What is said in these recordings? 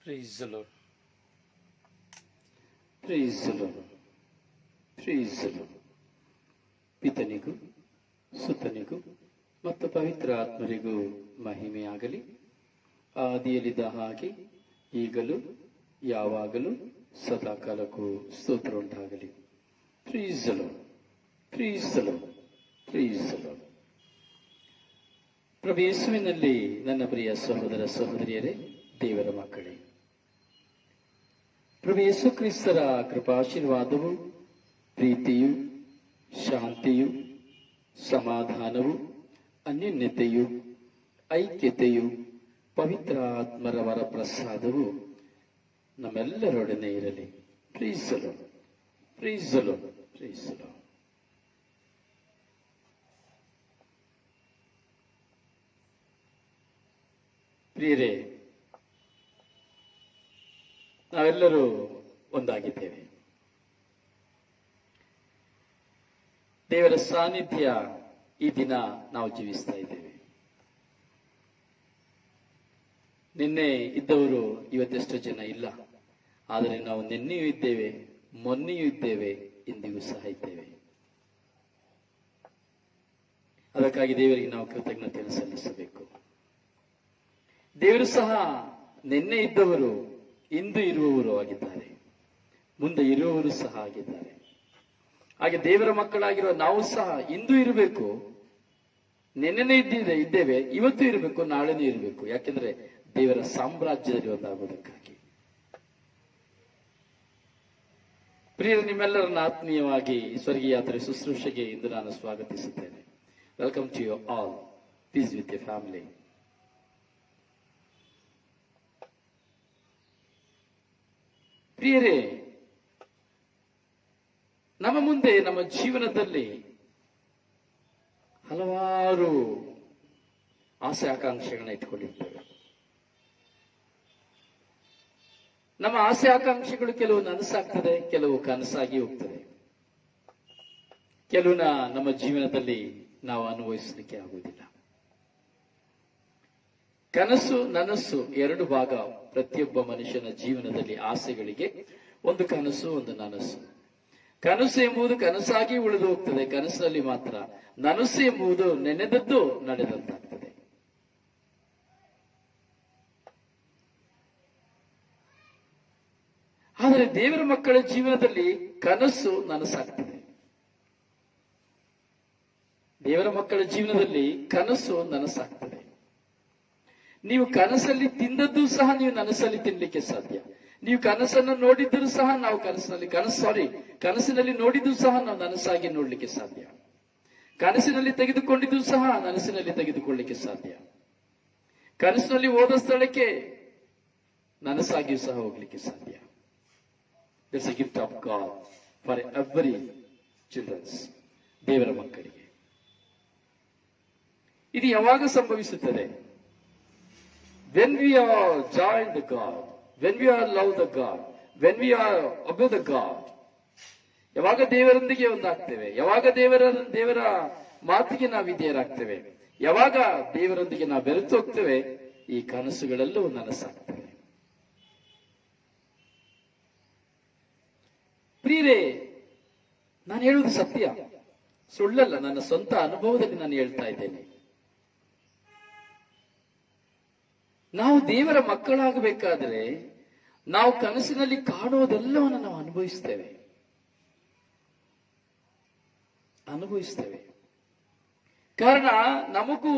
Praise the Lord. Praise the Lord. Praise the Lord. ಪಿತನಿಗೂ ಸುತನಿಗೂ ಮತ್ತು ಪವಿತ್ರ ಆತ್ಮರಿಗೂ ಮಹಿಮೆಯಾಗಲಿ. ಆದಿಯಲ್ಲಿದ್ದ ಹಾಗೆ ಈಗಲೂ ಯಾವಾಗಲೂ ಸದಾಕಾಲಕ್ಕೂ ಸ್ತೋತ್ರ ಉಂಟಾಗಲಿ. Praise the Lord. Praise the Lord. Praise the Lord. ಪ್ರಭು ಯೇಸುವಿನಲ್ಲಿ ನನ್ನ ಪ್ರಿಯ ಸಹೋದರ ಸಹೋದರಿಯರೇ, ದೇವರ ಮಕ್ಕಳೇ, ಪ್ರಭು ಯೇಸು ಕ್ರಿಸ್ತರ ಕೃಪಾಶೀರ್ವಾದವು, ಪ್ರೀತಿಯು, ಶಾಂತಿಯು, ಸಮಾಧಾನವು, ಅನ್ಯೋನ್ಯತೆಯು, ಐಕ್ಯತೆಯು, ಪವಿತ್ರ ಆತ್ಮರವರ ಪ್ರಸಾದವು ನಮ್ಮೆಲ್ಲರೊಡನೆ ಇರಲಿ. Praise the Lord. Praise the Lord. Praise the Lord. ಪ್ರಿಯರೇ, ನಾವೆಲ್ಲರೂ ಒಂದಾಗಿದ್ದೇವೆ. ದೇವರ ಸಾನ್ನಿಧ್ಯ ಈ ದಿನ ನಾವು ಜೀವಿಸ್ತಾ ಇದ್ದೇವೆ. ನಿನ್ನೆ ಇದ್ದವರು ಇವತ್ತೆಷ್ಟು ಜನ ಇಲ್ಲ, ಆದರೆ ನಾವು ನಿನ್ನೆಯೂ ಇದ್ದೇವೆ, ಮೊನ್ನೆಯೂ ಇದ್ದೇವೆ, ಇಂದಿಗೂ ಸಹ ಇದ್ದೇವೆ. ಅದಕ್ಕಾಗಿ ದೇವರಿಗೆ ನಾವು ಕೃತಜ್ಞತೆಯನ್ನು ಸಲ್ಲಿಸಬೇಕು. ದೇವರು ಸಹ ನಿನ್ನೆ ಇದ್ದವರು ಇಂದು ಇರುವವರು ಆಗಿದ್ದಾರೆ, ಮುಂದೆ ಇರುವವರು ಸಹ ಆಗಿದ್ದಾರೆ. ಹಾಗೆ ದೇವರ ಮಕ್ಕಳಾಗಿರುವ ನಾವು ಸಹ ಇಂದು ಇರಬೇಕು, ನಿನ್ನೆನೇ ಇದ್ದೇವೆ, ಇವತ್ತು ಇರಬೇಕು, ನಾಳೆನೇ ಇರಬೇಕು. ಯಾಕೆಂದ್ರೆ ದೇವರ ಸಾಮ್ರಾಜ್ಯದಲ್ಲಿ ಒಂದಾಗುವುದಕ್ಕಾಗಿ. ಪ್ರಿಯರು, ನಿಮ್ಮೆಲ್ಲರನ್ನ ಆತ್ಮೀಯವಾಗಿ ಸ್ವರ್ಗೀಯ ಯಾತ್ರೆ ಶುಶ್ರೂಷೆಗೆ ಇಂದು ನಾನು ಸ್ವಾಗತಿಸುತ್ತೇನೆ. Welcome to you all. Peace with your family. ಪ್ರಿಯರೇ, ನಮ್ಮ ಮುಂದೆ ನಮ್ಮ ಜೀವನದಲ್ಲಿ ಹಲವಾರು ಆಸೆ ಆಕಾಂಕ್ಷೆಗಳನ್ನ ಇಟ್ಕೊಂಡಿರ್ತೇವೆ. ನಮ್ಮ ಆಸೆ ಆಕಾಂಕ್ಷೆಗಳು ಕೆಲವು ನನಸಾಗ್ತದೆ, ಕೆಲವು ಕನಸಾಗಿ ಹೋಗ್ತದೆ. ಕೆಲವನ್ನ ನಮ್ಮ ಜೀವನದಲ್ಲಿ ನಾವು ಅನುಭವಿಸಲಿಕ್ಕೆ ಆಗುವುದಿಲ್ಲ. ಕನಸು ನನಸು ಎರಡು ಭಾಗ ಪ್ರತಿಯೊಬ್ಬ ಮನುಷ್ಯನ ಜೀವನದಲ್ಲಿ. ಆಸೆಗಳಿಗೆ ಒಂದು ಕನಸು, ಒಂದು ನನಸು. ಕನಸು ಎಂಬುದು ಕನಸಾಗಿ ಉಳಿದು ಹೋಗ್ತದೆ ಕನಸಿನಲ್ಲಿ ಮಾತ್ರ. ನನಸು ಎಂಬುದು ನೆನೆದದ್ದು ನಡೆದಂತಾಗ್ತದೆ. ಆದರೆ ದೇವರ ಮಕ್ಕಳ ಜೀವನದಲ್ಲಿ ಕನಸು ನನಸಾಗ್ತದೆ. ದೇವರ ಮಕ್ಕಳ ಜೀವನದಲ್ಲಿ ಕನಸು ನನಸಾಗ್ತದೆ. ನೀವು ಕನಸಲ್ಲಿ ತಿಂದದ್ದು ಸಹ ನೀವು ನನಸಲ್ಲಿ ತಿನ್ಲಿಕ್ಕೆ ಸಾಧ್ಯ. ನೀವು ಕನಸನ್ನು ನೋಡಿದ್ದರೂ ಸಹ ನಾವು ಕನಸಿನಲ್ಲಿ ನೋಡಿದ್ದು ಸಹ ನಾವು ನನಸಾಗಿ ನೋಡ್ಲಿಕ್ಕೆ ಸಾಧ್ಯ. ಕನಸಿನಲ್ಲಿ ತೆಗೆದುಕೊಂಡಿದ್ದು ಸಹ ನನಸಿನಲ್ಲಿ ತೆಗೆದುಕೊಳ್ಳಿಕ್ಕೆ ಸಾಧ್ಯ. ಕನಸಿನಲ್ಲಿ ಹೋದ ಸ್ಥಳಕ್ಕೆ ನನಸಾಗಿಯೂ ಸಹ ಹೋಗ್ಲಿಕ್ಕೆ ಸಾಧ್ಯ. That's a gift of God for every childrens. ದೇವರ ಮಕ್ಕಳಿಗೆ ಇದು ಯಾವಾಗ ಸಂಭವಿಸುತ್ತದೆ? When we are joined the God, when we are love the God, when we are obey the God, ಯಾವಾಗ ದೇವರೊಂದಿಗೆ ಒಂದಾಗ್ತೇವೆ, ಯಾವಾಗ ದೇವರ ಮಾತಿಗೆ ನಾವು ವಿಧೇಯರಾಗ್ತೇವೆ, ಯಾವಾಗ ದೇವರೊಂದಿಗೆ ನಾವು ಬೆರೆತು ಹೋಗ್ತೇವೆ, ಈ ಕನಸುಗಳೆಲ್ಲವೂ ನನಸಾಗ್ತವೆ. ಪ್ರಿಯರೇ, ನಾನು ಹೇಳುವುದು ಸತ್ಯ, ಸುಳ್ಳಲ್ಲ. ನನ್ನ ಸ್ವಂತ ಅನುಭವದಲ್ಲಿ ನಾನು ಹೇಳ್ತಾ ಇದ್ದೇನೆ. ನಾವು ದೇವರ ಮಕ್ಕಳಾಗಬೇಕಾದ್ರೆ ನಾವು ಕನಸಿನಲ್ಲಿ ಕಾಣುವುದೆಲ್ಲವನ್ನು ನಾವು ಅನುಭವಿಸ್ತೇವೆ. ಕಾರಣ ನಮಗೂ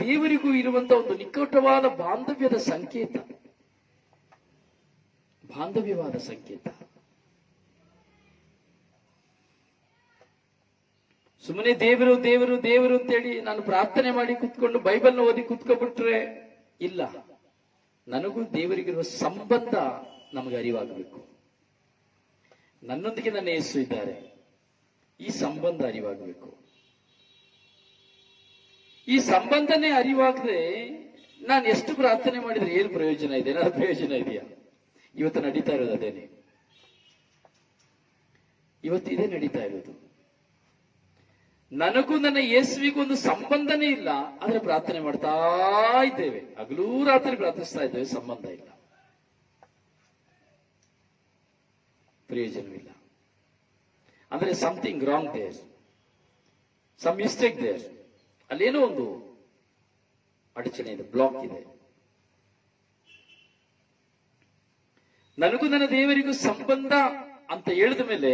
ದೇವರಿಗೂ ಇರುವಂತಹ ಒಂದು ನಿಕಟವಾದ ಬಾಂಧವ್ಯದ ಸಂಕೇತ, ಬಾಂಧವ್ಯವಾದ ಸಂಕೇತ. ಸುಮ್ಮನೆ ದೇವರು ದೇವರು ದೇವರು ಅಂತೇಳಿ ನಾನು ಪ್ರಾರ್ಥನೆ ಮಾಡಿ ಕುತ್ಕೊಂಡು ಬೈಬಲ್ನ ಓದಿ ಕುತ್ಕೊಬಿಟ್ರೆ ಇಲ್ಲ. ನನಗೂ ದೇವರಿಗಿರುವ ಸಂಬಂಧ ನಮಗೆ ಅರಿವಾಗಬೇಕು. ನನ್ನೊಂದಿಗೆ ನನ್ನ ಯೇಸು ಇದ್ದಾರೆ, ಈ ಸಂಬಂಧ ಅರಿವಾಗಬೇಕು. ಈ ಸಂಬಂಧನೇ ಅರಿವಾಗದೆ ನಾನು ಎಷ್ಟು ಪ್ರಾರ್ಥನೆ ಮಾಡಿದ್ರೆ ಏನು ಪ್ರಯೋಜನ ಇದೆ? ಏನಾದ್ರು ಪ್ರಯೋಜನ ಇದೆಯಾ? ಇವತ್ತು ನಡೀತಾ ಇರೋದು ಅದೇನೆ. ಇವತ್ತು ಇದೇ ನಡೀತಾ ಇರೋದು. ನನಗೂ ನನ್ನ ಯೇಸುವಿಗೂ ಒಂದು ಸಂಬಂಧನೇ ಇಲ್ಲ, ಆದ್ರೆ ಪ್ರಾರ್ಥನೆ ಮಾಡ್ತಾ ಇದ್ದೇವೆ. ಹಗಲೂ ರಾತ್ರಿ ಪ್ರಾರ್ಥಿಸ್ತಾ ಇದ್ದೇವೆ, ಸಂಬಂಧ ಇಲ್ಲ. ಪ್ರಯೋಜನವಿಲ್ಲ. ಅಂದ್ರೆ something wrong there, some mistake there, ಅಲ್ಲೇನೋ ಒಂದು ಅಡಚಣೆ ಇದೆ, ಬ್ಲಾಕ್ ಇದೆ. ನನಗೂ ನನ್ನ ದೇವರಿಗೂ ಸಂಬಂಧ ಅಂತ ಹೇಳಿದ ಮೇಲೆ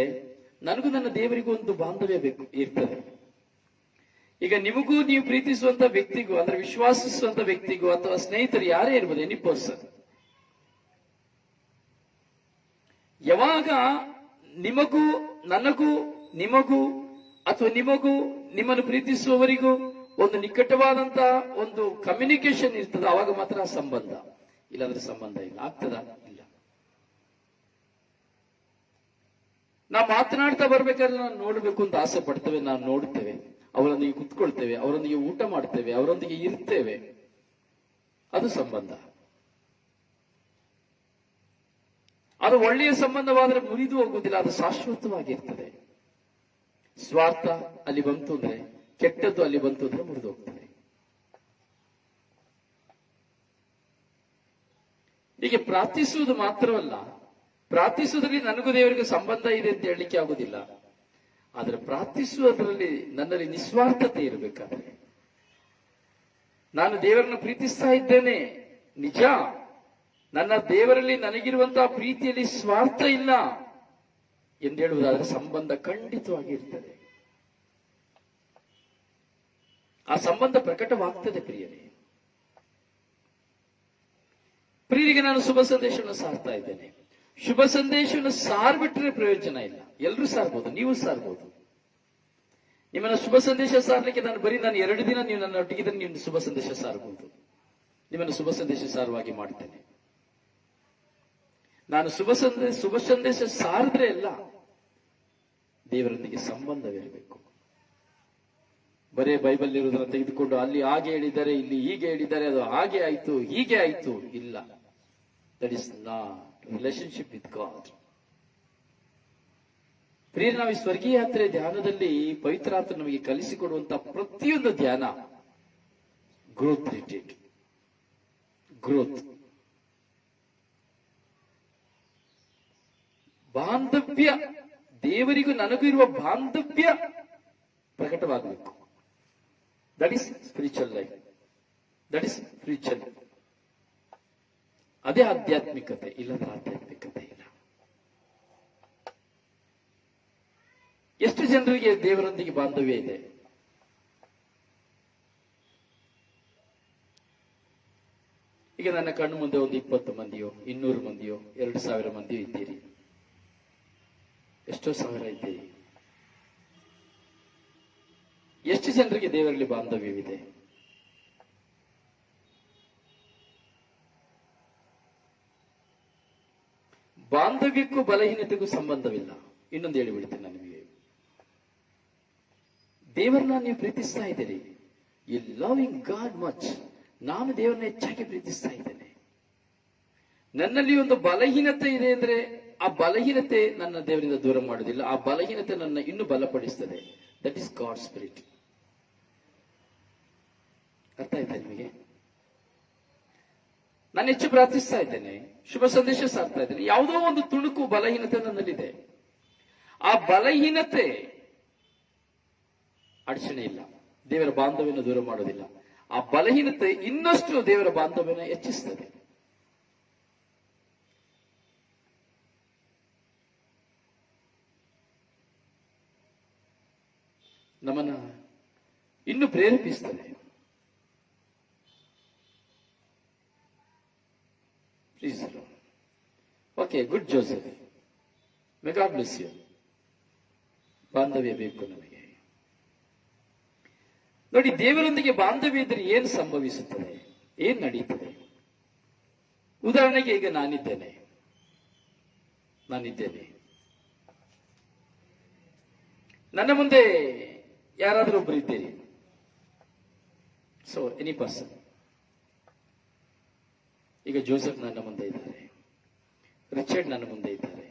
ನನಗೂ ನನ್ನ ದೇವರಿಗೂ ಒಂದು ಬಾಂಧವ್ಯ ಬೇಕು ಇರ್ತದೆ. ಈಗ ನಿಮಗೂ ನೀವು ಪ್ರೀತಿಸುವಂತ ವ್ಯಕ್ತಿಗೂ, ಅಂದ್ರೆ ವಿಶ್ವಾಸಿಸುವಂತ ವ್ಯಕ್ತಿಗೂ ಅಥವಾ ಸ್ನೇಹಿತರು ಯಾರೇ ಇರ್ಬೋದು, ಎನಿ ಪರ್ಸನ್, ಯಾವಾಗ ನಿಮಗೂ ನನಗೂ ನಿಮಗೂ ಅಥವಾ ನಿಮಗೂ ನಿಮ್ಮನ್ನು ಪ್ರೀತಿಸುವವರಿಗೂ ಒಂದು ನಿಕಟವಾದಂತ ಒಂದು ಕಮ್ಯುನಿಕೇಶನ್ ಇರ್ತದೆ, ಅವಾಗ ಮಾತ್ರ ಸಂಬಂಧ. ಇಲ್ಲಾಂದ್ರೆ ಸಂಬಂಧ ಇಲ್ಲ. ಆಗ್ತದ? ಇಲ್ಲ. ನಾವು ಮಾತನಾಡ್ತಾ ಬರ್ಬೇಕಾದ್ರೆ ನಾವು ನೋಡ್ಬೇಕು ಅಂತ ಆಸೆ ಪಡ್ತೇವೆ, ನಾವು ನೋಡ್ತೇವೆ, ಅವರೊಂದಿಗೆ ಕುತ್ಕೊಳ್ತೇವೆ, ಅವರೊಂದಿಗೆ ಊಟ ಮಾಡ್ತೇವೆ, ಅವರೊಂದಿಗೆ ಇರ್ತೇವೆ, ಅದು ಸಂಬಂಧ. ಅದು ಒಳ್ಳೆಯ ಸಂಬಂಧವಾದ್ರೆ ಮುರಿದು ಹೋಗುವುದಿಲ್ಲ, ಅದು ಶಾಶ್ವತವಾಗಿರ್ತದೆ. ಸ್ವಾರ್ಥ ಅಲ್ಲಿ ಬಂತು ಅಂದ್ರೆ, ಕೆಟ್ಟದ್ದು ಅಲ್ಲಿ ಬಂತು ಅಂದ್ರೆ ಮುರಿದು ಹೋಗ್ತದೆ. ಹೀಗೆ ಪ್ರಾರ್ಥಿಸುವುದು ಮಾತ್ರವಲ್ಲ, ಪ್ರಾರ್ಥಿಸುವುದರಲ್ಲಿ ನನಗೂ ದೇವರಿಗೂ ಸಂಬಂಧ ಇದೆ ಅಂತ ಹೇಳಲಿಕ್ಕೆ ಆಗುದಿಲ್ಲ. ಆದ್ರೆ ಪ್ರಾರ್ಥಿಸುವುದರಲ್ಲಿ ನನ್ನಲ್ಲಿ ನಿಸ್ವಾರ್ಥತೆ ಇರಬೇಕಾದ್ರೆ, ನಾನು ದೇವರನ್ನು ಪ್ರೀತಿಸ್ತಾ ಇದ್ದೇನೆ ನಿಜ, ನನ್ನ ದೇವರಲ್ಲಿ ನನಗಿರುವಂತಹ ಪ್ರೀತಿಯಲ್ಲಿ ಸ್ವಾರ್ಥ ಇಲ್ಲ ಎಂದು ಹೇಳುವುದಾದ್ರೆ ಸಂಬಂಧ ಖಂಡಿತವಾಗಿ ಇರ್ತದೆ. ಆ ಸಂಬಂಧ ಪ್ರಕಟವಾಗ್ತದೆ. ಪ್ರಿಯರಿಗೆ ನಾನು ಶುಭ ಸಂದೇಶವನ್ನು ಸಾರ್ತಾ ಇದ್ದೇನೆ. ಶುಭ ಸಂದೇಶವನ್ನು ಸಾರ್ಬಿಟ್ರೆ ಪ್ರಯೋಜನ ಇಲ್ಲ. ಎಲ್ಲರೂ ಸಾರ್ಬೋದು, ನೀವು ಸಾರ್ಬೋದು. ನಿಮ್ಮನ್ನ ಶುಭ ಸಂದೇಶ ಸಾರ್ಲಿಕ್ಕೆ ನಾನು 2 ದಿನ ನೀವು ನನ್ನ ಒಟ್ಟಿಗಿದ್ರೆ ನೀವು ಶುಭ ಸಂದೇಶ ಸಾರಬಹುದು. ನಿಮ್ಮನ್ನು ಶುಭ ಸಂದೇಶ ಸಾರುವಾಗಿ ಮಾಡ್ತೇನೆ. ನಾನು ಶುಭ ಸಂದೇಶ ಸಾರಿದ್ರೆ ಎಲ್ಲ ದೇವರೊಂದಿಗೆ ಸಂಬಂಧವಿರಬೇಕು. ಬರೇ ಬೈಬಲ್ ಇರುವುದನ್ನು ತೆಗೆದುಕೊಂಡು ಅಲ್ಲಿ ಹಾಗೆ ಹೇಳಿದ್ದಾರೆ, ಇಲ್ಲಿ ಹೀಗೆ ಹೇಳಿದ್ದಾರೆ, ಅದು ಹಾಗೆ ಆಯ್ತು ಹೀಗೆ ಆಯ್ತು, ಇಲ್ಲ. That is not relationship with God. ಪ್ರಿಯ, ನಾವು ಈ ಸ್ವರ್ಗೀಯ ಯಾತ್ರೆ ಧ್ಯಾನದಲ್ಲಿ ಪವಿತ್ರಾತ್ಮ ನಮಗೆ ಕಲಿಸಿಕೊಡುವಂತಹ ಪ್ರತಿಯೊಂದು ಧ್ಯಾನ ಗ್ರೋತ್ ರಿಟೇಟ್, ಗ್ರೋತ್, ಬಾಂಧವ್ಯ, ದೇವರಿಗೂ ನನಗೂ ಇರುವ ಬಾಂಧವ್ಯ ಪ್ರಕಟವಾಗಬೇಕು. That is spiritual life, that is spiritual. ಅದೇ ಆಧ್ಯಾತ್ಮಿಕತೆ, ಇಲ್ಲಂದ್ರೆ ಆಧ್ಯಾತ್ಮಿಕತೆ ಇಲ್ಲ. ಎಷ್ಟು ಜನರಿಗೆ ದೇವರೊಂದಿಗೆ ಬಾಂಧವ್ಯ ಇದೆ? ಈಗ ನನ್ನ ಕಣ್ಣು ಮುಂದೆ ಒಂದು 20 ಮಂದಿಯೋ 200 ಮಂದಿಯೋ 2000 ಮಂದಿಯೋ ಇದ್ದೀರಿ. ಎಷ್ಟೋ ಸಾವಿರ ಇದ್ದೀರಿ. ಎಷ್ಟು ಜನರಿಗೆ ದೇವರಲ್ಲಿ ಬಾಂಧವ್ಯವಿದೆ? ಬಾಂಧವ್ಯಕ್ಕೂ ಬಲಹೀನತೆಗೂ ಸಂಬಂಧವಿಲ್ಲ. ಇನ್ನೊಂದು ಹೇಳಿಬಿಡ್ತೇನೆ ನಾನು ನಿಮಗೆ. ದೇವರನ್ನ ನೀವು ಪ್ರೀತಿಸ್ತಾ ಇದ್ದೀರಿ, ಯು ಲವಿಂಗ್ ಗಾಡ್ ಮಚ್. ನಾನು ದೇವರನ್ನ ಹೆಚ್ಚಾಗಿ ಪ್ರೀತಿಸ್ತಾ ಇದ್ದೇನೆ. ನನ್ನಲ್ಲಿ ಒಂದು ಬಲಹೀನತೆ ಇದೆ ಅಂದ್ರೆ ಆ ಬಲಹೀನತೆ ನನ್ನ ದೇವರಿಂದ ದೂರ ಮಾಡುವುದಿಲ್ಲ, ಆ ಬಲಹೀನತೆ ನನ್ನ ಇನ್ನೂ ಬಲಪಡಿಸ್ತದೆ. That is God spirit. ಅರ್ಥ ಆಯ್ತಾ ನಿಮಗೆ? ನಾನು ಹೆಚ್ಚು ಪ್ರಾರ್ಥಿಸ್ತಾ ಇದ್ದೇನೆ, ಶುಭ ಸಂದೇಶ ಸಾರ್ತಾ ಇದ್ದೇನೆ, ಯಾವುದೋ ಒಂದು ತುಣುಕು ಬಲಹೀನತೆ ನನ್ನಲ್ಲಿದೆ. ಆ ಬಲಹೀನತೆ ಅಡಚಣೆ ಇಲ್ಲ, ದೇವರ ಬಾಂಧವ್ಯವನ್ನು ದೂರ ಮಾಡೋದಿಲ್ಲ. ಆ ಬಲಹೀನತೆ ಇನ್ನಷ್ಟು ದೇವರ ಬಾಂಧವ್ಯವನ್ನು ಹೆಚ್ಚಿಸ್ತದೆ. ನಮ್ಮನ್ನ ಇನ್ನು ಪ್ರೇರೇಪಿಸ್ತದೆ. Okay, good Joseph, may God bless you. ಬಾಂಧವ್ಯ ಬೇಕು ನಮಗೆ. ನೋಡಿ, ದೇವರೊಂದಿಗೆ ಬಾಂಧವ್ಯ ಇದ್ದರೆ ಏನು ಸಂಭವಿಸುತ್ತದೆ, ಏನ್ ನಡೀತದೆ? ಉದಾಹರಣೆಗೆ ಈಗ ನಾನಿದ್ದೇನೆ, ನನ್ನ ಮುಂದೆ ಯಾರಾದರೂ ಒಬ್ಬರು ಇದ್ದೀರಿ. So any person. ಈಗ ಜೋಸೆಫ್ ನನ್ನ ಮುಂದೆ ಇದ್ದಾರೆ, ರಿಚರ್ಡ್ ನನ್ನ ಮುಂದೆ ಇದ್ದಾರೆ.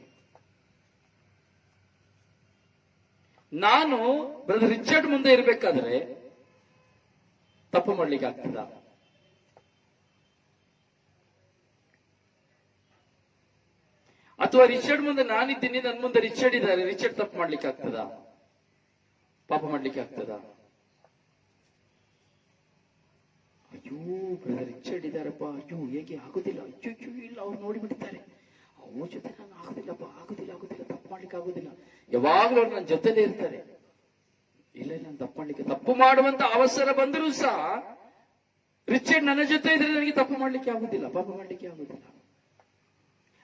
ನಾನು ಬ್ರದರ್ ರಿಚರ್ಡ್ ಮುಂದೆ ಇರಬೇಕಾದ್ರೆ ತಪ್ಪು ಮಾಡ್ಲಿಕ್ಕೆ ಆಗ್ತದ? ಅಥವಾ ರಿಚರ್ಡ್ ಮುಂದೆ ನಾನಿದ್ದೀನಿ, ನನ್ನ ಮುಂದೆ ರಿಚರ್ಡ್ ಇದ್ದಾರೆ, ರಿಚರ್ಡ್ ತಪ್ಪು ಮಾಡ್ಲಿಕ್ಕೆ ಆಗ್ತದ? ಪಾಪ ಮಾಡ್ಲಿಕ್ಕೆ ಆಗ್ತದ? ಅಯ್ಯೋ ಬ್ರದರ್ ರಿಚರ್ಡ್ ಇದ್ದಾರಪ್ಪ, ಅಯ್ಯೋ ಹೇಗೆ ಆಗುದಿಲ್ಲ, ಅಯ್ಯೋ ಅಯ್ಯೋ ಇಲ್ಲ ಅವ್ರು ನೋಡಿಬಿಡ್ತಾರೆ, ಅವ್ರ ಜೊತೆ ನಾನು ಆಗುದಿಲ್ಲಪ್ಪ, ಆಗುದಿಲ್ಲ ಆಗುದಿಲ್ಲ, ತಪ್ಪು ಮಾಡ್ಲಿಕ್ಕೆ ಆಗುದಿಲ್ಲ. ಯಾವಾಗ್ಲೂ ಅವ್ರು ನನ್ನ ಜೊತೆಲೇ ಇರ್ತಾರೆ. ಇಲ್ಲ ನಾನು ತಪ್ಪು ಮಾಡ್ಲಿಕ್ಕೆ, ತಪ್ಪು ಮಾಡುವಂತ ಅವಸರ ಬಂದರೂ ಸಹ ರಿಚರ್ಡ್ ನನ್ನ ಜೊತೆ ಇದ್ರೆ ನನಗೆ ತಪ್ಪು ಮಾಡ್ಲಿಕ್ಕೆ ಆಗುದಿಲ್ಲ, ಪಾಪ ಮಾಡ್ಲಿಕ್ಕೆ ಆಗುದಿಲ್ಲ.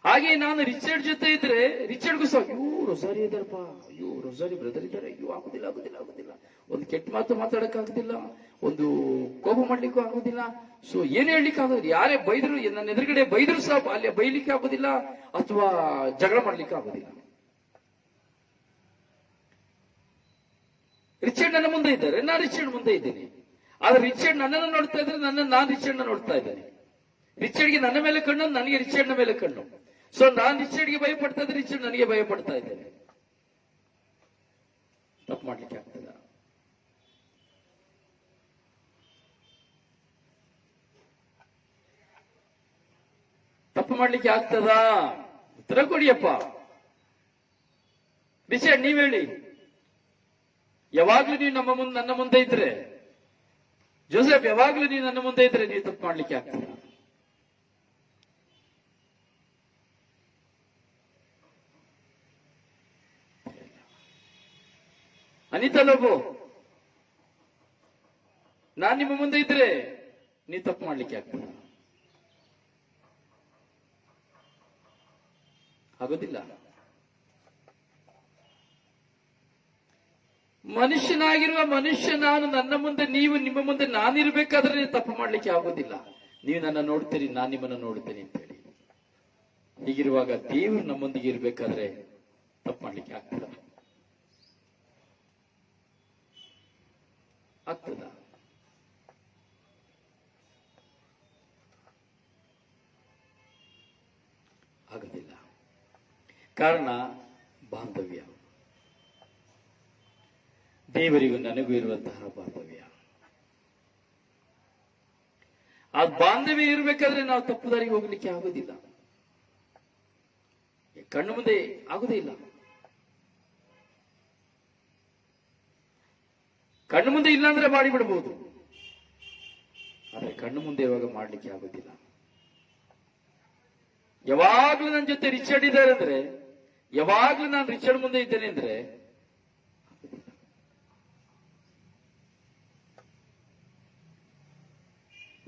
ಹಾಗೆ ನಾನು ರಿಚರ್ಡ್ ಜೊತೆ ಇದ್ರೆ ರಿಚರ್ಡ್ಗೂ ಸಹ ಅಯ್ಯೋ ರೊಸಾರಿ ಇದ್ದಾರಪ್ಪ, ಅಯ್ಯೋ ರೊಸಾರಿ ಬ್ರದರ್ ಇದ್ದಾರೆ, ಅಯ್ಯೋ ಆಗುದಿಲ್ಲ ಆಗುದಿಲ್ಲ ಆಗುದಿಲ್ಲ, ಒಂದು ಕೆಟ್ಟ ಮಾತು ಮಾತಾಡಕ್ ಆಗುದಿಲ್ಲ, ಒಂದು ಕೋಪ ಮಾಡ್ಲಿಕ್ಕೂ ಆಗುದಿಲ್ಲ. ಸೊ ಏನ್ ಹೇಳ್ಲಿಕ್ಕೆ ಆಗೋದಿಲ್ಲ, ಯಾರೇ ಬೈದ್ರು, ನನ್ನ ಎದುರುಗಡೆ ಬೈದ್ರು ಸಹ ಅಲ್ಲಿ ಬೈಲಿಕ್ಕೆ ಆಗುದಿಲ್ಲ ಅಥವಾ ಜಗಳ ಮಾಡ್ಲಿಕ್ಕೆ ಆಗುದಿಲ್ಲ. ರಿಚರ್ಡ್ ನನ್ನ ಮುಂದೆ ಇದ್ದಾರೆ, ನಾನು ರಿಚರ್ಡ್ ಮುಂದೆ ಇದ್ದೇನೆ. ಆದ್ರೆ ರಿಚರ್ಡ್ ನನ್ನನ್ನು ನೋಡ್ತಾ ಇದ್ರೆ ನಾನು ರಿಚರ್ಡ್ ನೋಡ್ತಾ ಇದ್ದೇನೆ. ರಿಚರ್ಡ್ಗೆ ನನ್ನ ಮೇಲೆ ಕಣ್ಣು, ನನಗೆ ರಿಚರ್ಡ್ ಮೇಲೆ ಕಣ್ಣು. ಸೊ ನಾನು ರಿಚರ್ಡ್ಗೆ ಭಯ ಪಡ್ತಾ ಇದ್ದೆ, ರಿಚರ್ಡ್ ನನಗೆ ಭಯ ಪಡ್ತಾ ಇದ್ದೇನೆ. ತಪ್ಪು ಮಾಡ್ಲಿಕ್ಕೆ ಆಗ್ತದ? ತಪ್ಪು ಮಾಡ್ಲಿಕ್ಕೆ ಆಗ್ತದಾ? ಉತ್ತರ ಕೊಡಿಯಪ್ಪ. ರಿಚರ್ಡ್ ನೀವ್ ಹೇಳಿ. ಯಾವಾಗ್ಲೂ ನೀವು ನನ್ನ ಮುಂದೆ ಇದ್ರೆ, ಜೋಸೆಫ್ ಯಾವಾಗ್ಲೂ ನೀವು ನನ್ನ ಮುಂದೆ ಇದ್ರೆ ನೀವು ತಪ್ಪು ಮಾಡ್ಲಿಕ್ಕೆ ಆಗ್ತದ? ಅನಿತಾ ಲೋಬೋ, ನಾನ್ ನಿಮ್ಮ ಮುಂದೆ ಇದ್ರೆ ನೀವು ತಪ್ಪು ಮಾಡ್ಲಿಕ್ಕೆ ಆಗ್ತದ? ಆಗೋದಿಲ್ಲ. ಮನುಷ್ಯನಾಗಿರುವ ಮನುಷ್ಯ ನಾನು, ನನ್ನ ಮುಂದೆ ನೀವು, ನಿಮ್ಮ ಮುಂದೆ ನಾನಿರ್ಬೇಕಾದ್ರೆ ತಪ್ಪು ಮಾಡ್ಲಿಕ್ಕೆ ಆಗೋದಿಲ್ಲ. ನೀವು ನನ್ನ ನೋಡ್ತೀರಿ, ನಾನು ನಿಮ್ಮನ್ನ ನೋಡ್ತೇನೆ ಅಂತ ಹೇಳಿ. ಹೀಗಿರುವಾಗ ದೇವರು ನಮ್ಮೊಂದಿಗೆ ಇರ್ಬೇಕಾದ್ರೆ ತಪ್ಪು ಮಾಡ್ಲಿಕ್ಕೆ ಆಗ್ತದ? ಆಗ್ತದ? ಆಗೋದಿಲ್ಲ. ಕಾರಣ ಬಾಂಧವ್ಯ, ದೇವರಿಗೂ ನನಗೂ ಇರುವಂತಹ ಬಾಂಧವ್ಯ. ಆ ಬಾಂಧವ್ಯ ಇರಬೇಕಾದ್ರೆ ನಾವು ತಪ್ಪು ದಾರಿಗೆ ಹೋಗ್ಲಿಕ್ಕೆ ಆಗೋದಿಲ್ಲ, ಕಣ್ಣು ಮುಂದೆ ಆಗುದೇ ಇಲ್ಲ. ಕಣ್ಣು ಮುಂದೆ ಇಲ್ಲ ಅಂದ್ರೆ ಮಾಡಿಬಿಡಬಹುದು, ಆದ್ರೆ ಕಣ್ಣು ಮುಂದೆ ಇರುವಾಗ ಮಾಡ್ಲಿಕ್ಕೆ ಆಗೋದಿಲ್ಲ. ಯಾವಾಗ್ಲೂ ನನ್ನ ಜೊತೆ ರಿಚರ್ಡ್ ಇದ್ದಾರೆ ಅಂದ್ರೆ, ಯಾವಾಗ್ಲೂ ನಾನು ರಿಚರ್ಡ್ ಮುಂದೆ ಇದ್ದೇನೆ ಅಂದ್ರೆ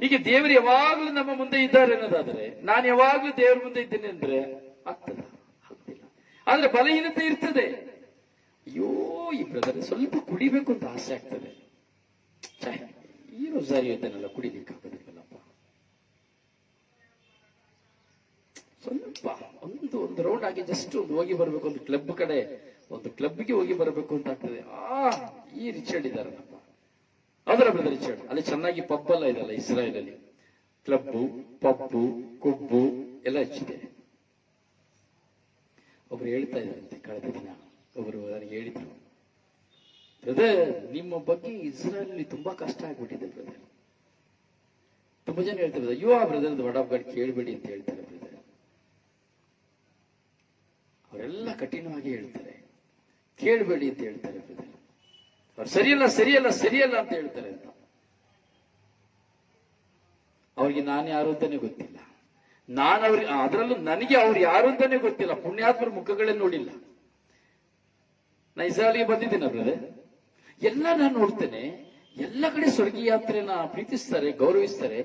ಹೀಗೆ ದೇವರು ಯಾವಾಗ್ಲೂ ನಮ್ಮ ಮುಂದೆ ಇದ್ದಾರೆ ಅನ್ನೋದಾದ್ರೆ, ನಾನು ಯಾವಾಗ್ಲೂ ದೇವರ ಮುಂದೆ ಇದ್ದೇನೆ ಅಂದ್ರೆ ಆಗ್ತದ? ಆಗ್ತಿಲ್ಲ. ಆದ್ರೆ ಬಲಹೀನತೆ ಇರ್ತದೆ. ಅಯ್ಯೋ ಈ ಬ್ರದರ್ ಸ್ವಲ್ಪ ಕುಡಿಬೇಕು ಅಂತ ಆಸೆ ಆಗ್ತದೆ, ಈ ರೋಸಾರಿ ಇದ್ದೇನಲ್ಲ ಕುಡಿಲಿಕ್ಕೆ ಆಗೋದಿಲ್ಲಪ್ಪ, ಸ್ವಲ್ಪ ಒಂದು ರೌಂಡ್ ಆಗಿ ಜಸ್ಟ್ ಒಂದು ಹೋಗಿ ಬರ್ಬೇಕು, ಒಂದು ಕ್ಲಬ್ ಕಡೆ, ಒಂದು ಕ್ಲಬ್ಗೆ ಹೋಗಿ ಬರಬೇಕು ಅಂತ ಆಗ್ತದೆ. ಈ ರಿಚರ್ಡ್ ಇದ್ದಾರಲ್ಲಪ್ಪ, ಅದರ ಬ್ರದರ್ ರಿಚರ್ಡ್, ಅಲ್ಲಿ ಚೆನ್ನಾಗಿ ಪಬ್ ಎಲ್ಲ ಇದೆಲ್ಲ ಇಸ್ರಾಯೇಲ್ ಅಲ್ಲಿ, ಕ್ಲಬ್ಬು, ಪಬ್ಬು, ಕೊಬ್ಬು ಎಲ್ಲ ಹೆಚ್ಚಿದೆ. ಒಬ್ರು ಹೇಳ್ತಾ ಇದ್ರಂತೆ, ಕಳೆದ ದಿನ ಒಬ್ರು ನನಗೆ ಹೇಳಿದ್ರು, ಬ್ರದರ್ ನಿಮ್ಮ ಬಗ್ಗೆ ಇಸ್ರಾಯೇಲ್ ಅಲ್ಲಿ ತುಂಬಾ ಕಷ್ಟ ಆಗ್ಬಿಟ್ಟಿದೆ ಬ್ರದರ್. ತುಂಬಾ ಜನ ಹೇಳ್ತಾರೆ, ಅಯ್ಯೋ ಆ ಬ್ರದರ್ ವರ್ಡ್ ಆಫ್ ಗಾಡ್ ಕೇಳಬೇಡಿ ಅಂತ ಹೇಳ್ತಾರೆ ಬ್ರದರ್. ಅವರೆಲ್ಲ ಕಠಿಣವಾಗಿ ಹೇಳ್ತಾರೆ, ಕೇಳಬೇಡಿ ಅಂತ ಹೇಳ್ತಾರೆ ಬ್ರದರ್. ಅವ್ರು ಸರಿಯಲ್ಲ ಸರಿಯಲ್ಲ ಸರಿಯಲ್ಲ ಅಂತ ಹೇಳ್ತಾರೆ ಅಂತ. ಅವ್ರಿಗೆ ನಾನು ಯಾರು ಅಂತಾನೆ ಗೊತ್ತಿಲ್ಲ, ಅದರಲ್ಲೂ ನನಗೆ ಅವ್ರು ಯಾರು ಅಂತಾನೆ ಗೊತ್ತಿಲ್ಲ. ಪುಣ್ಯಾತ್ಮರ ಮುಖಗಳೇ ನೋಡಿಲ್ಲ. ನಾ ಇಸ್ರಾಯೇಲ್ಗೆ ಬಂದಿದ್ದೀನ ಬ್ರದರ್, ಎಲ್ಲ ನಾನು ನೋಡ್ತೇನೆ, ಎಲ್ಲ ಕಡೆ ಸ್ವರ್ಗೀಯ ಯಾತ್ರೆನ ಪ್ರೀತಿಸ್ತಾರೆ, ಗೌರವಿಸ್ತಾರೆ.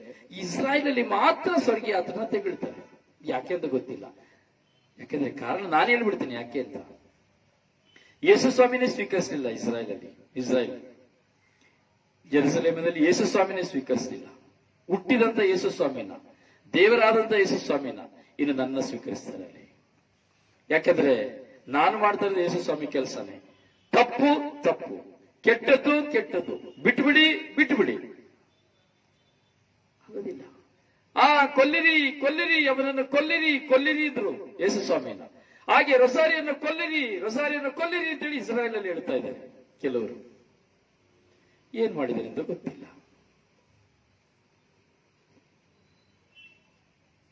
ಇಸ್ರಾಯೇಲ್ ಅಲ್ಲಿ ಮಾತ್ರ ಸ್ವರ್ಗೀಯ ಯಾತ್ರೆನ ತೆಗಿಳ್ತಾರೆ. ಯಾಕೆ ಅಂತ ಗೊತ್ತಿಲ್ಲ. ಯಾಕೆಂದ್ರೆ ಕಾರಣ ನಾನು ಹೇಳ್ಬಿಡ್ತೇನೆ ಯಾಕೆ ಅಂತ. ಯೇಸು ಸ್ವಾಮಿನೇ ಸ್ವೀಕರಿಸಲಿಲ್ಲ ಇಸ್ರಾಯೇಲ್ ಜೆರುಸಲೇಮಿನಲ್ಲಿ ಯೇಸು ಸ್ವಾಮಿನೇ ಸ್ವೀಕರಿಸಲಿಲ್ಲ. ಹುಟ್ಟಿದಂತ ಯೇಸು ಸ್ವಾಮಿನ, ದೇವರಾದಂತ ಯೇಸು ಸ್ವಾಮಿನ ಇನ್ನು ನನ್ನ ಸ್ವೀಕರಿಸ್ತಾರೆ ಅಲ್ಲಿ. ಯಾಕಂದ್ರೆ ನಾನು ಮಾಡ್ತಾ ಇರೋದು ಯೇಸು ಸ್ವಾಮಿ ಕೆಲಸನೇ. ತಪ್ಪು ತಪ್ಪು, ಕೆಟ್ಟದ್ದು ಕೆಟ್ಟದ್ದು, ಬಿಟ್ಬಿಡಿ ಬಿಟ್ಬಿಡಿ. ಆಗೋದಿಲ್ಲ. ಕೊಲ್ಲಿರಿ ಕೊಲ್ಲಿರಿ, ಅವನನ್ನು ಕೊಲ್ಲಿರಿ ಕೊಲ್ಲಿರಿ ಇದ್ರು ಯೇಸು ಸ್ವಾಮಿನ. ಹಾಗೆ ರೊಸಾರಿಯನ್ನು ಕೊಲ್ಲಿರಿ ಅಂತೇಳಿ ಇಸ್ರಾಯೇಲ್ ಅಲ್ಲಿ ಹೇಳ್ತಾ ಇದ್ದಾರೆ ಕೆಲವರು. ಏನ್ ಮಾಡಿದ್ದಾರೆ ಅಂತ ಗೊತ್ತಿಲ್ಲ.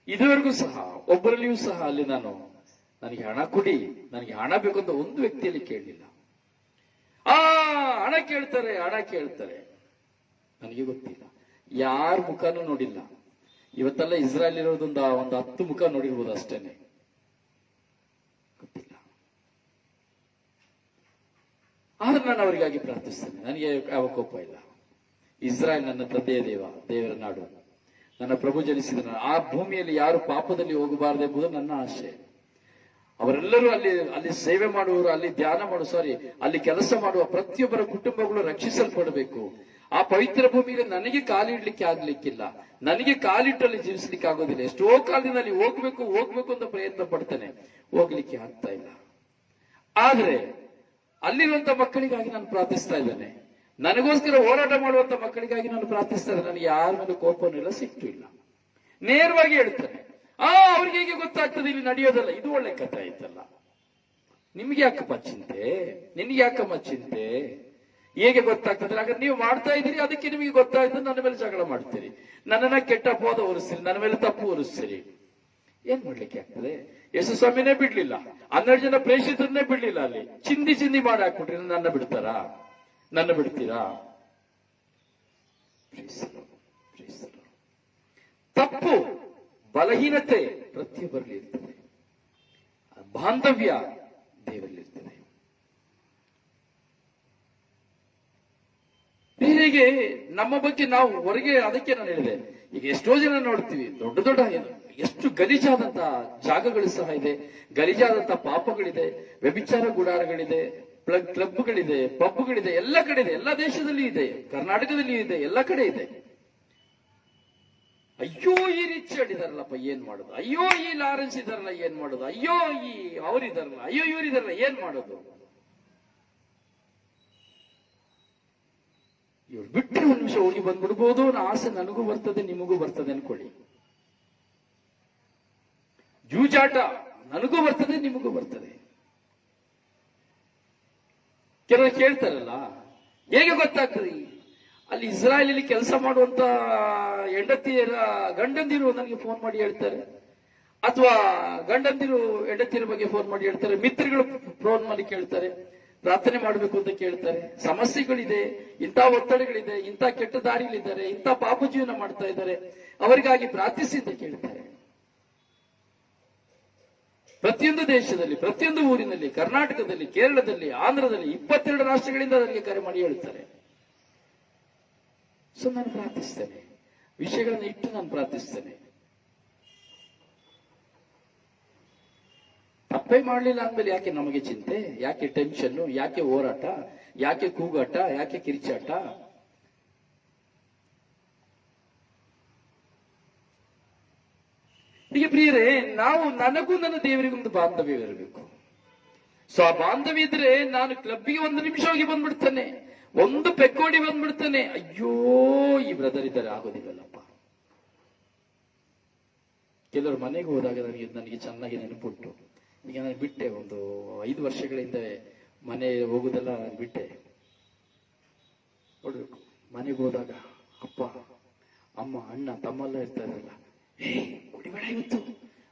ಇದುವರೆಗೂ ಸಹ ಒಬ್ಬರಲ್ಲಿಯೂ ಸಹ ಅಲ್ಲಿ ನಾನು ನನಗೆ ಹಣ ಕೊಡಿ, ನನಗೆ ಹಣ ಬೇಕು ಅಂತ ಒಂದು ವ್ಯಕ್ತಿಯಲ್ಲಿ ಕೇಳಲಿಲ್ಲ. ಆ ಹಣ ಕೇಳ್ತಾರೆ, ಹಣ ಕೇಳ್ತಾರೆ. ನನಗೆ ಗೊತ್ತಿಲ್ಲ, ಯಾರ ಮುಖನೂ ನೋಡಿಲ್ಲ. ಇವತ್ತೆಲ್ಲ ಇಸ್ರಾಯೇಲ್ ಇರೋದೊಂದು 10 ಮುಖ ನೋಡಿರ್ಬೋದು ಅಷ್ಟೇನೆ, ಗೊತ್ತಿಲ್ಲ. ಆದ್ರೆ ನಾನು ಅವರಿಗಾಗಿ ಪ್ರಾರ್ಥಿಸ್ತೇನೆ. ನನಗೆ ಯಾವ ಕೋಪ ಇಲ್ಲ. ಇಸ್ರಾಯೇಲ್ ನನ್ನ ತಂದೆಯ ದೇವರ ನಾಡು, ನನ್ನ ಪ್ರಭು ಜನಿಸಿದ ಆ ಭೂಮಿಯಲ್ಲಿ ಯಾರು ಪಾಪದಲ್ಲಿ ಹೋಗಬಾರದೆಂಬುದು ನನ್ನ ಆಶೆ. ಅವರೆಲ್ಲರೂ ಅಲ್ಲಿ ಸೇವೆ ಮಾಡುವವರು, ಅಲ್ಲಿ ಧ್ಯಾನ ಅಲ್ಲಿ ಕೆಲಸ ಮಾಡುವ ಪ್ರತಿಯೊಬ್ಬರ ಕುಟುಂಬಗಳು ರಕ್ಷಿಸಲ್ಪಡಬೇಕು. ಆ ಪವಿತ್ರ ಭೂಮಿಗೆ ನನಗೆ ಕಾಲಿಡ್ಲಿಕ್ಕೆ ಆಗ್ಲಿಕ್ಕಿಲ್ಲ, ನನಗೆ ಕಾಲಿಟ್ಟಲ್ಲಿ ಜೀವಿಸ್ಲಿಕ್ಕೆ ಆಗೋದಿಲ್ಲ. ಎಷ್ಟೋ ಕಾಲದಿಂದ ಅಲ್ಲಿ ಹೋಗ್ಬೇಕು ಅಂತ ಪ್ರಯತ್ನ ಪಡ್ತೇನೆ, ಹೋಗ್ಲಿಕ್ಕೆ ಆಗ್ತಾ ಇಲ್ಲ. ಆದ್ರೆ ಅಲ್ಲಿರುವಂತ ಮಕ್ಕಳಿಗಾಗಿ ನಾನು ಪ್ರಾರ್ಥಿಸ್ತಾ ಇದ್ದೇನೆ. ನನಗೋಸ್ಕರ ಹೋರಾಟ ಮಾಡುವಂತ ಮಕ್ಕಳಿಗಾಗಿ ನಾನು ಪ್ರಾರ್ಥಿಸ್ತಾ ಇದ್ದೇನೆ. ನನಗೆ ಯಾರ ಮೇಲೆ ಕೋಪವನ್ನೆಲ್ಲ ಸಿಟ್ಟು ಇಲ್ಲ. ನೇರವಾಗಿ ಹೇಳ್ತೇನೆ, ಅವ್ರಿಗೆ ಹೇಗೆ ಗೊತ್ತಾಗ್ತದೆ ಇಲ್ಲಿ ನಡೆಯೋದಲ್ಲ, ಇದು ಒಳ್ಳೆ ಕಥೆ ಆಯ್ತಲ್ಲ. ನಿಮ್ಗೆ ಯಾಕಪ್ಪ ಚಿಂತೆ, ನಿನ್ಗೆ ಯಾಕಮ್ಮ ಚಿಂತೆ, ಹೇಗೆ ಗೊತ್ತಾಗ್ತದೆ? ಹಾಗಾದ್ರೆ ನೀವು ಮಾಡ್ತಾ ಇದ್ದೀರಿ, ಅದಕ್ಕೆ ನಿಮಗೆ ಗೊತ್ತಾಗ್ತದೆ. ನನ್ನ ಮೇಲೆ ಜಗಳ ಮಾಡ್ತೀರಿ, ನನ್ನನ್ನ ಕೆಟ್ಟ ಅಪವಾದ ಹೊರಿಸ್ತೀರಿ, ನನ್ನ ಮೇಲೆ ತಪ್ಪು ಹೊರಿಸ್ತೀರಿ. ಏನ್ ಮಾಡ್ಲಿಕ್ಕೆ ಆಗ್ತದೆ? ಯೇಸು ಸ್ವಾಮಿನೇ ಬಿಡ್ಲಿಲ್ಲ, 12 ಜನ ಪ್ರೇಷಿತರನ್ನೇ ಬಿಡ್ಲಿಲ್ಲ. ಅಲ್ಲಿ ಚಿಂದಿ ಮಾಡಿ ಹಾಕ್ಬಿಟ್ರಿ, ನನ್ನ ಬಿಡ್ತಾರಾ? ನನ್ನ ಬಿಡ್ತೀರಾ? ತಪ್ಪು, ಬಲಹೀನತೆ ಪ್ರತಿಯೊಬ್ಬರಲ್ಲಿ ಇರ್ತದೆ, ಬಾಂಧವ್ಯ ದೇವರಲ್ಲಿರ್ತದೆ. ಬೇರೆಗೆ ನಮ್ಮ ಬಗ್ಗೆ ನಾವು ಹೊರಗೆ, ಅದಕ್ಕೆ ನಾನು ಹೇಳಿದೆ, ಈಗ ಎಷ್ಟೋ ಜನ ನೋಡ್ತೀವಿ, ದೊಡ್ಡ ಎಷ್ಟು ಗಲೀಜಾದಂತ ಜಾಗಗಳು ಸಹ ಇದೆ, ಗಲೀಜಾದಂತ ಪಾಪಗಳಿದೆ, ವ್ಯಭಿಚಾರ ಗುಡಾರಗಳಿದೆ, ಕ್ಲಬ್ಗಳಿದೆ, ಪಬ್ಗಳಿದೆ, ಎಲ್ಲ ಕಡೆ ಇದೆ. ಎಲ್ಲ ದೇಶದಲ್ಲಿ ಇದೆ, ಕರ್ನಾಟಕದಲ್ಲಿ ಇದೆ, ಎಲ್ಲ ಕಡೆ ಇದೆ. ಅಯ್ಯೋ ಈ ರಿಚರ್ಡ್ ಇದಾರಲ್ಲಪ್ಪ, ಏನ್ ಮಾಡೋದು? ಅಯ್ಯೋ ಈ ಲಾರೆನ್ಸ್ ಇದಾರಲ್ಲ, ಏನ್ ಮಾಡೋದು? ಅಯ್ಯೋ ಈ ಅವರಿದಾರಲ್ಲ, ಅಯ್ಯೋ ಇವರಿದಾರಲ್ಲ, ಏನ್ ಮಾಡೋದು? ಇವ್ರು ಬಿಟ್ಟರೆ ಒಂದು ನಿಮಿಷ ಹೋಗಿ ಬಂದ್ಬಿಡ್ಬೋದು ಅನ್ನೋ ಆಸೆ ನನಗೂ ಬರ್ತದೆ, ನಿಮಗೂ ಬರ್ತದೆ ಅನ್ಕೊಳ್ಳಿ. ಜೂಜಾಟ ನನಗೂ ಬರ್ತದೆ, ನಿಮಗೂ ಬರ್ತದೆ. ಕೆಲವರು ಕೇಳ್ತಾರಲ್ಲ, ಹೇಗೆ ಗೊತ್ತಾಗ್ತದೆ? ಅಲ್ಲಿ ಇಸ್ರಾಯೇಲಲ್ಲಿ ಕೆಲಸ ಮಾಡುವಂತ ಗಂಡಂದಿರು ನನಗೆ ಫೋನ್ ಮಾಡಿ ಹೇಳ್ತಾರೆ, ಅಥವಾ ಗಂಡಂದಿರು ಹೆಂಡತಿಯರ ಬಗ್ಗೆ ಫೋನ್ ಮಾಡಿ ಹೇಳ್ತಾರೆ, ಮಿತ್ರಗಳು ಫೋನ್ ಮಾಡಿ ಕೇಳ್ತಾರೆ, ಪ್ರಾರ್ಥನೆ ಮಾಡಬೇಕು ಅಂತ ಕೇಳ್ತಾರೆ. ಸಮಸ್ಯೆಗಳಿದೆ, ಇಂಥ ಒತ್ತಡಗಳಿದೆ, ಇಂಥ ಕೆಟ್ಟ ದಾರಿಗಳಿದ್ದಾರೆ, ಇಂಥ ಪಾಪ ಜೀವನ ಮಾಡ್ತಾ ಇದ್ದಾರೆ, ಅವರಿಗಾಗಿ ಪ್ರಾರ್ಥಿಸಿ ಅಂತ ಕೇಳ್ತಾರೆ. ಪ್ರತಿಯೊಂದು ದೇಶದಲ್ಲಿ, ಪ್ರತಿಯೊಂದು ಊರಿನಲ್ಲಿ, ಕರ್ನಾಟಕದಲ್ಲಿ, ಕೇರಳದಲ್ಲಿ, ಆಂಧ್ರದಲ್ಲಿ 22 ರಾಷ್ಟ್ರಗಳಿಂದ ಅದರಿಗೆ ಕರೆ ಮಾಡಿ ಹೇಳ್ತಾರೆ. ಸೊ ನಾನು ಪ್ರಾರ್ಥಿಸ್ತೇನೆ, ವಿಷಯಗಳನ್ನು ಇಟ್ಟು ನಾನು ಪ್ರಾರ್ಥಿಸ್ತೇನೆ. ತಪ್ಪೇ ಮಾಡಲಿಲ್ಲ ಅಂದ್ಮೇಲೆ ಯಾಕೆ ನಮಗೆ ಚಿಂತೆ, ಯಾಕೆ ಟೆನ್ಷನ್, ಯಾಕೆ ಹೋರಾಟ, ಯಾಕೆ ಕೂಗಾಟ, ಯಾಕೆ ಕಿರಿಚಾಟ? ಹೀಗೆ ಪ್ರಿಯರೇ, ನಾವು ನನಗೂ ನನ್ನ ದೇವರಿಗೊಂದು ಬಾಂಧವ್ಯವಿರಬೇಕು. ಸೊ ಆ ಬಾಂಧವ್ಯ ಇದ್ರೆ ನಾನು ಕ್ಲಬ್ಗೆ 1 ನಿಮಿಷ ಹೋಗಿ ಬಂದ್ಬಿಡ್ತೇನೆ, ಒಂದು ಪೆಕ್ಕೋಡಿ ಬಂದ್ಬಿಡ್ತೇನೆ. ಅಯ್ಯೋ ಈ ಬ್ರದರ್ ಇದ್ದಾರೆ, ಆಗೋದಿಲ್ಲಪ್ಪ. ಕೆಲವರು ಮನೆಗೆ ಹೋದಾಗ ನನಗೆ ಚೆನ್ನಾಗಿ ನೆನಪುಂಟು. ಈಗ ನಾನು ಬಿಟ್ಟೆ, ಒಂದು 5 ವರ್ಷಗಳ ಹಿಂದೆ ಮನೆ ಹೋಗುದೆಲ್ಲ ಬಿಟ್ಟೆ. ನೋಡ್ಬೇಕು, ಮನೆಗೆ ಹೋದಾಗ ಅಪ್ಪ ಅಮ್ಮ ಅಣ್ಣ ತಮ್ಮ ಎಲ್ಲ ಇರ್ತಾರಲ್ಲ, ಕುಡಿಬೇಡ ಇವತ್ತು,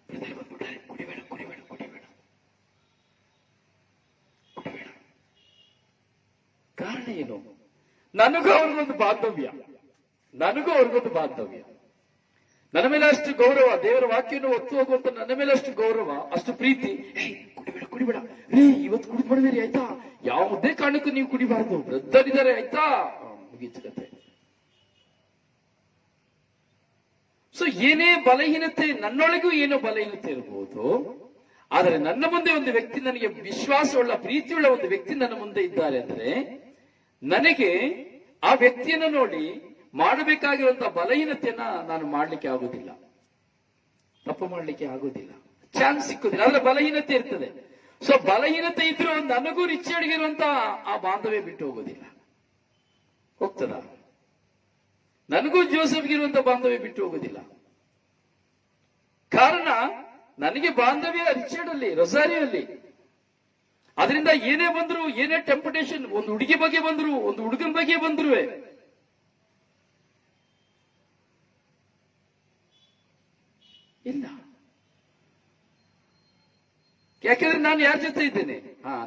ಬ್ರದರ್ ಬಂದ್ಬಿಟ್ಟಾರೆ, ಕುಡಿಬೇಡ ಕುಡಿಬೇಡ ಕುಡಿಬೇಡ ಕುಡಿಬೇಡ. ಕಾರಣ ಏನು? ನನಗೂ ಅವ್ರಿಗೊಂದು ಬಾಂಧವ್ಯ, ನನಗೂ ಅವ್ರಿಗೊಂದು ಬಾಂಧವ್ಯ. ನನ್ನ ಮೇಲೆ ಅಷ್ಟು ಗೌರವ, ದೇವರ ವಾಕ್ಯವನ್ನು ಒತ್ತು ಹೋಗುವಂತ ನನ್ನ ಮೇಲೆ ಅಷ್ಟು ಗೌರವ, ಅಷ್ಟು ಪ್ರೀತಿ. ಕುಡಿಬೇಡ ಕುಡಿಬೇಡ ರೀ, ಇವತ್ತು ಕುಡಿದ್ಬಿಡ್ಬೇಡಿ ಆಯ್ತಾ, ಯಾವುದೇ ಕಾರಣಕ್ಕೂ ನೀವು ಕುಡಿಬಾರ್ದು, ಬ್ರದರ್ ಆಯ್ತಾ, ಮುಗೀತು ಕತೆ. ಸೊ ಏನೇ ಬಲಹೀನತೆ, ನನ್ನೊಳಗೂ ಏನೋ ಬಲಹೀನತೆ ಇರಬಹುದು, ಆದರೆ ನನ್ನ ಮುಂದೆ ಒಂದು ವ್ಯಕ್ತಿ, ನನಗೆ ವಿಶ್ವಾಸವುಳ್ಳ ಪ್ರೀತಿಯುಳ್ಳ ಒಂದು ವ್ಯಕ್ತಿ ನನ್ನ ಮುಂದೆ ಇದ್ದಾರೆ ಅಂದ್ರೆ, ನನಗೆ ಆ ವ್ಯಕ್ತಿಯನ್ನು ನೋಡಿ ಮಾಡಬೇಕಾಗಿರುವಂತಹ ಬಲಹೀನತೆಯನ್ನ ನಾನು ಮಾಡ್ಲಿಕ್ಕೆ ಆಗುದಿಲ್ಲ, ತಪ್ಪು ಮಾಡ್ಲಿಕ್ಕೆ ಆಗುದಿಲ್ಲ, ಚಾನ್ಸ್ ಸಿಕ್ಕುದಿಲ್ಲ. ಆದ್ರೆ ಬಲಹೀನತೆ ಇರ್ತದೆ. ಸೊ ಬಲಹೀನತೆ ಇದ್ರೂ ನನಗೂ ರಿಚರ್ಡ್ಗಿರುವಂತ ಆ ಬಾಂಧವ್ಯ ಬಿಟ್ಟು ಹೋಗೋದಿಲ್ಲ, ಹೋಗ್ತದ? ನನಗೂ ಜೋಸೆಫ್ಗಿರುವಂತ ಬಾಂಧವ್ಯ ಬಿಟ್ಟು ಹೋಗೋದಿಲ್ಲ. ಕಾರಣ ನನಗೆ ಬಾಂಧವ್ಯ ರಿಚರ್ಡ್ ಅಲ್ಲಿ, ರೊಸಾರಿಯಲ್ಲಿ. ಅದರಿಂದ ಏನೇ ಬಂದ್ರು, ಏನೇ ಟೆಂಪಟೇಷನ್, ಒಂದು ಹುಡುಗಿ ಬಗ್ಗೆ ಬಂದ್ರು, ಒಂದು ಹುಡುಗನ ಬಗ್ಗೆ ಬಂದ್ರು, ಇಲ್ಲ. ಯಾಕೆಂದ್ರೆ ನಾನು ಯಾರ ಜೊತೆ ಇದ್ದೇನೆ?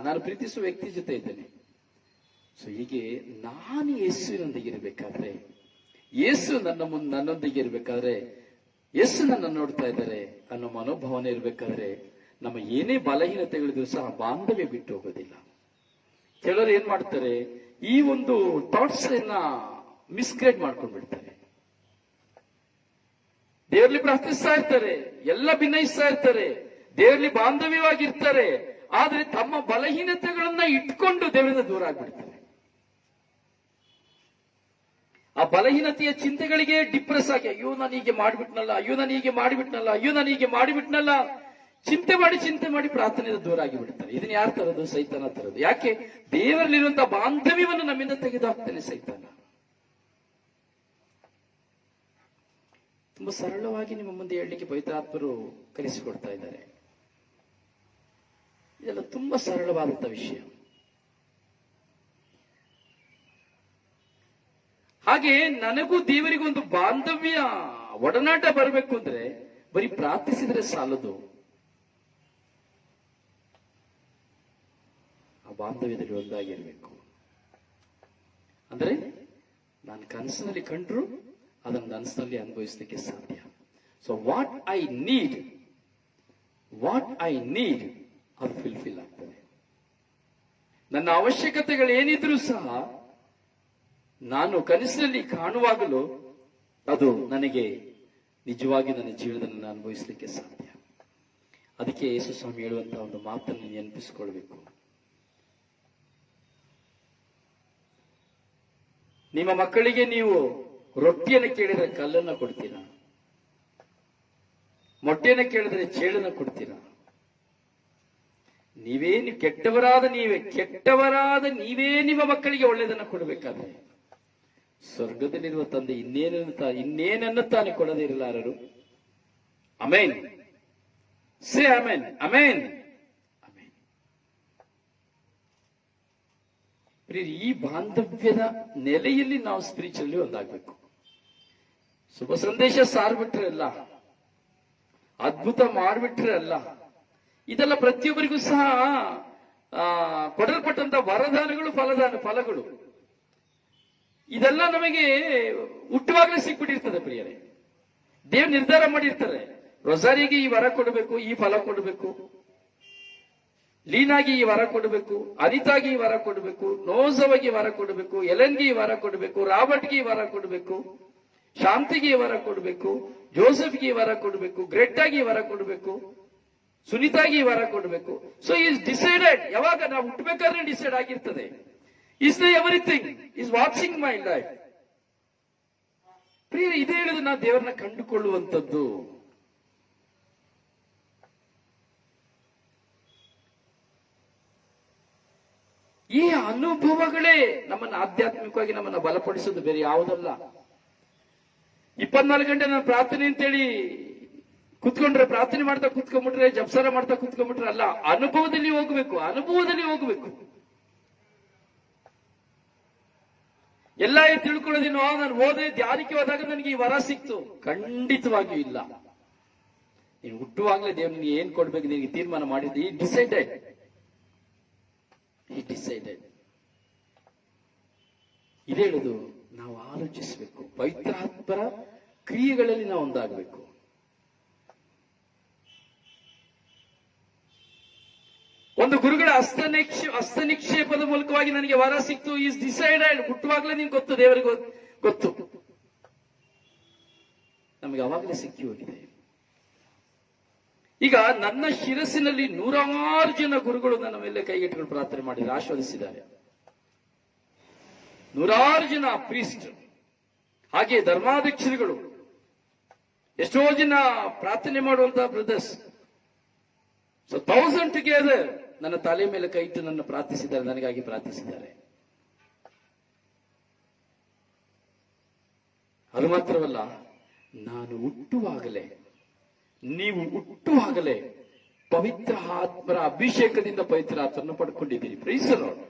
ನಾನು ಪ್ರೀತಿಸುವ ವ್ಯಕ್ತಿ ಜೊತೆ ಇದ್ದೇನೆ. ಸೊ ಹೀಗೆ ನಾನು ಯೇಸುವಿನೊಂದಿಗೆ ಇರಬೇಕಾದ್ರೆ, ಯೇಸು ನನ್ನೊಂದಿಗೆ ಇರಬೇಕಾದ್ರೆ, ಯೇಸು ನನ್ನ ನೋಡ್ತಾ ಇದ್ದಾರೆ ಅನ್ನೋ ಮನೋಭಾವನೆ ಇರಬೇಕಾದ್ರೆ ನಮ್ಮ ಏನೇ ಬಲಹೀನತೆಗಳಿದ್ರು ಸಹ ಬಾಂಧವ್ಯ ಬಿಟ್ಟು ಹೋಗೋದಿಲ್ಲ. ಕೆಲವರು ಏನ್ ಮಾಡ್ತಾರೆ, ಈ ಒಂದು ಥಾಟ್ಸ್ ಮಿಸ್ಗೈಡ್ ಮಾಡ್ಕೊಂಡು ಬಿಡ್ತಾರೆ. ದೇವರಲ್ಲಿ ಪ್ರಾರ್ಥಿಸ್ತಾ ಇರ್ತಾರೆ, ಎಲ್ಲ ಭಿನ್ನಯಿಸ್ತಾ ಇರ್ತಾರೆ, ದೇವರಲ್ಲಿ ಬಾಂಧವ್ಯವಾಗಿರ್ತಾರೆ, ಆದ್ರೆ ತಮ್ಮ ಬಲಹೀನತೆಗಳನ್ನ ಇಟ್ಕೊಂಡು ದೇವರಿಂದ ದೂರ ಆಗ್ಬಿಡ್ತಾರೆ. ಆ ಬಲಹೀನತೆಯ ಚಿಂತೆಗಳಿಗೆ ಡಿಪ್ರೆಸ್ ಆಗಿ, ಅಯ್ಯೋ ನಾನು ಹೀಗೆ ಮಾಡಿಬಿಟ್ನಲ್ಲ, ಅಯ್ಯೋ ನಾನು ಹೀಗೆ ಮಾಡಿಬಿಟ್ನಲ್ಲ, ಅಯ್ಯೋ ನಾನು ಹೀಗೆ ಮಾಡಿಬಿಟ್ನಲ್ಲ, ಚಿಂತೆ ಮಾಡಿ ಪ್ರಾರ್ಥನೆಯಿಂದ ದೂರ ಆಗಿಬಿಡ್ತಾರೆ. ಇದನ್ನ ಯಾರು ತರೋದು? ಸೈತಾನ ತರೋದು. ಯಾಕೆ? ದೇವರಲ್ಲಿರುವಂತಹ ಬಾಂಧವ್ಯವನ್ನು ನಮ್ಮಿಂದ ತೆಗೆದುಹಾಕ್ತಾನೆ ಸೈತಾನ. ತುಂಬಾ ಸರಳವಾಗಿ ನಿಮ್ಮ ಮುಂದೆ ಹೇಳಲಿಕ್ಕೆ ಪವಿತ್ರಾತ್ಮರು ಕಲಿಸಿಕೊಡ್ತಾ ಇದ್ದಾರೆ. ಇದೆಲ್ಲ ತುಂಬಾ ಸರಳವಾದಂತ ವಿಷಯ. ಹಾಗೆ ನನಗೂ ದೇವರಿಗೂ ಒಂದು ಬಾಂಧವ್ಯ ಒಡನಾಟ ಬರಬೇಕು ಅಂದ್ರೆ ಬರೀ ಪ್ರಾರ್ಥಿಸಿದ್ರೆ ಸಾಲದು. ಆ ಬಾಂಧವ್ಯದಲ್ಲಿ ಒಂದಾಗಿರ್ಬೇಕು. ಅಂದ್ರೆ ನಾನು ಕನಸಿನಲ್ಲಿ ಕಂಡ್ರು ಅದನ್ನು ಕನಸಿನಲ್ಲಿ ಅನುಭವಿಸಲಿಕ್ಕೆ ಸಾಧ್ಯ. ಸೊ ವಾಟ್ ಐ ನೀಡ್ ಅದು ಫುಲ್ಫಿಲ್ ಆಗ್ತದೆ. ನನ್ನ ಅವಶ್ಯಕತೆಗಳು ಏನಿದ್ರೂ ಸಹ ನಾನು ಕನಸಿನಲ್ಲಿ ಕಾಣುವಾಗಲೂ ಅದು ನನಗೆ ನಿಜವಾಗಿ ನನ್ನ ಜೀವನದಲ್ಲಿ ಅನುಭವಿಸಲಿಕ್ಕೆ ಸಾಧ್ಯ. ಅದಕ್ಕೆ ಯೇಸು ಸ್ವಾಮಿ ಹೇಳುವಂತಹ ಒಂದು ಮಾತನ್ನು ನೆನಪಿಸಿಕೊಳ್ಬೇಕು. ನಿಮ್ಮ ಮಕ್ಕಳಿಗೆ ನೀವು ರೊಟ್ಟಿಯನ್ನು ಕೇಳಿದ್ರೆ ಕಲ್ಲನ್ನು ಕೊಡ್ತೀರಾ? ಮೊಟ್ಟೆಯನ್ನು ಕೇಳಿದ್ರೆ ಚೇಳನ್ನು ಕೊಡ್ತೀರಾ? ನೀವು ಕೆಟ್ಟವರಾದ ನೀವೇ ನಿಮ್ಮ ಮಕ್ಕಳಿಗೆ ಒಳ್ಳೆಯದನ್ನು ಕೊಡಬೇಕಾದ್ರೆ ಸ್ವರ್ಗದಲ್ಲಿರುವ ತಂದೆ ಇನ್ನೇನನ್ನುತ್ತಾನೆ ಕೊಡದೇ ಇರಲಾರರು. ಅಮೇನ್. ಸೇ ಅಮೇನ್. ಅಮೇನ್. ಅಮೇನ್. ಈ ಬಾಂಧವ್ಯದ ನೆಲೆಯಲ್ಲಿ ನಾವು ಸ್ಪಿರಿಚುವಲಿ ಒಂದಾಗಬೇಕು. ಶುಭ ಸಂದೇಶ ಸಾರ್ಬಿಟ್ರೆ ಅಲ್ಲ, ಅದ್ಭುತ ಮಾಡ್ಬಿಟ್ರೆ ಅಲ್ಲ, ಇದೆಲ್ಲ ಪ್ರತಿಯೊಬ್ಬರಿಗೂ ಸಹ ಕೊಡಲ್ಪಟ್ಟಂತ ವರದಾನಗಳು, ಫಲಗಳು. ಇದೆಲ್ಲ ನಮಗೆ ಹುಟ್ಟುವಾಗಲೇ ಸಿಕ್ಬಿಟ್ಟಿರ್ತದೆ ಪ್ರಿಯರೇ. ದೇವ್ರು ನಿರ್ಧಾರ ಮಾಡಿರ್ತಾರೆ, ರೊಸಾರಿಗೆ ಈ ವರ ಕೊಡಬೇಕು, ಈ ಫಲ ಕೊಡಬೇಕು, ಲೀನಾಗಿ ಈ ವರ ಕೊಡಬೇಕು, ಅನಿತಾಗಿ ಈ ವರ ಕೊಡಬೇಕು, ನೋಸವಾಗಿ ಈ ವರ ಕೊಡಬೇಕು, ಎಲೆನ್ಗೆ ಈ ವರ ಕೊಡಬೇಕು, ರಾಬರ್ಟ್ಗೆ ಈ ವರ ಕೊಡಬೇಕು, ಶಾಂತಿಗೆ ಈ ವರ ಕೊಡಬೇಕು, ಜೋಸೆಫ್ಗೆ ಈ ವರ ಕೊಡಬೇಕು, ಗ್ರೆಟ್ಟಾಗಿ ಈ ವರ ಕೊಡಬೇಕು, ಸುನೀತಾಗಿ ಈ ವರ ಕೊಡಬೇಕು. So is decided. ಯಾವಾಗ ನಾವು ಹುಟ್ಟಬೇಕಾದ್ರೆ ಡಿಸೈಡ್ ಆಗಿರ್ತದೆ. Is the everything, is watching my life. ಪ್ರಿಯರೇ, ಇದೇ ಹೇಳಿದ್ರೆ ನಾವು ದೇವರನ್ನ ಕಂಡುಕೊಳ್ಳುವಂಥದ್ದು. ಈ ಅನುಭವಗಳೇ ನಮ್ಮನ್ನು ಆಧ್ಯಾತ್ಮಿಕವಾಗಿ ನಮ್ಮನ್ನು ಬಲಪಡಿಸೋದು, ಬೇರೆ ಯಾವುದಲ್ಲ. 24 ಗಂಟೆ ನಾನು ಪ್ರಾರ್ಥನೆ ಅಂತೇಳಿ ಕುತ್ಕೊಂಡ್ರೆ, ಪ್ರಾರ್ಥನೆ ಮಾಡ್ತಾ ಕುತ್ಕೊಂಡ್ಬಿಟ್ರೆ, ಜಪ್ಸಾರ ಮಾಡ್ತಾ ಕುತ್ಕೊಂಡ್ಬಿಟ್ರೆ ಅಲ್ಲ. ಅನುಭವದಲ್ಲಿ ಹೋಗ್ಬೇಕು. ಎಲ್ಲ ತಿಳ್ಕೊಳ್ಳೋದೇನೋ, ನಾನು ಓದೇ ಧ್ಯಾನಕ್ಕೆ ಹೋದಾಗ ನನಗೆ ಈ ವರ ಸಿಕ್ತು, ಖಂಡಿತವಾಗಿಯೂ ಇಲ್ಲ. ನೀನು ಹುಟ್ಟುವಾಗಲೇ ದೇವ್ರು ನಿನಗೆ ಏನ್ ಕೊಡ್ಬೇಕು ನಿನಗೆ ತೀರ್ಮಾನ ಮಾಡಿದ್ದೆ. ಈ ಡಿಸೈಡೆಡ್. ಇದೇ ಹೇಳುದು, ನಾವು ಆಲೋಚಿಸಬೇಕು. ಪವಿತ್ರಾತ್ಮರ ಕ್ರಿಯೆಗಳಲ್ಲಿ ನಾವು ಒಂದಾಗಬೇಕು. ಒಂದು ಗುರುಗಳ ಹಸ್ತನಿಕ್ಷೇಪದ ಮೂಲಕವಾಗಿ ನನಗೆ ವರ ಸಿಕ್ತು. Is decided. ಹುಟ್ಟುವಾಗಲೇ ನಿನ್ಗೆ ಗೊತ್ತು, ದೇವರಿಗೆ ಗೊತ್ತು. ನಮಗೆ ಅವಾಗಲೇ ಸಿಕ್ಕಿ ಹೋಗಿದೆ. ಈಗ ನನ್ನ ಶಿರಸ್ಸಿನಲ್ಲಿ 106 ಜನ ಗುರುಗಳು ನನ್ನ ಮೇಲೆ ಕೈಗೆಟ್ಕೊಂಡು ಪ್ರಾರ್ಥನೆ ಮಾಡಿದ್ದಾರೆ, ಆಶೀರ್ವದಿಸಿದ್ದಾರೆ. 106 ಜನ ಪ್ರೀಸ್ಟ್, ಹಾಗೆ ಧರ್ಮಾಧ್ಯಕ್ಷರುಗಳು, ಎಷ್ಟೋ ಜನ ಪ್ರಾರ್ಥನೆ ಮಾಡುವಂತಹ ಬ್ರದರ್ಸ್. ಸೊ 1000 ಟುಗೆದರ್ ನನ್ನ ತಲೆ ಮೇಲೆ ಕೈ ಇಟ್ಟು ನನ್ನ ಪ್ರಾರ್ಥಿಸಿದ್ದಾರೆ, ನನಗಾಗಿ ಪ್ರಾರ್ಥಿಸಿದ್ದಾರೆ. ಅದು ಮಾತ್ರವಲ್ಲ, ನಾನು ಹುಟ್ಟುವಾಗಲೇ, ನೀವು ಹುಟ್ಟುವಾಗಲೇ ಪವಿತ್ರ ಆತ್ಮರ ಅಭಿಷೇಕದಿಂದ ಪವಿತ್ರ ಆತ್ಮರನ್ನು ಪಡ್ಕೊಂಡಿದ್ದೀರಿ. Praise the Lord.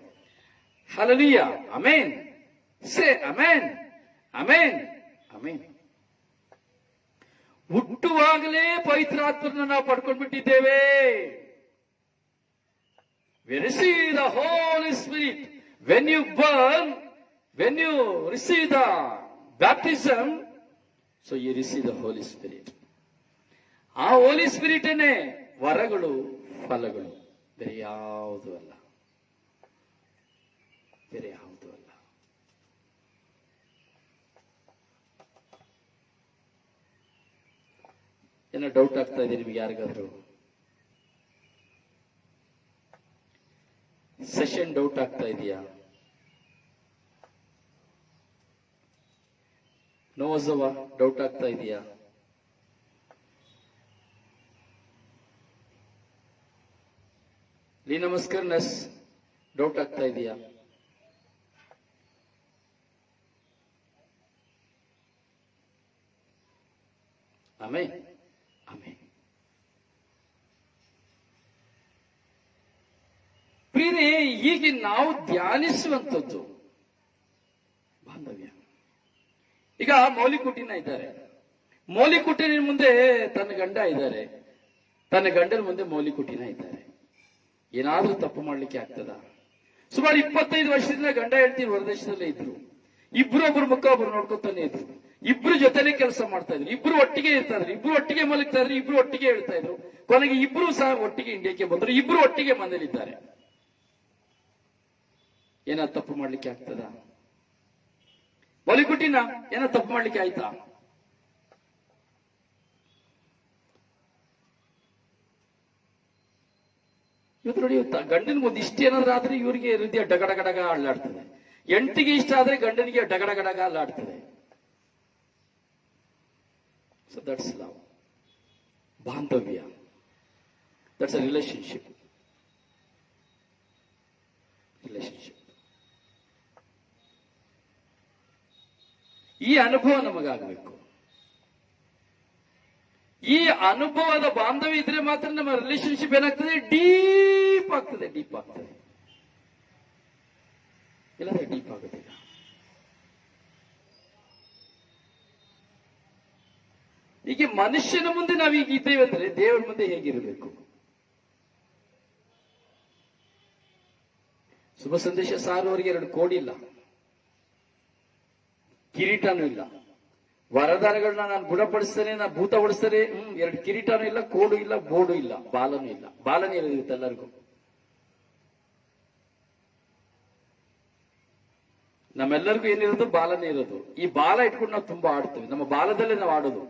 Hallelujah. Amen. Say amen. Amen. Amen. ಹುಟ್ಟುವಾಗಲೇ ಪವಿತ್ರ ಆತ್ಮರನ್ನು ನಾವು ಪಡ್ಕೊಂಡ್ಬಿಟ್ಟಿದ್ದೇವೆ. We receive the Holy Spirit. When you burn, when you receive the baptism, so you receive the Holy Spirit. ಆ ಹೋಲಿ ಸ್ಪಿರಿಟನೇ ವರಗಳು, ಫಲಗಳು, ಬೇರೆ ಯಾವುದು ಅಲ್ಲ, ಬೇರೆ ಯಾವುದು ಅಲ್ಲ. ಏನೋ ಡೌಟ್ ಆಗ್ತಾ ಇದೆ ನಿಮ್ಗೆ ಯಾರಿಗಾದ್ರು? ಸೆಷನ್ ಡೌಟ್ ಆಗ್ತಾ ಇದೆಯಾ? ನೋವೋಜವ ಡೌಟ್ ಆಗ್ತಾ ಇದೆಯಾ? ಲೀ ನಮಸ್ಕಾರ ನಸ್ ಡೌಟ್ ಆಗ್ತಾ ಇದೆಯಾ? ಆಮೇನ್ ಆಮೇನ್. ಪ್ರಿಯರೇ, ಈಗ ನಾವು ಧ್ಯಾನಿಸುವಂಥದ್ದು ಬಾಂಧವ್ಯ. ಈಗ ಮೌಲಿಕುಟಿನ ಇದ್ದಾರೆ, ಮೌಲಿಕುಟಿನ ಮುಂದೆ ತನ್ನ ಗಂಡ ಇದ್ದಾರೆ, ತನ್ನ ಗಂಡನ ಮುಂದೆ ಮೌಲಿಕುಟಿನ ಇದ್ದಾರೆ. ಏನಾದ್ರೂ ತಪ್ಪು ಮಾಡ್ಲಿಕ್ಕೆ ಆಗ್ತದ? ಸುಮಾರು 25 ವರ್ಷದಿಂದ ಗಂಡ ಹೆಂಡತಿ ಹೊರದೇಶದಲ್ಲೇ ಇದ್ರು. ಇಬ್ರು ಒಬ್ರು ಮುಖ ಒಬ್ರು ನೋಡ್ಕೊತಾನೆ ಇದ್ರು. ಇಬ್ರು ಜೊತೆಲೆ ಕೆಲಸ ಮಾಡ್ತಾ ಇದ್ರು, ಇಬ್ರು ಒಟ್ಟಿಗೆ ಇರ್ತಾ ಇದ್ರು, ಇಬ್ರು ಒಟ್ಟಿಗೆ ಮಲಗ್ತಾ ಇದ್ರು, ಇಬ್ರು ಒಟ್ಟಿಗೆ ಹೇಳ್ತಾ ಇದ್ರು. ಕೊನೆಗೆ ಇಬ್ರು ಸಹ ಒಟ್ಟಿಗೆ ಇಂಡಿಯಾಕ್ಕೆ ಬಂದ್ರು, ಇಬ್ರು ಒಟ್ಟಿಗೆ ಮನೇಲಿದ್ದಾರೆ. ಏನ ತಪ್ಪು ಮಾಡ್ಲಿಕ್ಕೆ ಆಗ್ತದ? ಮೌಲಿಕುಟಿನ ಏನ ತಪ್ಪು ಮಾಡ್ಲಿಕ್ಕೆ ಆಯ್ತಾ? ಇವತ್ತು ನೋಡಿ, ಗಂಡನ ಮುಂದೆ ಇಷ್ಟ ಏನಾದ್ರೂ ಆದ್ರೆ ಇವರಿಗೆ ಹೃದಯ ಡಗಡಗಡಗ ಅಲ್ಲಾಡ್ತದೆ. ಹೆಂಡತಿಗೆ ಇಷ್ಟ ಆದ್ರೆ ಗಂಡನಿಗೆ ಡಗಡಗಡಗ ಅಲ್ಲಾಡ್ತದೆ. ಸೊ ದಟ್ಸ್ ಲವ್, ಬಾಂಧವ್ಯ, ದಟ್ಸ್ ಅ ರಿಲೇಶನ್ಶಿಪ್. ಈ ಅನುಭವ ನಮಗಾಗಬೇಕು. ಈ ಅನುಭವದ ಬಾಂಧವ್ಯ ಇದ್ರೆ ಮಾತ್ರ ನಮ್ಮ ರಿಲೇಶನ್ಶಿಪ್ ಏನಾಗ್ತದೆ? ಡೀಪ್ ಆಗ್ತದೆ, ಡೀಪ್ ಆಗ್ತದೆ. ಇಲ್ಲದ್ರೆ ಡೀಪ್ ಆಗೋದಿಲ್ಲ. ಹೀಗೆ ಮನುಷ್ಯನ ಮುಂದೆ ನಾವೀಗ ಇದ್ದೇವೆ ಅಂದ್ರೆ ದೇವರ ಮುಂದೆ ಹೇಗಿರಬೇಕು? ಶುಭ ಸಂದೇಶ ಸಾರುವವರಿಗೆ 2 ಕೋಡಿ ಇಲ್ಲ, ಕಿರೀಟನೂ ಇಲ್ಲ, ವರದಾನಗಳನ್ನ ನಾನು ಗುಣಪಡಿಸ್ತೇನೆ, ನಾನು ಭೂತ ಓಡಿಸ್ತೇನೆ, 2 ಕಿರೀಟನೂ ಇಲ್ಲ, ಕೋಡು ಇಲ್ಲ, ಬೋರ್ಡು ಇಲ್ಲ, ಬಾಲನೂ ಇಲ್ಲ. ಬಾಲನೇ ಇರುತ್ತೆ ಎಲ್ಲರಿಗೂ. ನಮ್ಮೆಲ್ಲರಿಗೂ ಏನಿರೋದು? ಬಾಲನೇ ಇರೋದು. ಈ ಬಾಲ ಇಟ್ಕೊಂಡು ನಾವು ತುಂಬಾ ಆಡ್ತೇವೆ, ನಮ್ಮ ಬಾಲದಲ್ಲೇ ನಾವು ಆಡೋದು.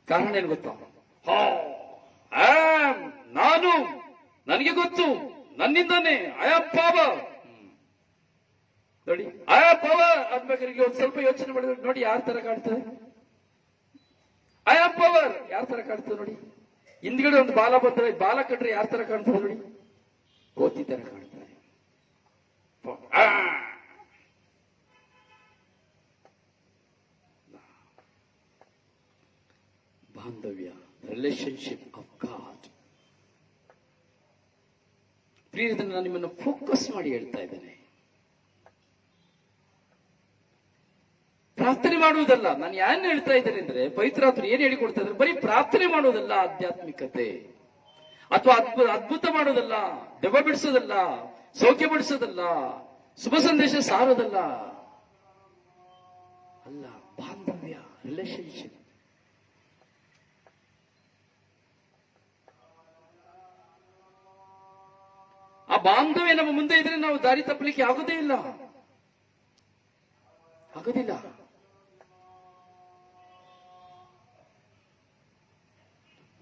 ಕಾರಣ ಏನ್ ಗೊತ್ತಾ? ನಾನು, ನನಗೆ ಗೊತ್ತು, ನನ್ನಿಂದಾನೆ, ಅಯ್ಯಪ್ಪವ ನೋಡಿ, ಅಯ್ಯಪ್ಪವ ಅನ್ಬೇಕಾದ್ರೆ ಒಂದ್ ಸ್ವಲ್ಪ ಯೋಚನೆ ಮಾಡಿದ್ರೆ ನೋಡಿ ಯಾರ ತರ ಕಾಣ್ತದೆ? ಅಯ್ಯಪ್ಪವರ್ ಯಾರ ತರ ಕಾಣ್ತದೆ ನೋಡಿ. ಹಿಂದ್ಗಡೆ ಒಂದು ಬಾಲ ಬಂದ್ರೆ, ಬಾಲ ಕಟ್ರೆ ಯಾರ ತರ ಕಾಣ್ತದೆ ನೋಡಿ? ಕೋತಿ ತರ ಕಾಣ್ತಾರೆ. ಬಾಂಧವ್ಯ, ರಿಲೇಶನ್ಶಿಪ್ ಆಫ್ ಗಾಡ್. ಪ್ರಿಯರೇ, ನಾನು ನಿಮ್ಮನ್ನು ಫೋಕಸ್ ಮಾಡಿ ಹೇಳ್ತಾ ಇದ್ದೇನೆ. ಪ್ರಾರ್ಥನೆ ಮಾಡುವುದಲ್ಲ. ನಾನು ಏನ್ ಹೇಳ್ತಾ ಇದ್ದೇನೆ ಅಂದ್ರೆ, ಪವಿತ್ರಾತ್ಮರು ಏನ್ ಹೇಳಿಕೊಡ್ತಾ ಇದ್ದಾರೆ? ಬರೀ ಪ್ರಾರ್ಥನೆ ಮಾಡುವುದಲ್ಲ ಆಧ್ಯಾತ್ಮಿಕತೆ, ಅಥವಾ ಅದ್ಭುತ ಮಾಡೋದಲ್ಲ, ದೆವ್ವ ಬಿಡಿಸೋದಲ್ಲ, ಸೌಖ್ಯ ಪಡಿಸೋದಲ್ಲ, ಶುಭ ಸಂದೇಶ ಸಾರೋದಲ್ಲ. ಅಲ್ಲ, ಬಾಂಧವ್ಯ, ರಿಲೇಶನ್ಶಿಪ್. ಆ ಬಾಂಧವ್ಯ ನಮ್ಮ ಮುಂದೆ ಇದ್ರೆ ನಾವು ದಾರಿ ತಪ್ಪಲಿಕ್ಕೆ ಆಗೋದೇ ಇಲ್ಲ, ಆಗೋದಿಲ್ಲ.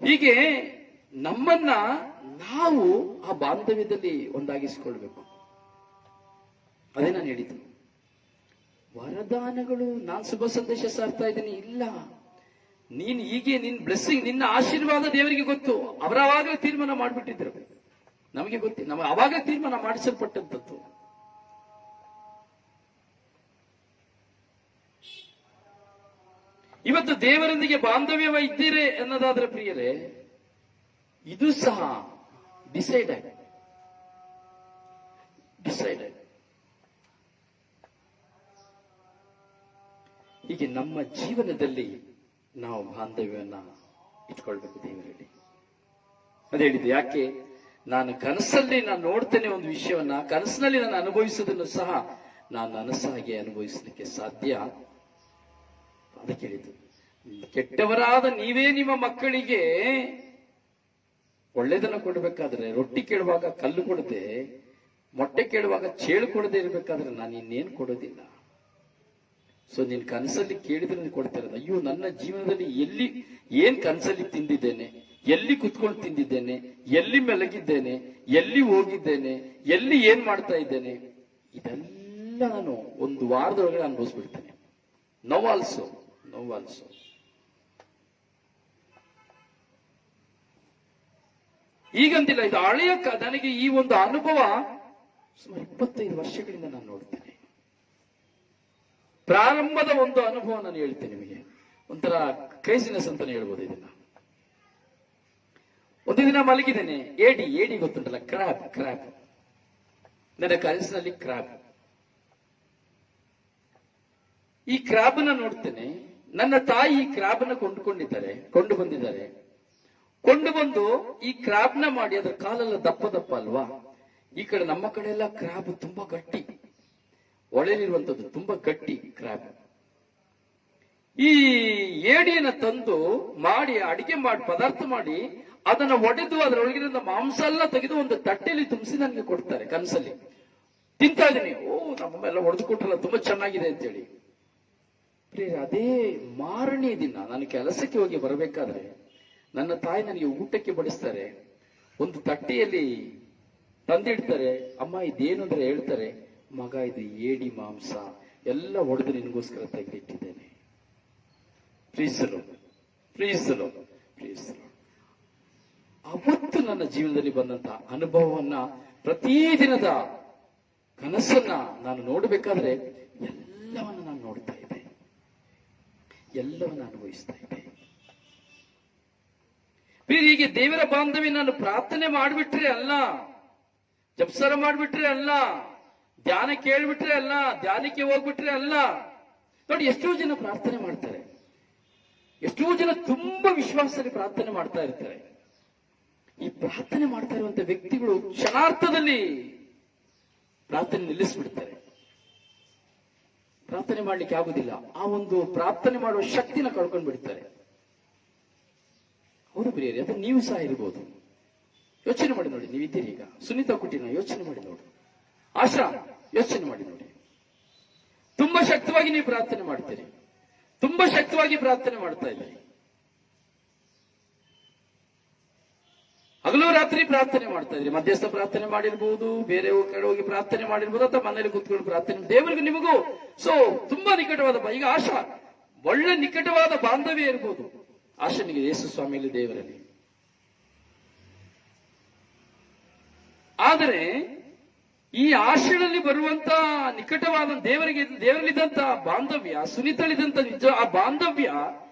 ಹೀಗೆ ನಮ್ಮನ್ನ ನಾವು ಆ ಬಾಂಧವ್ಯದಲ್ಲಿ ಒಂದಾಗಿಸಿಕೊಳ್ಬೇಕು. ಅದೇ ನಾನು ಹೇಳಿದ್ದು. ವರದಾನಗಳು, ನಾನು ಶುಭ ಸಂದೇಶ ಸಾರ್ತಾ ಇದ್ದೀನಿ, ಇಲ್ಲ. ನೀನ್ ಹೀಗೆ ನಿನ್ ಬ್ಲೆಸ್ಸಿಂಗ್, ನಿನ್ನ ಆಶೀರ್ವಾದ ದೇವರಿಗೆ ಗೊತ್ತು. ಅವರ ಅವಾಗಲೇ ತೀರ್ಮಾನ ಮಾಡಿಬಿಟ್ಟಿದ್ರು, ನಮಗೆ ಗೊತ್ತಿ, ನಮಗೆ ಅವಾಗಲೇ ತೀರ್ಮಾನ ಮಾಡಿಸಲ್ಪಟ್ಟಂಥದ್ದು. ಇವತ್ತು ದೇವರೊಂದಿಗೆ ಬಾಂಧವ್ಯವ ಇದ್ದೀರಿ ಅನ್ನೋದಾದ್ರೆ ಪ್ರಿಯರೇ, ಇದು ಸಹ ಡಿಸೈಡೆಡ್. ಹೀಗೆ ನಮ್ಮ ಜೀವನದಲ್ಲಿ ನಾವು ಬಾಂಧವ್ಯವನ್ನ ಇಟ್ಕೊಳ್ಬೇಕು ದೇವರಲ್ಲಿ. ಅದೇ ಹೇಳಿದ್ದು. ಯಾಕೆ? ನಾನು ಕನಸಲ್ಲಿ ನಾನು ನೋಡ್ತೇನೆ ಒಂದು ವಿಷಯವನ್ನ, ಕನಸಿನಲ್ಲಿ ನಾನು ಅನುಭವಿಸುವುದನ್ನು ಸಹ ನಾನು ನನಸಾಗಿ ಅನುಭವಿಸಲಿಕ್ಕೆ ಸಾಧ್ಯ. ಅದಕ್ಕೆ ಹೇಳಿದ್ದು, ಕೆಟ್ಟವರಾದ ನೀವೇ ನಿಮ್ಮ ಮಕ್ಕಳಿಗೆ ಒಳ್ಳೆದನ್ನ ಕೊಡಬೇಕಾದ್ರೆ, ರೊಟ್ಟಿ ಕೇಳುವಾಗ ಕಲ್ಲು ಕೊಡದೆ, ಮೊಟ್ಟೆ ಕೇಳುವಾಗ ಚೇಳು ಕೊಡದೆ ಇರಬೇಕಾದ್ರೆ ನಾನು ಇನ್ನೇನು ಕೊಡೋದಿಲ್ಲ. ಸೊ ನೀನ್ ಕನಸಲ್ಲಿ ಕೇಳಿದ್ರೆ ನೀನು ಕೊಡ್ತಾ ಇರೋದು. ಅಯ್ಯೋ, ನನ್ನ ಜೀವನದಲ್ಲಿ ಎಲ್ಲಿ ಏನ್ ಕನಸಲ್ಲಿ ತಿಂದಿದ್ದೇನೆ, ಎಲ್ಲಿ ಕುತ್ಕೊಂಡು ತಿಂದಿದ್ದೇನೆ, ಎಲ್ಲಿ ಮಲಗಿದ್ದೇನೆ, ಎಲ್ಲಿ ಹೋಗಿದ್ದೇನೆ, ಎಲ್ಲಿ ಏನ್ ಮಾಡ್ತಾ ಇದ್ದೇನೆ, ಇದೆಲ್ಲ ನಾನು ಒಂದು ವಾರದೊಳಗಡೆ ಅನುಭವಿಸ್ಬಿಡ್ತೇನೆ. No also. ಈಗಂತಿಲ್ಲ, ಇದು ಹಳೆಯ ನನಗೆ ಈ ಒಂದು ಅನುಭವ ಸುಮಾರು 25 ವರ್ಷಗಳಿಂದ ನಾನು ನೋಡ್ತೇನೆ. ಪ್ರಾರಂಭದ ಒಂದು ಅನುಭವ ನಾನು ಹೇಳ್ತೇನೆ ನಿಮಗೆ, ಒಂಥರ ಕ್ರೇಜಿನೆಸ್ ಅಂತಾನೆ ಹೇಳ್ಬೋದು ಇದನ್ನ. ಒಂದು ದಿನ ಮಲಗಿದ್ದೇನೆ, ಏಡಿ ಗೊತ್ತುಂಟಲ್ಲ, ಕ್ರಾಬ್ ನನ್ನ ಕನಸಿನಲ್ಲಿ ಕ್ರಾಬ್. ಈ ಕ್ರಾಬ್ನ ನೋಡ್ತೇನೆ. ನನ್ನ ತಾಯಿ ಈ ಕ್ರಾಬ್ನ ಕೊಂಡು ಬಂದಿದ್ದಾರೆ. ಕೊಂಡು ಬಂದು ಈ ಕ್ರಾಬ್ನ ಮಾಡಿ, ಅದರ ಕಾಲೆಲ್ಲ ದಪ್ಪ ಅಲ್ವಾ. ಈ ಕಡೆ ನಮ್ಮ ಕಡೆ ಎಲ್ಲ ಕ್ರಾಬ್ ತುಂಬಾ ಗಟ್ಟಿ, ಒಳೆಲಿರುವಂತದ್ದು ತುಂಬಾ ಗಟ್ಟಿ ಕ್ರಾಬ್. ಈ ಏಡಿಯನ್ನ ತಂದು ಮಾಡಿ ಅಡಿಗೆ ಮಾಡಿ ಪದಾರ್ಥ ಮಾಡಿ ಅದನ್ನ ಒಡೆದು ಅದರೊಳಗಿನ ಮಾಂಸ ಎಲ್ಲ ತೆಗೆದು ಒಂದು ತಟ್ಟೆಯಲ್ಲಿ ತುಂಬಿಸಿ ನನಗೆ ಕೊಡ್ತಾರೆ. ಕನಸಲ್ಲಿ ತಿಂತಾ ಇದ್ದೀನಿ. ನಮ್ಮಮ್ಮ ಎಲ್ಲ ಹೊಡೆದು ಕೊಟ್ರಲ್ಲ, ತುಂಬಾ ಚೆನ್ನಾಗಿದೆ ಅಂತೇಳಿ. ಅದೇ ಮಾರನೇ ದಿನ ನಾನು ಕೆಲಸಕ್ಕೆ ಹೋಗಿ ಬರಬೇಕಾದ್ರೆ ನನ್ನ ತಾಯಿ ನನಗೆ ಊಟಕ್ಕೆ ಬಡಿಸ್ತಾರೆ. ಒಂದು ತಟ್ಟೆಯಲ್ಲಿ ತಂದಿಡ್ತಾರೆ. ಅಮ್ಮ ಇದೇನು ಅಂದ್ರೆ ಹೇಳ್ತಾರೆ, ಮಗ ಇದು ಏಡಿ ಮಾಂಸ ಎಲ್ಲ ಒಡೆದು ನಿನಗೋಸ್ಕರ ತೆಗೆದಿಟ್ಟಿದ್ದೇನೆ. ಪ್ಲೀಸ್. ಅವತ್ತು ನನ್ನ ಜೀವನದಲ್ಲಿ ಬಂದಂತ ಅನುಭವವನ್ನ, ಪ್ರತಿದಿನದ ಕನಸನ್ನ ನಾನು ನೋಡಬೇಕಾದ್ರೆ ಎಲ್ಲವನ್ನ ನಾನು ನೋಡ್ತಾ ಇದ್ದೆ, ಎಲ್ಲವನ್ನ ಅನುಭವಿಸ್ತಾ ಇದ್ದೆ. ಹೀಗೆ ದೇವರ ಬಾಂಧವ್ಯ ನಾನು ಪ್ರಾರ್ಥನೆ ಮಾಡಿಬಿಟ್ರೆ ಅಲ್ಲ, ಜಪ್ಸರ ಮಾಡಿಬಿಟ್ರೆ ಅಲ್ಲ, ಧ್ಯಾನ ಕೇಳ್ಬಿಟ್ರೆ ಅಲ್ಲ, ಧ್ಯಾನಕ್ಕೆ ಹೋಗ್ಬಿಟ್ರೆ ಅಲ್ಲ. ನೋಡಿ, ಎಷ್ಟೋ ಜನ ಪ್ರಾರ್ಥನೆ ಮಾಡ್ತಾರೆ, ಎಷ್ಟೋ ಜನ ತುಂಬಾ ವಿಶ್ವಾಸದಲ್ಲಿ ಪ್ರಾರ್ಥನೆ ಮಾಡ್ತಾ ಇರ್ತಾರೆ. ಈ ಪ್ರಾರ್ಥನೆ ಮಾಡ್ತಾ ಇರುವಂತ ವ್ಯಕ್ತಿಗಳು ಕ್ಷಣಾರ್ಥದಲ್ಲಿ ಪ್ರಾರ್ಥನೆ ನಿಲ್ಲಿಸ್ಬಿಡ್ತಾರೆ. ಪ್ರಾರ್ಥನೆ ಮಾಡ್ಲಿಕ್ಕೆ ಆಗುದಿಲ್ಲ. ಆ ಒಂದು ಪ್ರಾರ್ಥನೆ ಮಾಡುವ ಶಕ್ತಿನ ಕಳ್ಕೊಂಡು ಬಿಡ್ತಾರೆ. ಹೌದು ಪ್ರಿಯರೇ, ಅದು ನೀವು ಸಹ ಇರ್ಬೋದು. ಯೋಚನೆ ಮಾಡಿ ನೋಡಿ, ನೀವಿದ್ದೀರಿ ಈಗ. ಸುನೀತಾ ಕುಟಿನ ಯೋಚನೆ ಮಾಡಿ ನೋಡಿ, ಆಶಾ ಯೋಚನೆ ಮಾಡಿ ನೋಡಿ. ತುಂಬಾ ಶಕ್ತವಾಗಿ ನೀವು ಪ್ರಾರ್ಥನೆ ಮಾಡ್ತೀರಿ, ತುಂಬಾ ಶಕ್ತವಾಗಿ ಪ್ರಾರ್ಥನೆ ಮಾಡ್ತಾ ಇದ್ದೀರಿ. ಹಗಲು ರಾತ್ರಿ ಪ್ರಾರ್ಥನೆ ಮಾಡ್ತಾ ಇದ್ರಿ. ಮಧ್ಯಸ್ಥ ಪ್ರಾರ್ಥನೆ ಮಾಡಿರ್ಬೋದು, ಬೇರೆ ಕಡೆ ಹೋಗಿ ಪ್ರಾರ್ಥನೆ ಮಾಡಿರ್ಬೋದು, ಅಥವಾ ಮನೇಲಿ ಕೂತ್ಕೊಂಡು ಪ್ರಾರ್ಥನೆ. ದೇವರಿಗೆ ನಿಮಗೂ ಸೊ ತುಂಬಾ ನಿಕಟವಾದ, ಈಗ ಆಶಾ ಒಳ್ಳೆ ನಿಕಟವಾದ ಬಾಂಧವ್ಯ ಇರ್ಬೋದು ಆಶನಿಗೆ ಯೇಸು ಸ್ವಾಮಿಯಲ್ಲಿ, ದೇವರಲ್ಲಿ. ಆದರೆ ಈ ಆಶೆಗಳಲ್ಲಿ ಬರುವಂತ ನಿಕಟವಾದ ದೇವರಲ್ಲಿದ್ದಂತ ಬಾಂಧವ್ಯ, ಸುನಿತಳಿದಂತ ನಿಜ ಆ ಬಾಂಧವ್ಯ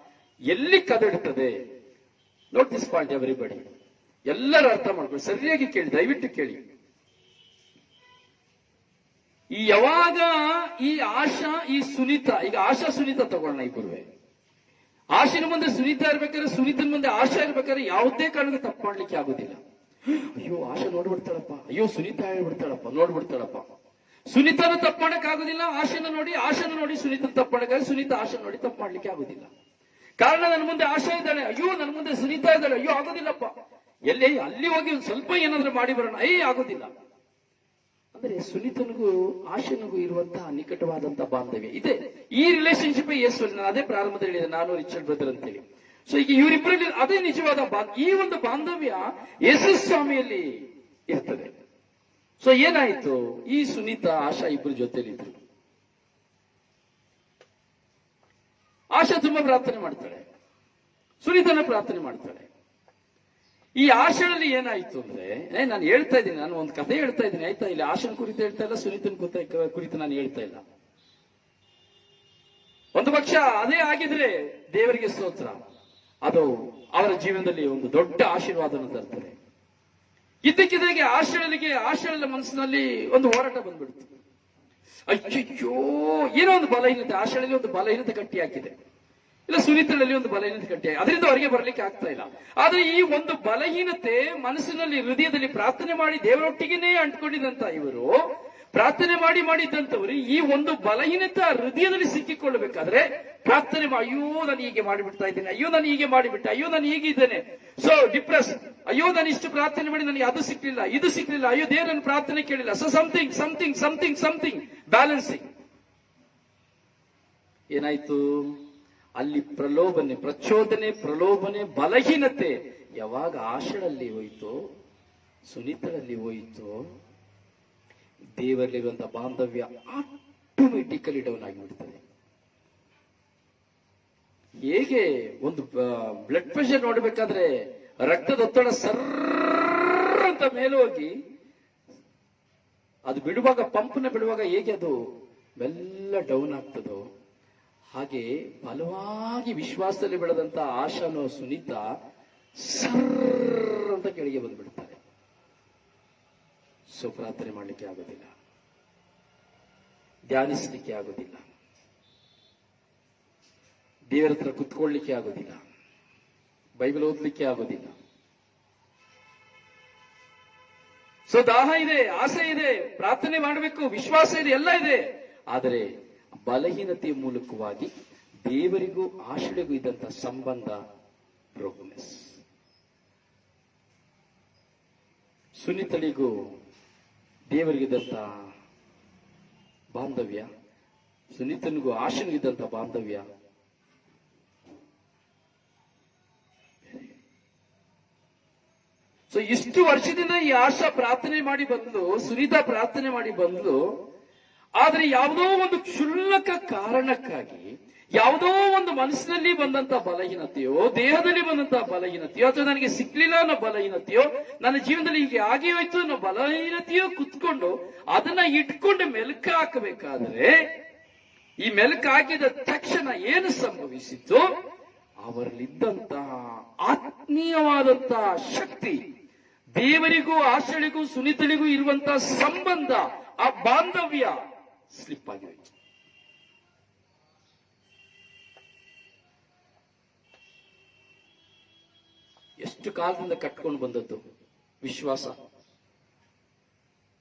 ಎಲ್ಲಿ ಕದಡುತ್ತದೆ? Note this point everybody. ಎಲ್ಲರೂ ಅರ್ಥ ಮಾಡ್ಕೊಳ್ಳಿ, ಸರಿಯಾಗಿ ಕೇಳಿ, ದಯವಿಟ್ಟು ಕೇಳಿ. ಈ ಯಾವಾಗ ಈ ಆಶಾ ಈ ಸುನೀತಾ, ಈಗ ಆಶಾ ಸುನೀತಾ ತಗೊಳ್ಳೋಣ ಇಬ್ಬರುವೆ. ಆಶಿನ ಮುಂದೆ ಸುನೀತಾ ಇರ್ಬೇಕಾದ್ರೆ, ಸುನೀತನ ಮುಂದೆ ಆಶಾ ಇರ್ಬೇಕಾದ್ರೆ ಯಾವುದೇ ಕಾರಣಕ್ಕೆ ತಪ್ಪು ಮಾಡ್ಲಿಕ್ಕೆ ಆಗುದಿಲ್ಲ. ಅಯ್ಯೋ ಆಶಾ ನೋಡ್ಬಿಡ್ತಾಳಪ್ಪ, ಅಯ್ಯೋ ಸುನೀತಾ ಹೇಳ್ಬಿಡ್ತಾಳಪ್ಪ, ನೋಡ್ಬಿಡ್ತಾಳಪ್ಪ. ಸುನೀತಾನು ತಪ್ಪು ಮಾಡಕ್ ಆಗುದಿಲ್ಲ, ಆಶನ ನೋಡಿ ಸುನೀತನ ತಪ್ಪು ಮಾಡಕ್ಕಾಗ, ಸುನೀತಾ ಆಶಾ ನೋಡಿ ತಪ್ಪು ಮಾಡ್ಲಿಕ್ಕೆ ಆಗುದಿಲ್ಲ. ಕಾರಣ ನನ್ನ ಮುಂದೆ ಆಶಾ ಇದ್ದಾಳೆ, ಅಯ್ಯೋ ನನ್ನ ಮುಂದೆ ಸುನೀತಾ ಇದ್ದಾಳೆ, ಅಯ್ಯೋ ಆಗೋದಿಲ್ಲಪ್ಪ. ಅಲ್ಲಿ ಹೋಗಿ ಒಂದು ಸ್ವಲ್ಪ ಏನಾದ್ರೂ ಮಾಡಿ ಬರೋಣ, ಆಗೋದಿಲ್ಲ. ಅಂದ್ರೆ ಸುನೀತನಿಗೂ ಆಶನಿಗೂ ಇರುವಂತಹ ನಿಕಟವಾದಂತಹ ಬಾಂಧವ್ಯ ಇದೆ. ಈ ರಿಲೇಶನ್ಶಿಪ್ ಯೇಸು, ನಾನು ಅದೇ ಪ್ರಾರಂಭದಲ್ಲಿ ಹೇಳಿದೆ, ನಾನು ರಿಚರ್ಡ್ ಬ್ರದರ್ ಅಂತೇಳಿ. ಸೊ ಈಗ ಇವರಿಬ್ಬರಲ್ಲಿ ಅದೇ ನಿಜವಾದ ಈ ಒಂದು ಬಾಂಧವ್ಯ ಯೇಸು ಸ್ವಾಮಿಯಲ್ಲಿ ಇರ್ತದೆ. ಸೊ ಏನಾಯ್ತು, ಈ ಸುನೀತಾ ಆಶಾ ಇಬ್ಬರು ಜೊತೆಲಿದ್ರು. ಆಶಾ ತುಂಬಾ ಪ್ರಾರ್ಥನೆ ಮಾಡ್ತಾಳೆ, ಸುನೀತನ ಪ್ರಾರ್ಥನೆ ಮಾಡ್ತಾಳೆ. ಈ ಆಶೆಯಲ್ಲಿ ಏನಾಯ್ತು ಅಂದ್ರೆ, ನಾನು ಹೇಳ್ತಾ ಇದ್ದೀನಿ, ನಾನು ಒಂದು ಕಥೆ ಹೇಳ್ತಾ ಇದ್ದೀನಿ, ಆಯ್ತಾ? ಇಲ್ಲಿ ಆಶನ್ ಕುರಿತು ಹೇಳ್ತಾ ಇಲ್ಲ, ಸುನೀತನ ಕುರಿತು ನಾನು ಹೇಳ್ತಾ ಇಲ್ಲ. ಒಂದು ಪಕ್ಷ ಅದೇ ಆಗಿದ್ರೆ ದೇವರಿಗೆ ಸ್ತೋತ್ರ, ಅದು ಅವರ ಜೀವನದಲ್ಲಿ ಒಂದು ದೊಡ್ಡ ಆಶೀರ್ವಾದವನ್ನು ತರ್ತದೆ. ಇದ್ದಕ್ಕಿದ್ದಾಗೆ ಆಶೆಗಳ ಮನಸ್ಸಿನಲ್ಲಿ ಒಂದು ಹೋರಾಟ ಬಂದ್ಬಿಡ್ತು. ಅಯ್ಯೋ, ಏನೋ ಒಂದು ಬಲಹೀನತೆ, ಆಶೆಯಲ್ಲಿ ಒಂದು ಬಲಹೀನತೆ ಕಟ್ಟಿ ಹಾಕಿದೆ. ಇಲ್ಲ ಸುನೀತಳಲ್ಲಿ ಒಂದು ಬಲಹೀನತೆ ಗಟ್ಟಿ, ಅದರಿಂದ ಹೊರಗೆ ಬರ್ಲಿಕ್ಕೆ ಆಗ್ತಾ ಇಲ್ಲ. ಆದ್ರೆ ಈ ಒಂದು ಬಲಹೀನತೆ ಮನಸ್ಸಿನಲ್ಲಿ, ಹೃದಯದಲ್ಲಿ ಪ್ರಾರ್ಥನೆ ಮಾಡಿ ದೇವರೊಟ್ಟಿಗೆನೇ ಅಂಟ್ಕೊಂಡಿದ್ದಂತ ಇವರು, ಪ್ರಾರ್ಥನೆ ಮಾಡಿ ಮಾಡಿದ್ದಂಥವ್ರು ಈ ಒಂದು ಬಲಹೀನತೆ ಹೃದಯದಲ್ಲಿ ಸಿಕ್ಕಿಕೊಳ್ಳಬೇಕಾದ್ರೆ ಪ್ರಾರ್ಥನೆ ಅಯ್ಯೋ ನಾನು ಹೀಗೆ ಮಾಡಿಬಿಡ್ತಾ ಇದ್ದೇನೆ, ಅಯ್ಯೋ ನಾನು ಹೀಗೆ ಮಾಡಿಬಿಟ್ಟೆ, ಅಯ್ಯೋ ನಾನು ಹೀಗಿದ್ದೇನೆ, ಸೊ ಡಿಪ್ರೆಸ್, ಅಯ್ಯೋ ನಾನು ಇಷ್ಟು ಪ್ರಾರ್ಥನೆ ಮಾಡಿ ನನಗೆ ಅದು ಸಿಕ್ಲಿಲ್ಲ, ಇದು ಸಿಕ್ಲಿಲ್ಲ, ಅಯ್ಯೋ ದೇವರನ್ನು ಪ್ರಾರ್ಥನೆ ಕೇಳಿಲ್ಲ, so something something something something balancing. ಏನಾಯ್ತು ಅಲ್ಲಿ? ಪ್ರಲೋಭನೆ, ಪ್ರಚೋದನೆ, ಪ್ರಲೋಭನೆ, ಬಲಹೀನತೆ ಯಾವಾಗ ಆಶಳಲ್ಲಿ ಹೋಯಿತು, ಸುನೀತಳಲ್ಲಿ ಹೋಯಿತು, ದೇವರಲ್ಲಿರುವಂತಹ ಬಾಂಧವ್ಯ ಆಟೋಮೆಟಿಕಲಿ ಡೌನ್ ಆಗಿಬಿಡ್ತದೆ. ಹೇಗೆ ಒಂದು ಬ್ಲಡ್ ಪ್ರೆಷರ್ ನೋಡ್ಬೇಕಾದ್ರೆ ರಕ್ತದೊತ್ತಡ ಸರ್ರ ಅಂತ ಮೇಲೆ ಹೋಗಿ ಅದು ಬಿಡುವಾಗ, ಪಂಪ್ನ ಬಿಡುವಾಗ ಹೇಗೆ ಅದು ಮೆಲ್ಲ ಡೌನ್ ಆಗ್ತದೋ ಹಾಗೆ ಬಲವಾಗಿ ವಿಶ್ವಾಸದಲ್ಲಿ ಬೆಳೆದಂತ ಆಶಾನೋ ಸುನೀತ ಸರ್ರ ಅಂತ ಕೆಳಗೆ ಬಂದ್ಬಿಡ್ತಾರೆ. ಸೊ ಪ್ರಾರ್ಥನೆ ಮಾಡಲಿಕ್ಕೆ ಆಗೋದಿಲ್ಲ, ಧ್ಯಾನಿಸಲಿಕ್ಕೆ ಆಗೋದಿಲ್ಲ, ದೇವರ ಹತ್ರ ಕುತ್ಕೊಳ್ಳಿಕ್ಕೆ ಆಗೋದಿಲ್ಲ, ಬೈಬಲ್ ಓದಲಿಕ್ಕೆ ಆಗೋದಿಲ್ಲ. ಸೊ ದಾಹ ಇದೆ, ಆಸೆ ಇದೆ, ಪ್ರಾರ್ಥನೆ ಮಾಡಬೇಕು, ವಿಶ್ವಾಸ ಇದೆ, ಎಲ್ಲ ಇದೆ. ಆದರೆ ಬಲಹೀನತೆಯ ಮೂಲಕವಾಗಿ ದೇವರಿಗೂ ಆಶೆಗಳಿಗೂ ಇದ್ದಂತ ಸಂಬಂಧ ಬ್ರೋಕನ್ನೆಸ್. ಸುನೀತಳಿಗೂ ದೇವರಿಗಿದ್ದಂತ ಬಾಂಧವ್ಯ, ಸುನೀತನಿಗೂ ಆಶನಿಗಿದ್ದಂತ ಬಾಂಧವ್ಯ ಸೊ ಇಷ್ಟು ವರ್ಷದಿಂದ ಈ ಆಶಾ ಪ್ರಾರ್ಥನೆ ಮಾಡಿ ಬಂದು, ಸುನೀತಾ ಪ್ರಾರ್ಥನೆ ಮಾಡಿ ಬಂದು, ಆದ್ರೆ ಯಾವುದೋ ಒಂದು ಕ್ಷುಲ್ಲಕ ಕಾರಣಕ್ಕಾಗಿ, ಯಾವುದೋ ಒಂದು ಮನಸ್ಸಿನಲ್ಲಿ ಬಂದಂತ ಬಲಹೀನತೆಯೋ, ದೇಹದಲ್ಲಿ ಬಂದಂತ ಬಲಹೀನತೆಯೋ, ಅಥವಾ ನನಗೆ ಸಿಕ್ಲಿಲ್ಲ ಅನ್ನೋ ಬಲಹೀನತೆಯೋ, ನನ್ನ ಜೀವನದಲ್ಲಿ ಹೀಗೆ ಆಗಿ ಹೋಯ್ತು ಅನ್ನೋ ಬಲಹೀನತೆಯೋ ಕುತ್ಕೊಂಡು ಅದನ್ನ ಇಟ್ಕೊಂಡು ಮೆಲುಕು ಹಾಕಬೇಕಾದ್ರೆ, ಈ ಮೆಲುಕು ಹಾಕಿದ ತಕ್ಷಣ ಏನು ಸಂಭವಿಸಿತು? ಅವರಲ್ಲಿದ್ದಂತಹ ಆತ್ಮೀಯವಾದಂತಹ ಶಕ್ತಿ, ದೇವರಿಗೂ ಆಶಳಿಗೂ ಸುನೀತಳಿಗೂ ಇರುವಂತಹ ಸಂಬಂಧ, ಆ ಬಾಂಧವ್ಯ ಸ್ಲಿಪ್ ಆಗಿ ಹೋಯ್ತು. ಎಷ್ಟು ಕಾಲದಿಂದ ಕಟ್ಕೊಂಡು ಬಂದದ್ದು ವಿಶ್ವಾಸ.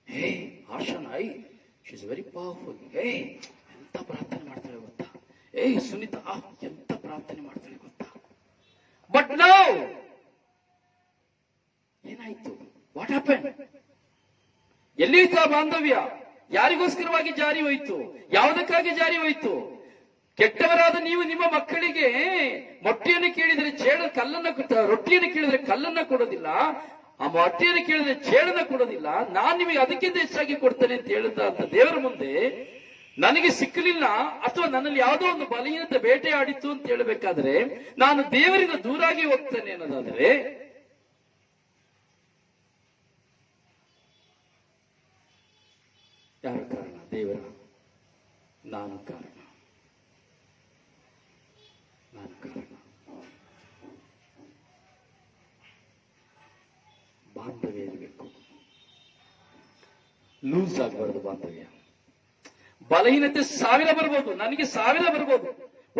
ಹೇ ಆಶಾನ, ಶಿ ಇಸ್ ವೆರಿ ಪವರ್ಫುಲ್, ಹೇ ಎಂತ ಪ್ರಾರ್ಥನೆ ಮಾಡ್ತಾಳೆ ಗೊತ್ತಾ, ಸುನೀತಾ ಎಂತ ಪ್ರಾರ್ಥನೆ ಮಾಡ್ತಾಳೆ ಗೊತ್ತಾ. ಬಟ್ ನೌ ಏನಾಯ್ತು? What happen? ಎಲ್ಲಿ ಇತ್ತು ಆ ಬಾಂಧವ್ಯ? ಯಾರಿಗೋಸ್ಕರವಾಗಿ ಜಾರಿ ಹೋಯ್ತು? ಯಾವುದಕ್ಕಾಗಿ ಜಾರಿ ಹೋಯ್ತು? ಕೆಟ್ಟವರಾದ ನೀವು ನಿಮ್ಮ ಮಕ್ಕಳಿಗೆ ಮೊಟ್ಟೆಯನ್ನು ಕೇಳಿದರೆ ರೊಟ್ಟಿಯನ್ನು ಕೇಳಿದರೆ ಕಲ್ಲನ್ನ ಕೊಡೋದಿಲ್ಲ, ಆ ಮೊಟ್ಟೆಯನ್ನು ಕೇಳಿದ್ರೆ ಚೇಳನ್ನ ಕೊಡೋದಿಲ್ಲ, ನಾನ್ ನಿಮಗೆ ಅದಕ್ಕಿಂತ ಹೆಚ್ಚಾಗಿ ಕೊಡ್ತೇನೆ ಅಂತ ಹೇಳಿದಂತ ದೇವರ ಮುಂದೆ ನನಗೆ ಸಿಕ್ಕಲಿಲ್ಲ, ಅಥವಾ ನನ್ನಲ್ಲಿ ಯಾವುದೋ ಒಂದು ಬಲಹೀನತೆ ಬೇಟೆಯಾಡಿತ್ತು ಅಂತ ಹೇಳಬೇಕಾದ್ರೆ ನಾನು ದೇವರಿಂದ ದೂರಾಗಿ ಹೋಗ್ತೇನೆ ಅನ್ನೋದಾದ್ರೆ, ಯಾರ ಕಾರಣ? ದೇವರ. ನಾನು ಕಾರಣ. ಬಾಂಧವ್ಯ ಇರಬೇಕು, ಲೂಸ್ ಆಗಬಾರದು ಬಾಂಧವ್ಯ. ಬಲಹೀನತೆ 1000 ಬರ್ಬೋದು, ನನಗೆ 1000 ಬರ್ಬೋದು.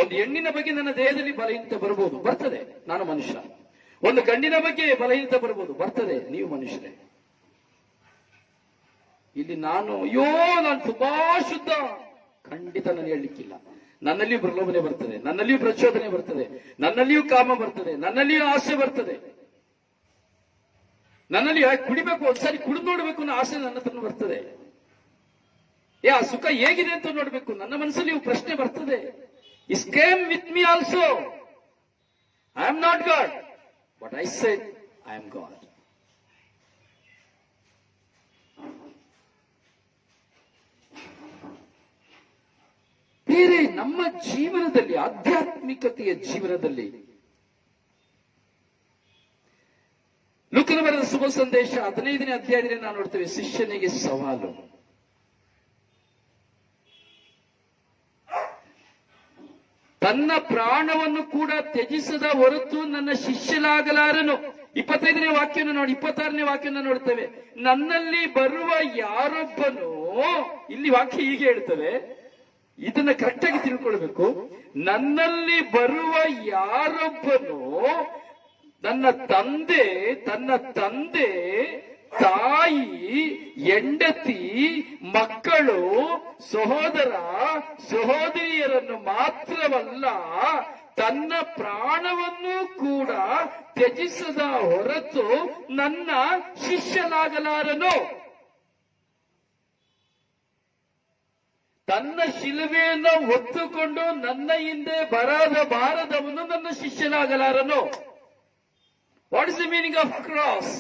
ಒಂದು ಹೆಣ್ಣಿನ ಬಗ್ಗೆ ನನ್ನ ದೇಹದಲ್ಲಿ ಬಲಹೀನತೆ ಬರ್ಬೋದು, ಬರ್ತದೆ, ನಾನು ಮನುಷ್ಯ. ಒಂದು ಗಂಡಿನ ಬಗ್ಗೆ ಬಲಹೀನತೆ ಬರ್ಬೋದು, ಬರ್ತದೆ, ನೀವು ಮನುಷ್ಯರೇ. ಇಲ್ಲಿ ನಾನು ನಾನು ತುಂಬಾ ಶುದ್ಧ, ಖಂಡಿತ ನಾನು ಹೇಳಲಿಕ್ಕಿಲ್ಲ. ನನ್ನಲ್ಲಿಯೂ ಪ್ರಲೋಭನೆ ಬರ್ತದೆ, ನನ್ನಲ್ಲಿಯೂ ಪ್ರಚೋದನೆ ಬರ್ತದೆ, ನನ್ನಲ್ಲಿಯೂ ಕಾಮ ಬರ್ತದೆ, ನನ್ನಲ್ಲಿಯೂ ಆಸೆ ಬರ್ತದೆ, ನನ್ನಲ್ಲಿ ಕುಡಿಬೇಕು, ಒಂದ್ಸಾರಿ ಕುಡಿದು ನೋಡ್ಬೇಕು ಅನ್ನೋ ಆಸೆ ನನ್ನ ಹತ್ರ ಬರ್ತದೆ. ಆ ಸುಖ ಹೇಗಿದೆ ಅಂತ ನೋಡ್ಬೇಕು, ನನ್ನ ಮನಸ್ಸಲ್ಲಿ ಪ್ರಶ್ನೆ ಬರ್ತದೆ. Is came with me also. I am not god, but I said I am god. ಬೇರೆ ನಮ್ಮ ಜೀವನದಲ್ಲಿ, ಆಧ್ಯಾತ್ಮಿಕತೆಯ ಜೀವನದಲ್ಲಿ, ಲೂಕನ ಬರೆದ ಶುಭ ಸಂದೇಶ 15ನೇ ಅಧ್ಯಾಯದಲ್ಲಿ ನಾವು ನೋಡ್ತೇವೆ, ಶಿಷ್ಯನಿಗೆ ಸವಾಲು. ತನ್ನ ಪ್ರಾಣವನ್ನು ಕೂಡ ತ್ಯಜಿಸದ ಹೊರತು ನನ್ನ ಶಿಷ್ಯನಾಗಲಾರನು. 25ನೇ ವಾಕ್ಯವನ್ನು ನೋಡಿ, 26ನೇ ವಾಕ್ಯವನ್ನು ನೋಡ್ತೇವೆ. ನನ್ನಲ್ಲಿ ಬರುವ ಯಾರೊಬ್ಬನು, ಇಲ್ಲಿ ವಾಕ್ಯ ಹೀಗೆ ಹೇಳ್ತದೆ, ಇದನ್ನ ಕರೆಕ್ಟ್ ಆಗಿ ತಿಳ್ಕೊಳ್ಬೇಕು. ನನ್ನಲ್ಲಿ ಬರುವ ಯಾರೊಬ್ಬನು ನನ್ನ ತಂದೆ, ತಾಯಿ, ಹೆಂಡತಿ, ಮಕ್ಕಳು, ಸಹೋದರ ಸಹೋದರಿಯರನ್ನು ಮಾತ್ರವಲ್ಲ, ತನ್ನ ಪ್ರಾಣವನ್ನು ಕೂಡ ತ್ಯಜಿಸದ ಹೊರತು ನನ್ನ ಶಿಷ್ಯನಾಗಲಾರನು. ತನ್ನ ಶಿಲುಬೆಯನ್ನು ಹೊತ್ತುಕೊಂಡು ನನ್ನ ಹಿಂದೆ ಬಾರದವನು ನನ್ನ ಶಿಷ್ಯನಾಗಲಾರನು. What is the meaning of cross?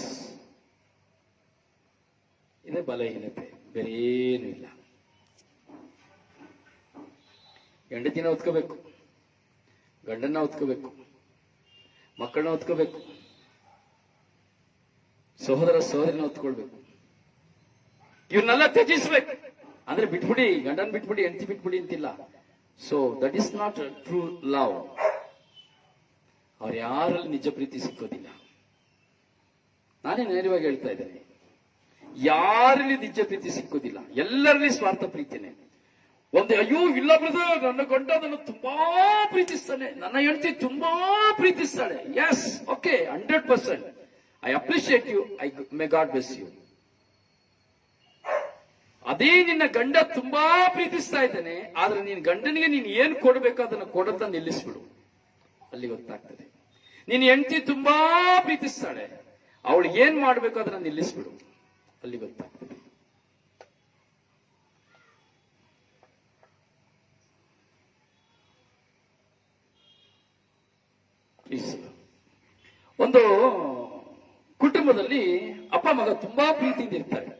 ಇದೇ ಬಲಹೀನತೆ, ಬೇರೆ ಏನೂ ಇಲ್ಲ. ಹೆಂಡತಿನ ಹೊತ್ಕೋಬೇಕು, ಗಂಡನ್ನ ಹೊತ್ಕೋಬೇಕು, ಮಕ್ಕಳನ್ನ ಹೊತ್ಕೋಬೇಕು, ಸಹೋದರಿನ ಹೊತ್ಕೊಳ್ಬೇಕು. ಇವನ್ನೆಲ್ಲ ತ್ಯಜಿಸ್ಬೇಕು. ಅಂದ್ರೆ ಬಿಟ್ಬಿಡಿ, ಗಂಡನ್ ಬಿಟ್ಬಿಡಿ, ಹೆಂಡತಿ ಬಿಟ್ಬಿಡಿ ಅಂತಿಲ್ಲ. So that is not true love. ಅವ್ರು ಯಾರಲ್ಲಿ ನಿಜ ಪ್ರೀತಿ ಸಿಕ್ಕೋದಿಲ್ಲ. ನಾನೇ ನೇರವಾಗಿ ಹೇಳ್ತಾ ಇದ್ದೇನೆ, ಯಾರಲ್ಲಿ ನಿಜ ಪ್ರೀತಿ ಸಿಕ್ಕೋದಿಲ್ಲ. ಎಲ್ಲರಲ್ಲಿ ಸ್ವಾರ್ಥ ಪ್ರೀತಿನೇ. ಅಯ್ಯೋ ಇಲ್ಲ ಬ್ರದರ್, ನನ್ನ ಗಂಡ ನನ್ನ ತುಂಬಾ ಪ್ರೀತಿಸ್ತಾನೆ, ನನ್ನ ಹೆಂಡತಿ ತುಂಬಾ ಪ್ರೀತಿಸ್ತಾಳೆ. Yes, okay, 100%. I appreciate you, may God bless you. ಅದೇ ನಿನ್ನ ಗಂಡ ತುಂಬಾ ಪ್ರೀತಿಸ್ತಾ ಇದ್ದಾನೆ, ಆದ್ರೆ ನಿನ್ನ ಗಂಡನಿಗೆ ನೀನು ಏನ್ ಕೊಡ್ಬೇಕು ಅದನ್ನ ಕೊಡತ್ತ ನಿಲ್ಲಿಸ್ಬಿಡು. ಅಲ್ಲಿ ಗೊತ್ತಾಗ್ತದೆ. ನಿನ್ನ ಹೆಂಡತಿ ತುಂಬಾ ಪ್ರೀತಿಸ್ತಾಳೆ, ಅವಳು ಏನ್ ಮಾಡ್ಬೇಕು ಅದನ್ನ ನಿಲ್ಲಿಸ್ಬಿಡು. ಅಲ್ಲಿ ಗೊತ್ತಾಗ್ತದೆ. ಒಂದು ಕುಟುಂಬದಲ್ಲಿ ಅಪ್ಪ ಮಗ ತುಂಬಾ ಪ್ರೀತಿಯಿಂದ ಇರ್ತಾರೆ.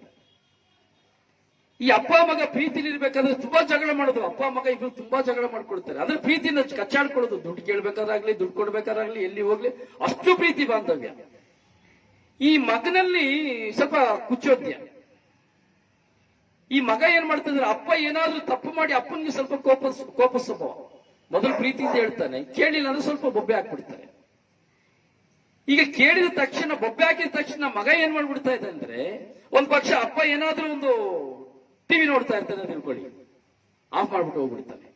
ಈ ಅಪ್ಪ ಮಗ ಪ್ರೀತಿಲಿ ಇರ್ಬೇಕಾದ್ರೆ ತುಂಬಾ ಜಗಳ ಮಾಡೋದು. ಅಪ್ಪ ಮಗ ಇಬ್ರು ತುಂಬಾ ಜಗಳ ಮಾಡ್ಕೊಳ್ತಾರೆ. ಅದ್ರ ಪ್ರೀತಿನ ಕಚ್ಚಾಡ್ಕೊಳ್ಳೋದು. ದುಡ್ಡು ಕೇಳ್ಬೇಕಾರಾಗ್ಲಿ, ದುಡ್ಡು ಕೊಡ್ಬೇಕಾರಾಗ್ಲಿ, ಎಲ್ಲಿ ಹೋಗ್ಲಿ ಅಷ್ಟು ಪ್ರೀತಿ ಬಾಂಧವ್ಯ. ಈ ಮಗನಲ್ಲಿ ಸ್ವಲ್ಪ ಕುಚೋದ್ಯ. ಈ ಮಗ ಏನ್ ಮಾಡ್ತಿದ್ರೆ, ಅಪ್ಪ ಏನಾದ್ರೂ ತಪ್ಪು ಮಾಡಿ ಅಪ್ಪನಿಗೆ ಸ್ವಲ್ಪ ಕೋಪ ಸ್ವಭಾವ. ಮೊದಲು ಪ್ರೀತಿಯಿಂದ ಹೇಳ್ತಾನೆ, ಕೇಳಿಲ್ಲ ಅಂದ್ರೆ ಸ್ವಲ್ಪ ಬೊಬ್ಬೆ ಹಾಕ್ಬಿಡ್ತಾನೆ. ಈಗ ಕೇಳಿದ ತಕ್ಷಣ, ಬೊಬ್ಬೆ ಹಾಕಿದ ತಕ್ಷಣ ಮಗ ಏನ್ ಮಾಡ್ಬಿಡ್ತಾ ಇದೆ ಅಂದ್ರೆ, ಒಂದ್ ಪಕ್ಷ ಅಪ್ಪ ಏನಾದ್ರೂ ಒಂದು ಟಿವಿ ನೋಡ್ತಾ ಇರ್ತಾನೆ ತಿಳ್ಕೊಳ್ಳಿ, ಆಫ್ ಮಾಡ್ಬಿಟ್ಟು ಹೋಗ್ಬಿಡ್ತಾನೆ.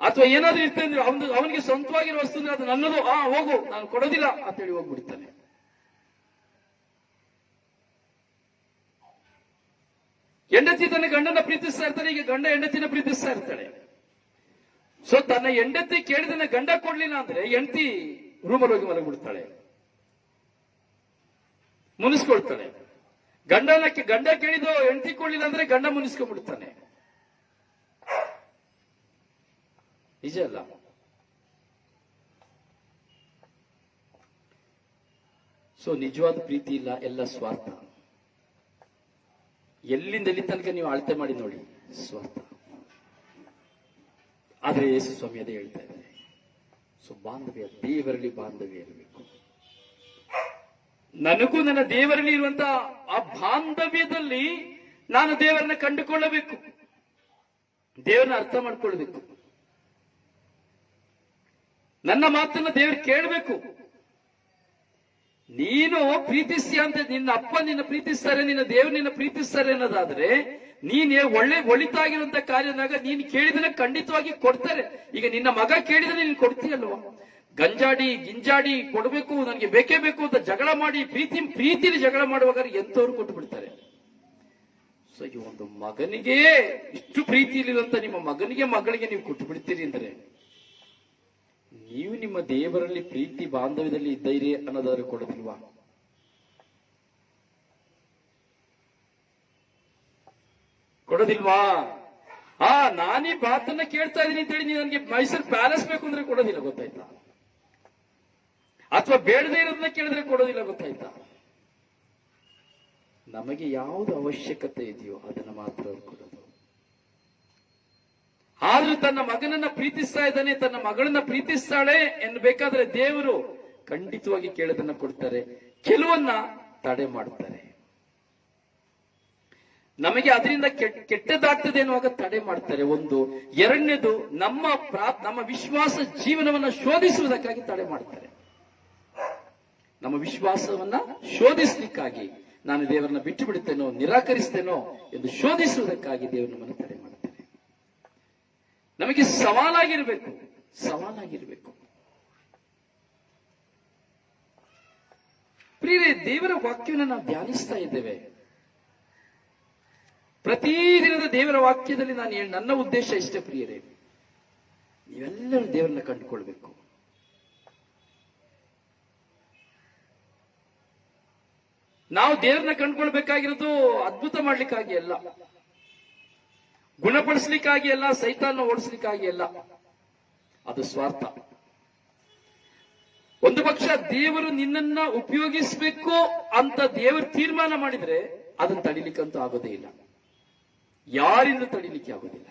ಅಥವಾ ಏನಾದ್ರೂ ಇರ್ತದೆ ಅಂದ್ರೆ ಅವನಿಗೆ ಸ್ವಂತವಾಗಿರೋ ವಸ್ತು ಅಂದ್ರೆ ಅದು ನನ್ನದು, ಹೋಗು, ನಾನು ಕೊಡೋದಿಲ್ಲ ಅಂತೇಳಿ ಹೋಗ್ಬಿಡ್ತಾನೆ. ಹೆಂಡತಿ ತನ್ನ ಗಂಡನ ಪ್ರೀತಿಸ್ತಾ ಇರ್ತಾನೆ, ಈಗ ಗಂಡ ಹೆಂಡತಿನ ಪ್ರೀತಿಸ್ತಾ ಇರ್ತಾಳೆ. ಸೊ ತನ್ನ ಹೆಂಡತಿ ಕೇಳಿದನ್ನ ಗಂಡ ಕೊಡ್ಲಿಲ್ಲ ಅಂದ್ರೆ ಹೆಂಡತಿ ರೂಮಲ್ಲಿ ಹೋಗಿ ಮಲಗಿಬಿಡ್ತಾಳೆ, ಮುನಿಸ್ಕೊಳ್ತಾಳೆ. ಗಂಡ ಕೇಳಿದ್ದು ಹೆಂಡತಿ ಕೊಡ್ಲಿಲ್ಲ ಅಂದ್ರೆ ಗಂಡ ಮುನಿಸ್ಕೊಂಡ್ಬಿಡ್ತಾನೆ. ನಿಜ ಅಲ್ಲ? ಸೊ ನಿಜವಾದ ಪ್ರೀತಿ ಇಲ್ಲ, ಎಲ್ಲ ಸ್ವಾರ್ಥ. ಎಲ್ಲಿಂದ ಎಲ್ಲಿ ತನಕ ನೀವು ಅಳತೆ ಮಾಡಿ ನೋಡಿ, ಸ್ವಾರ್ಥ. ಆದ್ರೆ ಯೇಸು ಸ್ವಾಮಿ ಅದೇ ಹೇಳ್ತಾ ಇದ್ದಾರೆ. ಸೊ ಬಾಂಧವ್ಯ, ದೇವರಲ್ಲಿ ಬಾಂಧವ್ಯ ಇರಬೇಕು. ನನಗೂ ನನ್ನ ದೇವರಲ್ಲಿ ಇರುವಂತ ಆ ಬಾಂಧವ್ಯದಲ್ಲಿ ನಾನು ದೇವರನ್ನ ಕಂಡುಕೊಳ್ಳಬೇಕು, ದೇವರನ್ನ ಅರ್ಥ ಮಾಡ್ಕೊಳ್ಬೇಕು, ನನ್ನ ಮಾತನ್ನ ದೇವರು ಕೇಳಬೇಕು. ನೀನು ಪ್ರೀತಿಸ್ತೀಯ ಅಂತ ನಿನ್ನ ಅಪ್ಪ ನಿನ್ನ ಪ್ರೀತಿಸ್ತಾರೆ, ನಿನ್ನ ದೇವರು ನಿನ್ನ ಪ್ರೀತಿಸ್ತಾರೆ ಅನ್ನೋದಾದ್ರೆ ನೀನೇ ಒಳಿತಾಗಿರುವಂತ ಕಾರ್ಯದಾಗ ನೀನು ಕೇಳಿದ್ರೆ ಖಂಡಿತವಾಗಿ ಕೊಡ್ತಾರೆ. ಈಗ ನಿನ್ನ ಮಗ ಕೇಳಿದ್ರೆ ನೀನು ಕೊಡ್ತೀಯಲ್ವ? ಗಿಂಜಾಡಿ ಕೊಡಬೇಕು, ನನಗೆ ಬೇಕೇ ಬೇಕು ಅಂತ ಜಗಳ ಮಾಡಿ ಪ್ರೀತಿಲಿ ಜಗಳ ಮಾಡುವಾಗ ಎಂತವ್ರು ಕೊಟ್ಟು ಬಿಡ್ತಾರೆ. ಸೊ ಈ ಒಂದು ಮಗನಿಗೆ ಇಷ್ಟು ಪ್ರೀತಿಲಿರುವಂತ ನಿಮ್ಮ ಮಗಳಿಗೆ ನೀವು ಕೊಟ್ಟು ಬಿಡ್ತೀರಿ ಅಂದ್ರೆ ನೀವು ನಿಮ್ಮ ದೇವರಲ್ಲಿ ಪ್ರೀತಿ ಬಾಂಧವ್ಯದಲ್ಲಿ ಇದ್ದೀರಿ ಅನ್ನೋದಾದ್ರೆ ಕೊಡೋದಿಲ್ವಾ? ಕೊಡೋದಿಲ್ವಾ? ನಾನೀ ಮಾತನ್ನ ಕೇಳ್ತಾ ಇದೀನಿ ಅಂತೇಳಿ ನೀವು ನನಗೆ ಮೈಸೂರು ಪ್ಯಾಲೇಸ್ ಬೇಕು ಅಂದ್ರೆ ಕೊಡೋದಿಲ್ಲ, ಗೊತ್ತಾಯ್ತಾ? ಅಥವಾ ಬೇಡದೇ ಇರೋದನ್ನ ಕೇಳಿದ್ರೆ ಕೊಡೋದಿಲ್ಲ, ಗೊತ್ತಾಯ್ತಾ? ನಮಗೆ ಯಾವುದು ಅವಶ್ಯಕತೆ ಇದೆಯೋ ಅದನ್ನ ಮಾತ್ರ ಕೊಡೋದು. ಆದ್ರೂ ತನ್ನ ಮಗನನ್ನ ಪ್ರೀತಿಸ್ತಾ ಇದ್ದಾನೆ, ತನ್ನ ಮಗಳನ್ನ ಪ್ರೀತಿಸ್ತಾಳೆ ಎನ್ಬೇಕಾದ್ರೆ ದೇವರು ಖಂಡಿತವಾಗಿ ಕೇಳೋದನ್ನ ಕೊಡ್ತಾರೆ, ಕೆಲವನ್ನ ತಡೆ ಮಾಡ್ತಾರೆ. ನಮಗೆ ಅದರಿಂದ ಕೆಟ್ಟದಾಗ್ತದೆ ಅನ್ನುವಾಗ ತಡೆ ಮಾಡ್ತಾರೆ. ಒಂದು. ಎರಡನೇದು, ನಮ್ಮ ವಿಶ್ವಾಸ ಜೀವನವನ್ನ ಶೋಧಿಸುವುದಕ್ಕಾಗಿ ತಡೆ ಮಾಡ್ತಾರೆ. ನಮ್ಮ ವಿಶ್ವಾಸವನ್ನ ಶೋಧಿಸ್ಲಿಕ್ಕಾಗಿ, ನಾನು ದೇವರನ್ನ ಬಿಟ್ಟು ಬಿಡುತ್ತೇನೋ, ನಿರಾಕರಿಸ್ತೇನೋ ಎಂದು ಶೋಧಿಸುವುದಕ್ಕಾಗಿ ದೇವರು ನಮ್ಮನ್ನು ತಡೆ ಮಾಡ್ತಾನೆ. ನಮಗೆ ಸವಾಲಾಗಿರ್ಬೇಕು. ಪ್ರಿಯರೇ, ದೇವರ ವಾಕ್ಯವನ್ನು ನಾವು ಧ್ಯಾನಿಸ್ತಾ ಇದ್ದೇವೆ. ಪ್ರತಿದಿನದ ದೇವರ ವಾಕ್ಯದಲ್ಲಿ ನನ್ನ ಉದ್ದೇಶ ಇಷ್ಟೇ ಪ್ರಿಯರೇ, ನೀವೆಲ್ಲರೂ ದೇವರನ್ನ ಕಂಡುಕೊಳ್ಬೇಕು. ನಾವು ದೇವರನ್ನ ಕಂಡುಕೊಳ್ಬೇಕಾಗಿರೋದು ಅದ್ಭುತ ಮಾಡ್ಲಿಕ್ಕಾಗಿ ಅಲ್ಲ, ಗುಣಪಡಿಸ್ಲಿಕ್ಕಾಗಿ ಅಲ್ಲ, ಸೈತಾನ ಓಡಿಸ್ಲಿಕ್ಕಾಗಿ ಅಲ್ಲ. ಅದು ಸ್ವಾರ್ಥ. ಒಂದು ಪಕ್ಷ ದೇವರು ನಿನ್ನನ್ನ ಉಪಯೋಗಿಸಬೇಕು ಅಂತ ದೇವರು ತೀರ್ಮಾನ ಮಾಡಿದ್ರೆ ಅದನ್ನು ತಡಿಲಿಕ್ಕಂತೂ ಆಗೋದೇ ಇಲ್ಲ. ಯಾರಿಂದ ತಡಿಲಿಕ್ಕೆ ಆಗೋದಿಲ್ಲ.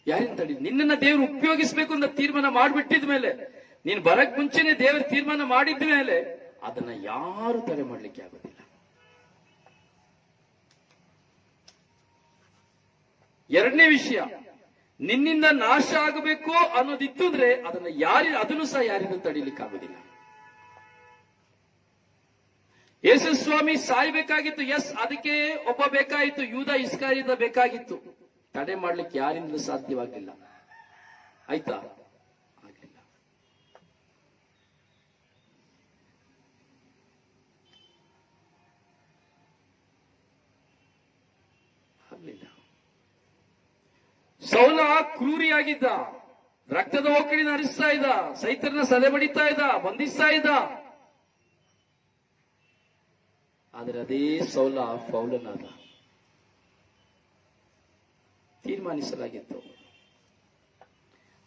ಯಾರಿಂದ ತಡಿ? ನಿನ್ನನ್ನ ದೇವರು ಉಪಯೋಗಿಸಬೇಕು ಅಂತ ತೀರ್ಮಾನ ಮಾಡಿಬಿಟ್ಟಿದ ಮೇಲೆ, ನೀನು ಬರಕ್ ಮುಂಚೆನೆ ದೇವರು ತೀರ್ಮಾನ ಮಾಡಿದ ಮೇಲೆ ಅದನ್ನ ಯಾರು ತಡೆ ಮಾಡ್ಲಿಕ್ಕೆ ಆಗೋದಿಲ್ಲ. ಎರಡನೇ ವಿಷಯ, ನಿನ್ನಿಂದ ನಾಶ ಆಗಬೇಕು ಅನ್ನೋದಿತ್ತು ಅಂದ್ರೆ ಅದನ್ನು ಸಹ ಯಾರಿಂದ ತಡಿಲಿಕ್ಕೆ ಆಗೋದಿಲ್ಲ. ಯೇಸು ಸ್ವಾಮಿ ಸಾಯ್ಬೇಕಾಗಿತ್ತು, ಎಸ್, ಅದಕ್ಕೆ ಒಬ್ಬ ಬೇಕಾಯಿತು, ಯೂದ ಇಸ್ಕರಿಯೋತ ಬೇಕಾಗಿತ್ತು. ತಡೆ ಮಾಡ್ಲಿಕ್ಕೆ ಯಾರಿಂದಲೂ ಸಾಧ್ಯವಾಗಲಿಲ್ಲ. ಆಯ್ತಾ? ಆಗ್ಲಿಲ್ಲ. ಸೌಲ ಕ್ರೂರಿಯಾಗಿದ್ದ, ರಕ್ತದ ಓಕಳಿನ ಹರಿಸ್ತಾ ಇದ್ದ, ಸೈತರನ್ನ ಸದೆ ಬಡಿತಾ ಇದ್ದ, ಬಂಧಿಸ್ತಾ ಇದ್ದ. ಆದರೆ ಅದೇ ಸೌಲ ಪೌಲನಾದ. ತೀರ್ಮಾನಿಸಲಾಗಿತ್ತು.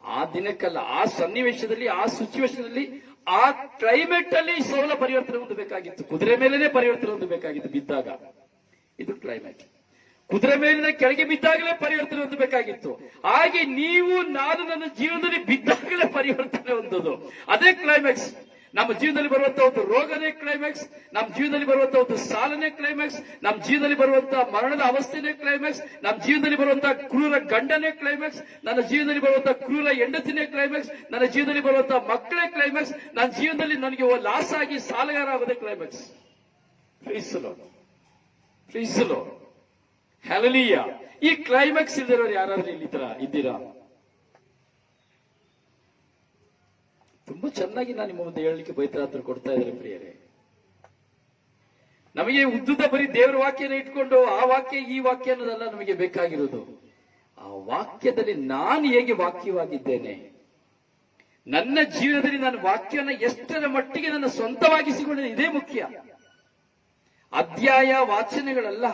ಆ ದಿನಕ್ಕಲ್ಲ, ಆ ಸನ್ನಿವೇಶದಲ್ಲಿ, ಆ ಸಿಚುವೇಶನ್ ಅಲ್ಲಿ, ಆ ಕ್ಲೈಮೇಟ್ ಅಲ್ಲಿ ಸೌಲ ಪರಿವರ್ತನೆ ಹೊಂದಬೇಕಾಗಿತ್ತು. ಕುದುರೆ ಮೇಲೇನೆ ಪರಿವರ್ತನೆ ಹೊಂದಬೇಕಾಗಿತ್ತು ಬಿದ್ದಾಗ. ಇದು ಕ್ಲೈಮೇಟ್. ಕುದುರೆ ಮೇಲಿನ ಕೆಳಗೆ ಬಿದ್ದಾಗಲೇ ಪರಿವರ್ತನೆ ಹೊಂದಬೇಕಾಗಿತ್ತು. ಹಾಗೆ ನೀವು ನಾನು ನನ್ನ ಜೀವನದಲ್ಲಿ ಬಿದ್ದಾಗಲೇ ಪರಿವರ್ತನೆ ಹೊಂದೋದು. ಅದೇ ಕ್ಲೈಮ್ಯಾಕ್ಸ್. ನಮ್ಮ ಜೀವನದಲ್ಲಿ ಬರುವಂತಹ ಒಂದು ರೋಗನೇ ಕ್ಲೈಮ್ಯಾಕ್ಸ್, ನಮ್ಮ ಜೀವನದಲ್ಲಿ ಬರುವಂತಹ ಒಂದು ಸಾಲನೇ ಕ್ಲೈಮ್ಯಾಕ್ಸ್, ನಮ್ಮ ಜೀವನದಲ್ಲಿ ಬರುವಂತಹ ಮರಣದ ಅವಸ್ಥೆನೇ ಕ್ಲೈಮ್ಯಾಕ್ಸ್, ನಮ್ಮ ಜೀವನದಲ್ಲಿ ಬರುವಂತಹ ಕ್ರೂರ ಗಂಡನೇ ಕ್ಲೈಮ್ಯಾಕ್ಸ್, ನನ್ನ ಜೀವನದಲ್ಲಿ ಬರುವಂತಹ ಕ್ರೂರ ಹೆಂಡತಿನೇ ಕ್ಲೈಮ್ಯಾಕ್ಸ್, ನನ್ನ ಜೀವನದಲ್ಲಿ ಬರುವಂತಹ ಮಕ್ಕಳೇ ಕ್ಲೈಮ್ಯಾಕ್ಸ್, ನನ್ನ ಜೀವನದಲ್ಲಿ ನನಗೆ ಲಾಸ್ ಆಗಿ ಸಾಲಗಾರ ಆಗೋದೇ ಕ್ಲೈಮ್ಯಾಕ್ಸ್. Please low hallelujah. ಈ ಕ್ಲೈಮ್ಯಾಕ್ಸ್ ಇಲ್ದಿರೋರು ಯಾರಾದ್ರೂ ಇದ್ದೀರಾ? ತುಂಬಾ ಚೆನ್ನಾಗಿ ನಾನು ನಿಮ್ಮ ಮುಂದೆ ಹೇಳಲಿಕ್ಕೆ ಬೈತಾತ್ರ ಕೊಡ್ತಾ ಇದ್ದಾರೆ ಪ್ರಿಯರೇ. ನಮಗೆ ಉದ್ದುದ ಬರೀ ದೇವರ ವಾಕ್ಯನ ಇಟ್ಕೊಂಡು ಆ ವಾಕ್ಯ ಈ ವಾಕ್ಯ ಅನ್ನೋದಲ್ಲ ನಮಗೆ ಬೇಕಾಗಿರೋದು. ಆ ವಾಕ್ಯದಲ್ಲಿ ನಾನು ಹೇಗೆ ವಾಕ್ಯವಾಗಿದ್ದೇನೆ, ನನ್ನ ಜೀವನದಲ್ಲಿ ನಾನು ವಾಕ್ಯನ ಎಷ್ಟರ ಮಟ್ಟಿಗೆ ನನ್ನ ಸ್ವಂತವಾಗಿಸಿಕೊಂಡಿದ್ದೇನೆ, ಇದೇ ಮುಖ್ಯ. ಅಧ್ಯಾಯ ವಾಚನಗಳಲ್ಲ.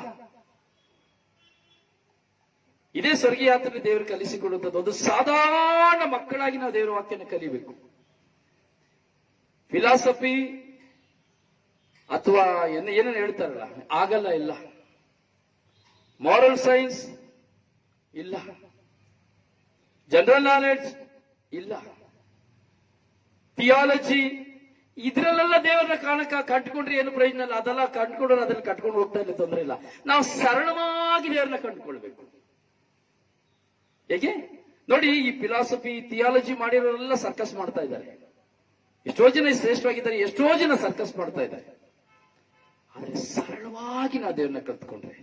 ಇದೇ ಸ್ವರ್ಗೀಯ ಯಾತ್ರೆ ದೇವರು ಕಲಿಸಿಕೊಡುವಂಥದ್ದು. ಒಂದು ಸಾಧಾರಣ ಮಕ್ಕಳಾಗಿ ನಾವು ದೇವರ ವಾಕ್ಯನ ಕಲಿಬೇಕು. ಫಿಲಾಸಫಿ ಅಥವಾ ಏನೇನು ಹೇಳ್ತಾರಲ್ಲ, ಆಗಲ್ಲ. ಇಲ್ಲ. ಮಾರಲ್ ಸೈನ್ಸ್ ಇಲ್ಲ, ಜನರಲ್ ನಾಲೆಡ್ಜ್ ಇಲ್ಲ, ಥಿಯಾಲಜಿ ಇದ್ರಲ್ಲೆಲ್ಲ ದೇವರನ್ನ ಕಂಡುಕೊಂಡ್ರೆ ಏನು ಪ್ರಯೋಜನ ಇಲ್ಲ. ಅದೆಲ್ಲ ಕಂಡುಕೊಂಡ್ರೆ ಅದನ್ನ ಕಟ್ಕೊಂಡು ಹೋಗ್ತಾ ಇಲ್ಲ, ತೊಂದರೆ ಇಲ್ಲ. ನಾವು ಸರಳವಾಗಿ ದೇವರನ್ನ ಕಂಡುಕೊಳ್ಬೇಕು. ಹೇಗೆ ನೋಡಿ, ಈ ಫಿಲಾಸಫಿ ಥಿಯಾಲಜಿ ಮಾಡಿರೋರೆಲ್ಲ ಸರ್ಕಸ್ ಮಾಡ್ತಾ ಇದ್ದಾರೆ. ಎಷ್ಟೋ ಜನ ಶ್ರೇಷ್ಠವಾಗಿದ್ದಾರೆ, ಎಷ್ಟೋ ಜನ ಸರ್ಕಸ್ ಮಾಡ್ತಾ ಇದ್ದಾರೆ. ಆದ್ರೆ ಸರಳವಾಗಿ ನಾವು ದೇವರನ್ನ ಕಲ್ತ್ಕೊಂಡ್ರೆ,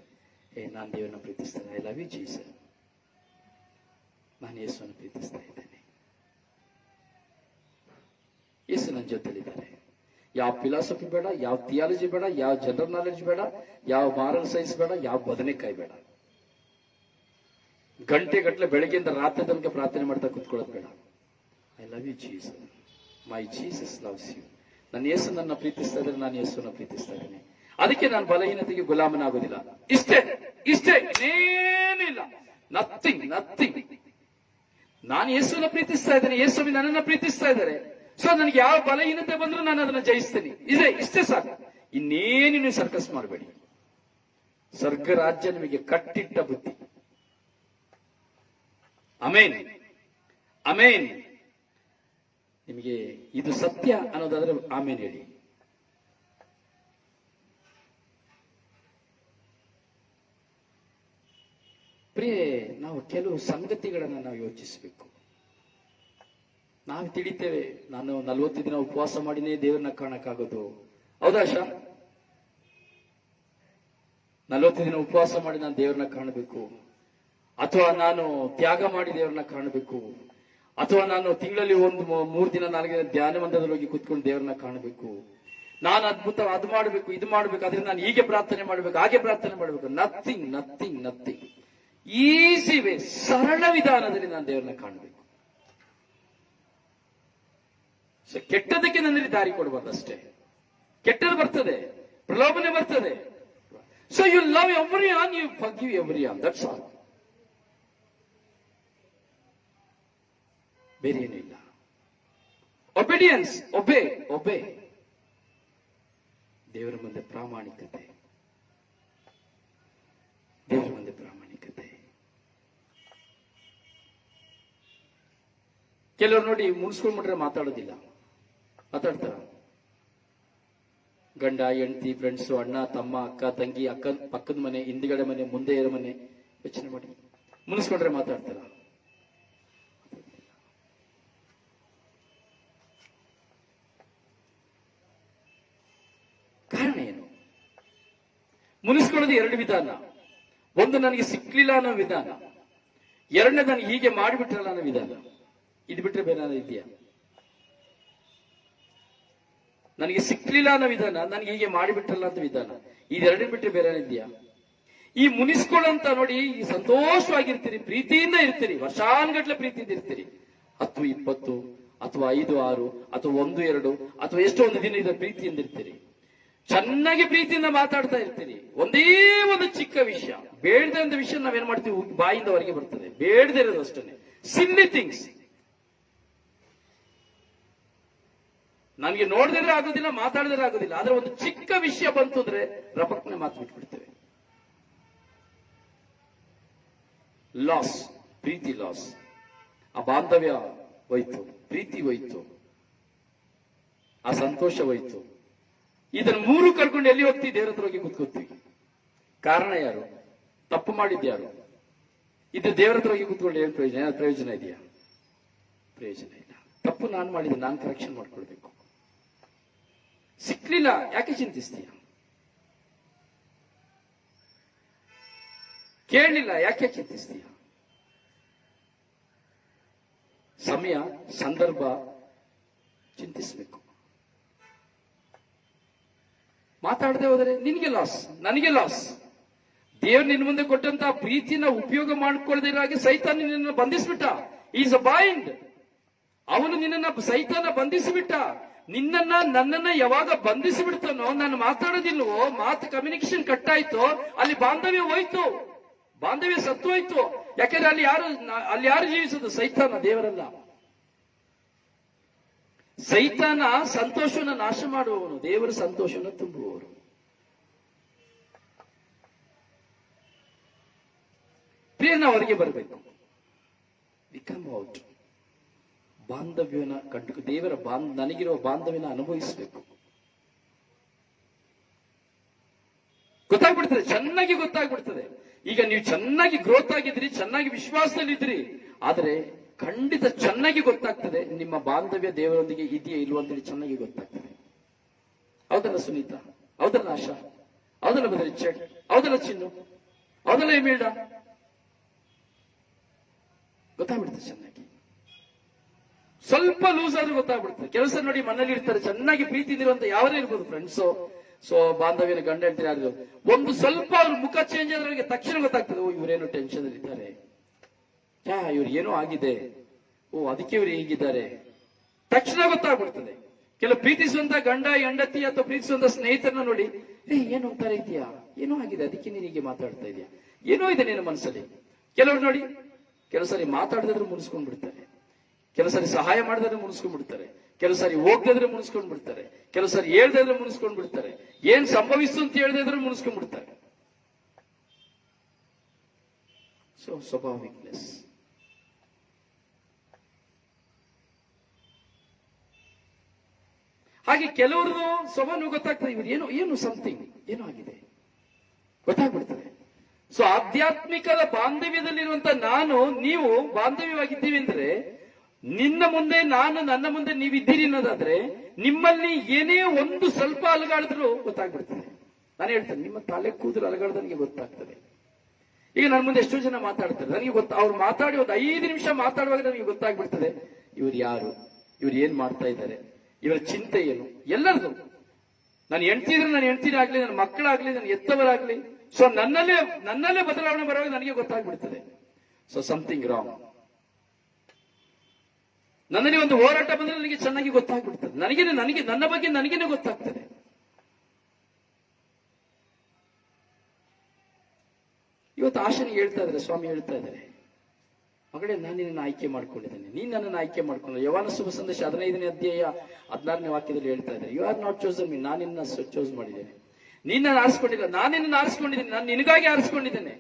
ನಾನು ದೇವರನ್ನ ಪ್ರೀತಿಸ್ತೇನೆ, ಐ ಲವ್ ಯು ಜೀಸಸ್, ನಾನು ಯೇಸುವನ್ನು ಪ್ರೀತಿಸ್ತಾ ಇದ್ದೇನೆ, ಯೇಸು ನನ್ನ ಜೊತೆಲಿದ್ದಾರೆ. ಯಾವ ಫಿಲಾಸಫಿ ಬೇಡ, ಯಾವ ಥಿಯಾಲಜಿ ಬೇಡ, ಯಾವ ಜನರಲ್ ನಾಲೆಡ್ಜ್ ಬೇಡ, ಯಾವ ಮಾರಲ್ ಸೈನ್ಸ್ ಬೇಡ, ಯಾವ ಬದನೆಕಾಯಿ ಬೇಡ. ಗಂಟೆ ಬೆಳಗ್ಗೆಯಿಂದ ರಾತ್ರಿ ತನಕ ಪ್ರಾರ್ಥನೆ ಮಾಡ್ತಾ ಕುತ್ಕೊಳ್ಳೋದು ಬೇಡ. I love you Jesus, my Jesus loves you. ನನ್ನ ಯೇಸು ನನ್ನ ಪ್ರೀತಿಸ್ತಾ ಇದ್ರೆ ನಾನು ಯೇಸುವನ್ನು ಪ್ರೀತಿಸ್ತಾ ಇದ್ದೇನೆ. ಅದಕ್ಕೆ ನಾನು ಬಲಹೀನತೆಗೆ ಗುಲಾಮನಾಗೋದಿಲ್ಲ. ಇಷ್ಟೇ, ಇನ್ನೇನು ಇಲ್ಲ. ನಥಿಂಗ್. ನಾನು ಯೇಸುವನ್ನು ಪ್ರೀತಿಸ್ತಾ ಇದ್ದೇನೆ, ಯೇಸು ನನ್ನನ್ನು ಪ್ರೀತಿಸ್ತಾ ಇದ್ದಾರೆ. ಸೊ ನನಗೆ ಯಾವ ಬಲಹೀನತೆ ಬಂದ್ರೂ ನಾನು ಅದನ್ನ ಜಯಿಸ್ತೇನೆ. ಇಷ್ಟೇ ಸಾಕು. ಇನ್ನೇನು ನೀವು ಸರ್ಕಸ್ ಮಾಡಬೇಡಿ. ಸ್ವರ್ಗ ರಾಜ್ಯ ನಿಮಗೆ ಕಟ್ಟಿಟ್ಟ ಬುದ್ಧಿ. ಅಮೇನ್. ನಿಮಗೆ ಇದು ಸತ್ಯ ಅನ್ನೋದಾದ್ರೆ ಆಮೇನ್ ಹೇಳಿ. ಪ್ರಿಯೆ, ನಾವು ಕೆಲವು ಸಂಗತಿಗಳನ್ನು ನಾವು ಯೋಚಿಸಬೇಕು. ನಾವು ತಿಳಿತೇವೆ, ನಾನು 40 ದಿನ ಉಪವಾಸ ಮಾಡಿನೇ ದೇವರನ್ನ ಕಾಣಕ್ಕಾಗೋದು. ಹೌದಾ ಆಶಾ? 40 ದಿನ ಉಪವಾಸ ಮಾಡಿ ನಾನು ದೇವರನ್ನ ಕಾಣಬೇಕು, ಅಥವಾ ನಾನು ತ್ಯಾಗ ಮಾಡಿ ದೇವರನ್ನ ಕಾಣಬೇಕು, ಅಥವಾ ನಾನು ತಿಂಗಳಲ್ಲಿ 3 ದಿನ 4 ದಿನ ಧ್ಯಾನ ಮಂದಿರದಲ್ಲಿ ಹೋಗಿ ಕುತ್ಕೊಂಡು ದೇವರನ್ನ ಕಾಣಬೇಕು, ನಾನು ಅದ್ಭುತ ಅದು ಮಾಡಬೇಕು ಇದು ಮಾಡಬೇಕು, ಆದ್ರೆ ನಾನು ಹೀಗೆ ಪ್ರಾರ್ಥನೆ ಮಾಡಬೇಕು ಹಾಗೆ ಪ್ರಾರ್ಥನೆ ಮಾಡಬೇಕು. Nothing nothing nothing. Easy way, ಸರಳ ವಿಧಾನದಲ್ಲಿ ನಾನು ದೇವರನ್ನ ಕಾಣಬೇಕು. ಸೊ ಕೆಟ್ಟದಕ್ಕೆ ನನ್ನಲ್ಲಿ ದಾರಿ ಕೊಡಬಾರ್ದು ಅಷ್ಟೇ. ಕೆಟ್ಟದ್ದು ಬರ್ತದೆ, ಪ್ರಲೋಭನೆ ಬರ್ತದೆ. So you love everyone, you forgive everyone, that's all. ಬೇರೆ ಏನಿಲ್ಲ. Obedience, obey obey. ದೇವರ ಮುಂದೆ ಪ್ರಾಮಾಣಿಕತೆ, ದೇವರ ಮುಂದೆ ಪ್ರಾಮಾಣಿಕತೆ. ಕೆಲವರು ನೋಡಿ ಮುನ್ಸ್ಕೊಂಡ್ಬಿಟ್ರೆ ಮಾತಾಡೋದಿಲ್ಲ, ಮಾತಾಡ್ತಾರ? ಗಂಡ ಹೆಂಡತಿ ಫ್ರೆಂಡ್ಸ್, ಅಣ್ಣ ತಮ್ಮ ಅಕ್ಕ ತಂಗಿ, ಪಕ್ಕದ ಮನೆ, ಹಿಂದ್ಗಡೆ ಮನೆ, ಮುಂದೆ ಇರೋ ಮನೆ, ಯೋಚನೆ ಮಾಡಿ. ಮುನ್ಸ್ಕೊಂಡ್ರೆ ಮಾತಾಡ್ತಾರ? ಕಾರಣ ಏನು? ಮುನಿಸ್ಕೊಳ್ಳೋದು 2 ವಿಧಾನ. ಒಂದು, ನನಗೆ ಸಿಕ್ಲಿಲ್ಲ ಅನ್ನೋ ವಿಧಾನ. 2ನೇ, ನನಗೆ ಹೀಗೆ ಮಾಡಿಬಿಟ್ರಲ್ಲ ಅನ್ನೋ ವಿಧಾನ. ಇದು ಬಿಟ್ರೆ ಬೇರೆ ಇದೆಯಾ? ನನಗೆ ಸಿಕ್ಲಿಲ್ಲ ಅನ್ನೋ ವಿಧಾನ, ನನಗೆ ಹೀಗೆ ಮಾಡಿಬಿಟ್ರಲ್ಲ ಅಂತ ವಿಧಾನ. ಇದೆರಡನ್ನ ಬಿಟ್ರೆ ಬೇರೆ ಇದೆಯಾ? ಈ ಮುನಿಸ್ಕೊಳ್ಳಂತ ನೋಡಿ, ಈ ಸಂತೋಷವಾಗಿರ್ತೀರಿ, ಪ್ರೀತಿಯಿಂದ ಇರ್ತೀರಿ, ವರ್ಷಾನ್ಗಟ್ಲೆ ಪ್ರೀತಿಯಿಂದ ಇರ್ತೀರಿ. 10, 20 ಅಥವಾ 5, 6 ಅಥವಾ 1, 2 ಅಥವಾ ಎಷ್ಟೋ ಒಂದು ದಿನ ಇದರ ಪ್ರೀತಿಯಿಂದ ಇರ್ತೀರಿ. ಚೆನ್ನಾಗಿ ಪ್ರೀತಿಯಿಂದ ಮಾತಾಡ್ತಾ ಇರ್ತೀರಿ. ಒಂದೇ ಒಂದು ಚಿಕ್ಕ ವಿಷಯ, ಬೇಡದೆ ಅಂತ ವಿಷಯ ನಾವೇನ್ ಮಾಡ್ತೀವಿ, ಬಾಯಿಂದ ಹೊರಗೆ ಬರ್ತದೆ. ಬೇಡದೆ ಇರೋದು ಅಷ್ಟೇ, ಸಿಲ್ಲಿ ಥಿಂಗ್ಸ್. ನನಗೆ ನೋಡಿದ್ರೆ ಆಗೋದಿಲ್ಲ, ಮಾತಾಡಿದ್ರೆ ಆಗೋದಿಲ್ಲ, ಆದ್ರೆ ಒಂದು ಚಿಕ್ಕ ವಿಷಯ ಬಂತು ಅಂದ್ರೆ ರಪಕ್ನೆ ಮಾತು ಬಿಟ್ಬಿಡ್ತೇವೆ. ಲಾಸ್, ಪ್ರೀತಿ ಲಾಸ್. ಆ ಬಾಂಧವ್ಯ ಹೋಯ್ತು, ಪ್ರೀತಿ ಹೋಯ್ತು, ಆ ಸಂತೋಷ ಹೋಯ್ತು. ಇದನ್ನ 3 ಕರ್ಕೊಂಡು ಎಲ್ಲಿ ಹೋಗ್ತೀವಿ? ದೇವರ ಹತ್ರ ಹೋಗಿ ಕೂತ್ಕೋತೀವಿ. ಕಾರಣ ಯಾರು? ತಪ್ಪು ಮಾಡಿದ್ಯಾರು? ಇದು ದೇವರ ಹತ್ರ ಹೋಗಿ ಕೂತ್ಕೊಂಡು ಏನ್ ಪ್ರಯೋಜನ? ಏನಾದ್ರು ಪ್ರಯೋಜನ ಇದೆಯಾ? ಪ್ರಯೋಜನ ಇಲ್ಲ. ತಪ್ಪು ನಾನು ಮಾಡಿದೆ, ನಾನು ಕರೆಕ್ಷನ್ ಮಾಡ್ಕೊಳ್ಬೇಕು. ಸಿಕ್ಲಿಲ್ಲ, ಯಾಕೆ ಚಿಂತಿಸ್ತೀಯ? ಕೇಳಲಿಲ್ಲ, ಯಾಕೆ ಚಿಂತಿಸ್ತೀಯ? ಸಮಯ, ಸಂದರ್ಭ ಚಿಂತಿಸಬೇಕು. ಮಾತಾಡದೆ ಹೋದರೆ ನಿನಗೆ ಲಾಸ್, ನನಗೆ ಲಾಸ್. ದೇವ್ರು ನಿನ್ನ ಮುಂದೆ ಕೊಟ್ಟಂತಹ ಪ್ರೀತಿನ ಉಪಯೋಗ ಮಾಡಿಕೊಳ್ಳದಿರಾಗಿ ಸೈತಾನ ನಿನ್ನನ್ನು ಬಂಧಿಸ್ಬಿಟ್ಟ. Is a bind. ಅವನು ನಿನ್ನನ್ನ ಸೈತಾನ ಬಂಧಿಸಿಬಿಟ್ಟ. ನಿನ್ನನ್ನ ನನ್ನನ್ನ ಯಾವಾಗ ಬಂಧಿಸಿಬಿಡ್ತಾನೋ, ನಾನು ಮಾತಾಡೋದಿಲ್ವೋ, ಮಾತು ಕಮ್ಯುನಿಕೇಶನ್ ಕಟ್ ಆಯ್ತೋ, ಅಲ್ಲಿ ಬಾಂಧವ್ಯ ಹೋಯ್ತು, ಬಾಂಧವ್ಯ ಸತ್ತು ಹೋಯ್ತು. ಯಾಕಂದ್ರೆ ಅಲ್ಲಿ ಯಾರು ಜೀವಿಸೋದು? ಸೈತಾನ, ದೇವರಲ್ಲ. ಸೈತಾನ ಸಂತೋಷವನ್ನು ನಾಶ ಮಾಡುವವನು, ದೇವರು ಸಂತೋಷವನ್ನು ತುಂಬುವವರು. ಪ್ರಿಯನ ಹೊರಗೆ ಬರಬೇಕು. Become out. ಬಾಂಧವ್ಯನ ಕಂಡು ದೇವರ ನನಗಿರುವ ಬಾಂಧವ್ಯನ ಅನುಭವಿಸಬೇಕು. ಗೊತ್ತಾಗ್ಬಿಡ್ತದೆ, ಚೆನ್ನಾಗಿ ಗೊತ್ತಾಗ್ಬಿಡ್ತದೆ. ಈಗ ನೀವು ಚೆನ್ನಾಗಿ ಗ್ರೋತ್ ಆಗಿದ್ರಿ, ಚೆನ್ನಾಗಿ ವಿಶ್ವಾಸದಲ್ಲಿದ್ರಿ, ಆದ್ರೆ ಖಂಡಿತ ಚೆನ್ನಾಗಿ ಗೊತ್ತಾಗ್ತದೆ ನಿಮ್ಮ ಬಾಂಧವ್ಯ ದೇವರೊಂದಿಗೆ ಇದೆಯೇ ಇಲ್ವೋ ಅಂತೇಳಿ ಚೆನ್ನಾಗಿ ಗೊತ್ತಾಗ್ತದೆ. ಹೌದಲ್ಲ ಸುನೀತಾ? ಹೌದಲ್ಲ ಆಶಾ? ಹೌದಲ್ಲ ಬದರಿಚ್ಚ? ಹೌದಲ್ಲ ಚಿನ್ನು? ಹೌದಲ್ಲ ಎಮೀಲ್ಡ? ಗೊತ್ತಾಗ್ಬಿಡ್ತದೆ ಚೆನ್ನಾಗಿ. ಸ್ವಲ್ಪ ಲೂಸ್ ಆದ್ರೂ ಗೊತ್ತಾಗ್ಬಿಡ್ತದೆ. ಕೆಲಸ ನೋಡಿ, ಮನೇಲಿ ಇರ್ತಾರೆ, ಚೆನ್ನಾಗಿ ಪ್ರೀತಿದಿರುವಂತ ಯಾವರೇ ಇರ್ಬೋದು, ಫ್ರೆಂಡ್ಸು, ಸೊ ಬಾಂಧವ್ಯನ ಗಂಡ ಹೇಳ್ತೀರಿ, ಯಾರು ಒಂದು ಸ್ವಲ್ಪ ಅವ್ರ ಮುಖ ಚೇಂಜ್ ಆದ್ರೆ ಅವರಿಗೆ ತಕ್ಷಣ ಗೊತ್ತಾಗ್ತದೆ, ಓ ಇವರೇನೋ ಟೆನ್ಷನ್ ಅಲ್ಲಿ ಇದ್ದಾರೆ, ಇವ್ರು ಏನೋ ಆಗಿದೆ, ಓ ಅದಕ್ಕೆ ಇವ್ರು ಹೀಗಿದ್ದಾರೆ, ತಕ್ಷಣ ಗೊತ್ತಾಗ್ಬಿಡ್ತದೆ. ಕೆಲವು ಪ್ರೀತಿಸುವಂತ ಗಂಡ ಹೆಂಡತಿ ಅಥವಾ ಪ್ರೀತಿಸುವಂತ ಸ್ನೇಹಿತರನ್ನ ನೋಡಿ, ಏನು ಅಂತಾರ ಇದೆಯಾ, ಏನೋ ಆಗಿದೆ, ಅದಕ್ಕೆ ನೀನು ಹೀಗೆ ಮಾತಾಡ್ತಾ ಇದೆಯಾ, ಏನೋ ಇದೆ ನಿನ್ನ ಮನಸ್ಸಲ್ಲಿ. ಕೆಲವರು ನೋಡಿ, ಕೆಲವು ಸಾರಿ ಮಾತಾಡದಿದ್ರೆ ಮುನಿಸ್ಕೊಂಡ್ ಬಿಡ್ತಾರೆ, ಕೆಲವು ಸಾರಿ ಸಹಾಯ ಮಾಡಿದ್ರೆ ಮುನಿಸ್ಕೊಂಡ್ ಬಿಡ್ತಾರೆ, ಕೆಲವು ಸಾರಿ ಹೋಗದಿದ್ರೆ ಮುನಿಸ್ಕೊಂಡ್ ಬಿಡ್ತಾರೆ, ಕೆಲವು ಸಾರಿ ಹೇಳ್ದಿದ್ರೆ ಮುನಿಸ್ಕೊಂಡ್ ಬಿಡ್ತಾರೆ, ಏನ್ ಸಂಭವಿಸ್ತು ಅಂತ ಹೇಳ್ದಿದ್ರೆ ಮುನಿಸ್ಕೊಂಡ್ ಬಿಡ್ತಾರೆ. ಸೊ ಸ್ವಭಾವ ವೀಕ್ನೆಸ್. ಹಾಗೆ ಕೆಲವ್ರದ್ದು ಸ್ವಭಾವ ಗೊತ್ತಾಗ್ತದೆ, ಇವ್ರು ಏನು ಸಮಥಿಂಗ್ ಏನೋ ಆಗಿದೆ, ಗೊತ್ತಾಗ್ಬಿಡ್ತದೆ. ಸೊ ಆಧ್ಯಾತ್ಮಿಕದ ಬಾಂಧವ್ಯದಲ್ಲಿರುವಂತ ನಾನು ನೀವು ಬಾಂಧವ್ಯವಾಗಿದ್ದೀವಿ ಅಂದ್ರೆ ನಿನ್ನ ಮುಂದೆ ನಾನು, ನನ್ನ ಮುಂದೆ ನೀವಿದ್ದೀರಿ ಅನ್ನೋದಾದ್ರೆ ನಿಮ್ಮಲ್ಲಿ ಏನೇ ಒಂದು ಸ್ವಲ್ಪ ಅಲಗಾಡಿದ್ರು ಗೊತ್ತಾಗ್ಬಿಡ್ತದೆ. ನಾನು ಹೇಳ್ತೇನೆ, ನಿಮ್ಮ ತಲೆ ಕೂದಲು ಅಲಗಾಡ್ದು ನನಗೆ ಗೊತ್ತಾಗ್ತದೆ. ಈಗ ನನ್ನ ಮುಂದೆ ಎಷ್ಟೋ ಜನ ಮಾತಾಡ್ತಾರೆ, ನನಗೆ ಅವ್ರು ಮಾತಾಡಿ ಒಂದು 5 ನಿಮಿಷ ಮಾತಾಡುವಾಗ ನನಗೆ ಗೊತ್ತಾಗ್ಬಿಡ್ತದೆ ಇವ್ರು ಯಾರು, ಇವ್ರು ಏನ್ ಮಾಡ್ತಾ ಇದ್ದಾರೆ, ಇವರ ಚಿಂತೆ ಏನು, ಎಲ್ಲರದು. ನಾನು ಹೆಂಡ್ತಿದ್ರೆ ನನ್ನ ಹೆಂಡ್ತಿನೇ ಆಗ್ಲಿ, ನನ್ನ ಮಕ್ಕಳಾಗ್ಲಿ, ನನ್ನ ಎತ್ತವರಾಗ್ಲಿ, ಸೊ ನನ್ನಲ್ಲೇ ಬದಲಾವಣೆ ಬರುವಾಗ ನನಗೆ ಗೊತ್ತಾಗ್ಬಿಡ್ತದೆ. So something wrong. ನನ್ನಲ್ಲಿ ಒಂದು ಹೋರಾಟ ಬಂದ್ರೆ ನನಗೆ ಚೆನ್ನಾಗಿ ಗೊತ್ತಾಗ್ಬಿಡ್ತದೆ. ನನ್ನ ಬಗ್ಗೆ ನನಗೇನೆ ಗೊತ್ತಾಗ್ತದೆ. ಇವತ್ತು ಆಶನಿಗೆ ಹೇಳ್ತಾ ಇದ್ದಾರೆ, ಸ್ವಾಮಿ ಹೇಳ್ತಾ ಇದ್ದಾರೆ, ಮಗಳೇ ನಾನು ನಿನ್ನ ಆಯ್ಕೆ ಮಾಡ್ಕೊಂಡಿದ್ದೇನೆ, ನೀನ್ ನನ್ನನ್ನು ಆಯ್ಕೆ ಮಾಡ್ಕೊಂಡು. ಯೋಹಾನ ಶುಭ ಸಂದೇಶ 15ನೇ ಅಧ್ಯಾಯ 16ನೇ ವಾಕ್ಯದಲ್ಲಿ ಹೇಳ್ತಾ ಇದ್ದಾರೆ, you are not chosen me, ನಾನು ನಿನ್ನ ಚೋಸ್ ಮಾಡಿದ್ದೇನೆ, ನೀನ್ ನಾನು ಆರಿಸ್ಕೊಂಡಿಲ್ಲ, ನಾನು ನಿನ್ನನ್ನು ಆರಿಸ್ಕೊಂಡಿದ್ದೇನೆ, ನಾನು ನಿನಗಾಗಿ ಆರಿಸ್ಕೊಂಡಿದ್ದೇನೆ.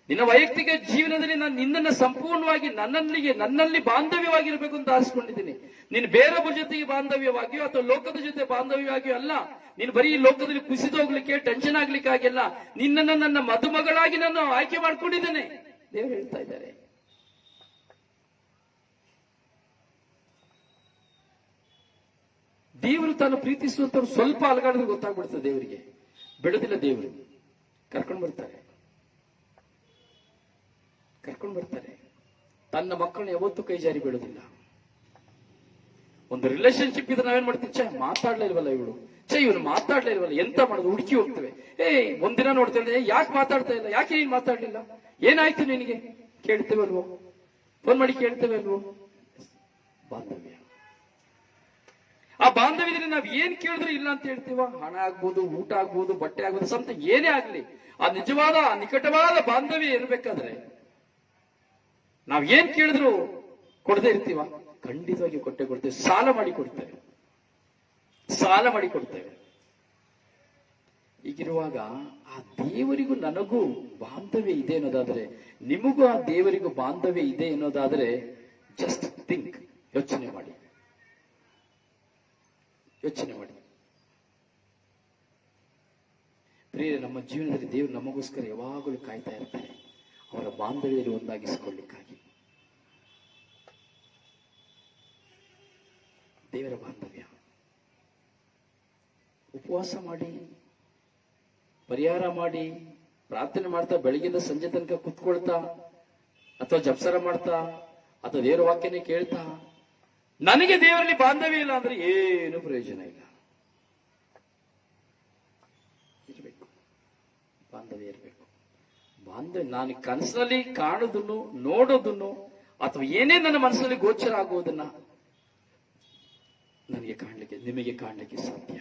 ನಿನ್ನ ವೈಯಕ್ತಿಕ ಜೀವನದಲ್ಲಿ ನಾನು ನಿನ್ನನ್ನು ಸಂಪೂರ್ಣವಾಗಿ ನನ್ನಲ್ಲಿ ಬಾಂಧವ್ಯವಾಗಿರ್ಬೇಕು ಅಂತ ಆರಿಸ್ಕೊಂಡಿದ್ದೀನಿ. ನೀನು ಬೇರೊಬ್ಬರ ಜೊತೆಗೆ ಬಾಂಧವ್ಯವಾಗಿಯೋ ಅಥವಾ ಲೋಕದ ಜೊತೆ ಬಾಂಧವ್ಯವಾಗಿಯೋ ಅಲ್ಲ. ನೀನು ಬರೀ ಈ ಲೋಕದಲ್ಲಿ ಕುಸಿದೋಗ್ಲಿಕ್ಕೆ, ಟೆನ್ಷನ್ ಆಗ್ಲಿಕ್ಕಾಗಿಲ್ಲ, ನಿನ್ನನ್ನು ನನ್ನ ಮದುಮಗಳಾಗಿ ನಾನು ಆಯ್ಕೆ ಮಾಡ್ಕೊಂಡಿದ್ದೇನೆ. ದೇವರು ಹೇಳ್ತಾ ಇದ್ದಾರೆ. ದೇವರು ತಾನು ಪ್ರೀತಿಸುವಂತವ್ರು ಸ್ವಲ್ಪ ಅಲಗಾಡಿದ್ರೆ ಗೊತ್ತಾಗ್ಬಿಡ್ತದೆ ದೇವರಿಗೆ. ಬಿಡೋದಿಲ್ಲ ದೇವರು, ಕರ್ಕೊಂಡು ಬರ್ತಾರೆ. ತನ್ನ ಮಕ್ಕಳನ್ನ ಯಾವತ್ತೂ ಕೈ ಜಾರಿ ಬಿಡೋದಿಲ್ಲ. ಒಂದು ರಿಲೇಶನ್ಶಿಪ್ ಇದ್ರೆ ನಾವೇನ್ ಮಾಡ್ತೀವಿ, ಮಾತಾಡ್ಲೇ ಇಲ್ವಲ್ಲ ಇವಳು, ಇವನು ಮಾತಾಡ್ಲೇ ಇಲ್ವಲ್ಲ, ಎಂತ ಮಾಡೋದು, ಹುಡುಕಿ ಹೋಗ್ತೇವೆ. ಒಂದಿನ ನೋಡ್ತೇವೆ, ಯಾಕೆ ಮಾತಾಡ್ತಾ ಇಲ್ಲ, ಯಾಕೆ ನೀನ್ ಮಾತಾಡ್ಲಿಲ್ಲ, ಏನಾಯ್ತು ನಿನಗೆ, ಕೇಳ್ತೇವಲ್ವೋ, ಫೋನ್ ಮಾಡಿ ಕೇಳ್ತೇವಲ್ವೋ. ಬಾಂಧವ್ಯ, ಆ ಬಾಂಧವ್ಯದಲ್ಲಿ ನಾವ್ ಏನ್ ಕೇಳಿದ್ರು ಇಲ್ಲ ಅಂತ ಹೇಳ್ತೀವ. ಹಣ ಆಗ್ಬೋದು, ಊಟ ಆಗ್ಬೋದು, ಬಟ್ಟೆ ಆಗ್ಬೋದು, ಸಮಥಿಂಗ್ ಏನೇ ಆಗ್ಲಿ, ಆ ನಿಜವಾದ ನಿಕಟವಾದ ಬಾಂಧವ್ಯ ಇರ್ಬೇಕಾದ್ರೆ ನಾವ್ ಏನ್ ಕೇಳಿದ್ರು ಕೊಡದೇ ಇರ್ತೀವ, ಖಂಡಿತವಾಗಿ ಕೊಡ್ತೇವೆ. ಸಾಲ ಮಾಡಿ ಕೊಡ್ತೇವೆ. ಹೀಗಿರುವಾಗ ಆ ದೇವರಿಗೂ ನನಗೂ ಬಾಂಧವ್ಯ ಇದೆ ಅನ್ನೋದಾದ್ರೆ, ನಿಮಗೂ ಆ ದೇವರಿಗೂ ಬಾಂಧವ್ಯ ಇದೆ ಅನ್ನೋದಾದ್ರೆ, ಜಸ್ಟ್ ಥಿಂಕ್, ಯೋಚನೆ ಮಾಡಿ. ಪ್ರಿಯರೇ, ನಮ್ಮ ಜೀವನದಲ್ಲಿ ದೇವರು ನಮಗೋಸ್ಕರ ಯಾವಾಗಲೂ ಕಾಯ್ತಾ ಇರ್ತಾರೆ, ಅವರ ಬಾಂಧವ್ಯದಲ್ಲಿ ಒಂದಾಗಿಸಿಕೊಳ್ಳಿಕ್ಕಾಗಿ. ದೇವರ ಬಾಂಧವ್ಯ, ಉಪವಾಸ ಮಾಡಿ, ಪರಿಹಾರ ಮಾಡಿ, ಪ್ರಾರ್ಥನೆ ಮಾಡ್ತಾ, ಬೆಳಗಿಂದ ಸಂಜೆ ತನಕ ಕುತ್ಕೊಳ್ತಾ, ಅಥವಾ ಜಪ್ಸರ ಮಾಡ್ತಾ, ಅಥವಾ ದೇವರ ವಾಕ್ಯನೇ ಕೇಳ್ತಾ, ನನಗೆ ದೇವರಲ್ಲಿ ಬಾಂಧವ್ಯ ಇಲ್ಲ ಅಂದ್ರೆ ಏನು ಪ್ರಯೋಜನ ಇಲ್ಲ. ಬಾಂಧವ್ಯ ಇರಬೇಕು. ಬಾಂಧವ್ಯ, ನಾನು ಕನಸಿನಲ್ಲಿ ಕಾಣೋದನ್ನು, ನೋಡೋದನ್ನು, ಅಥವಾ ಏನೇ ನನ್ನ ಮನಸ್ಸಿನಲ್ಲಿ ಗೋಚರ ಆಗುವುದನ್ನ ನಿಮಗೆ ಕಾಣಲಿಕ್ಕೆ ಸಾಧ್ಯ.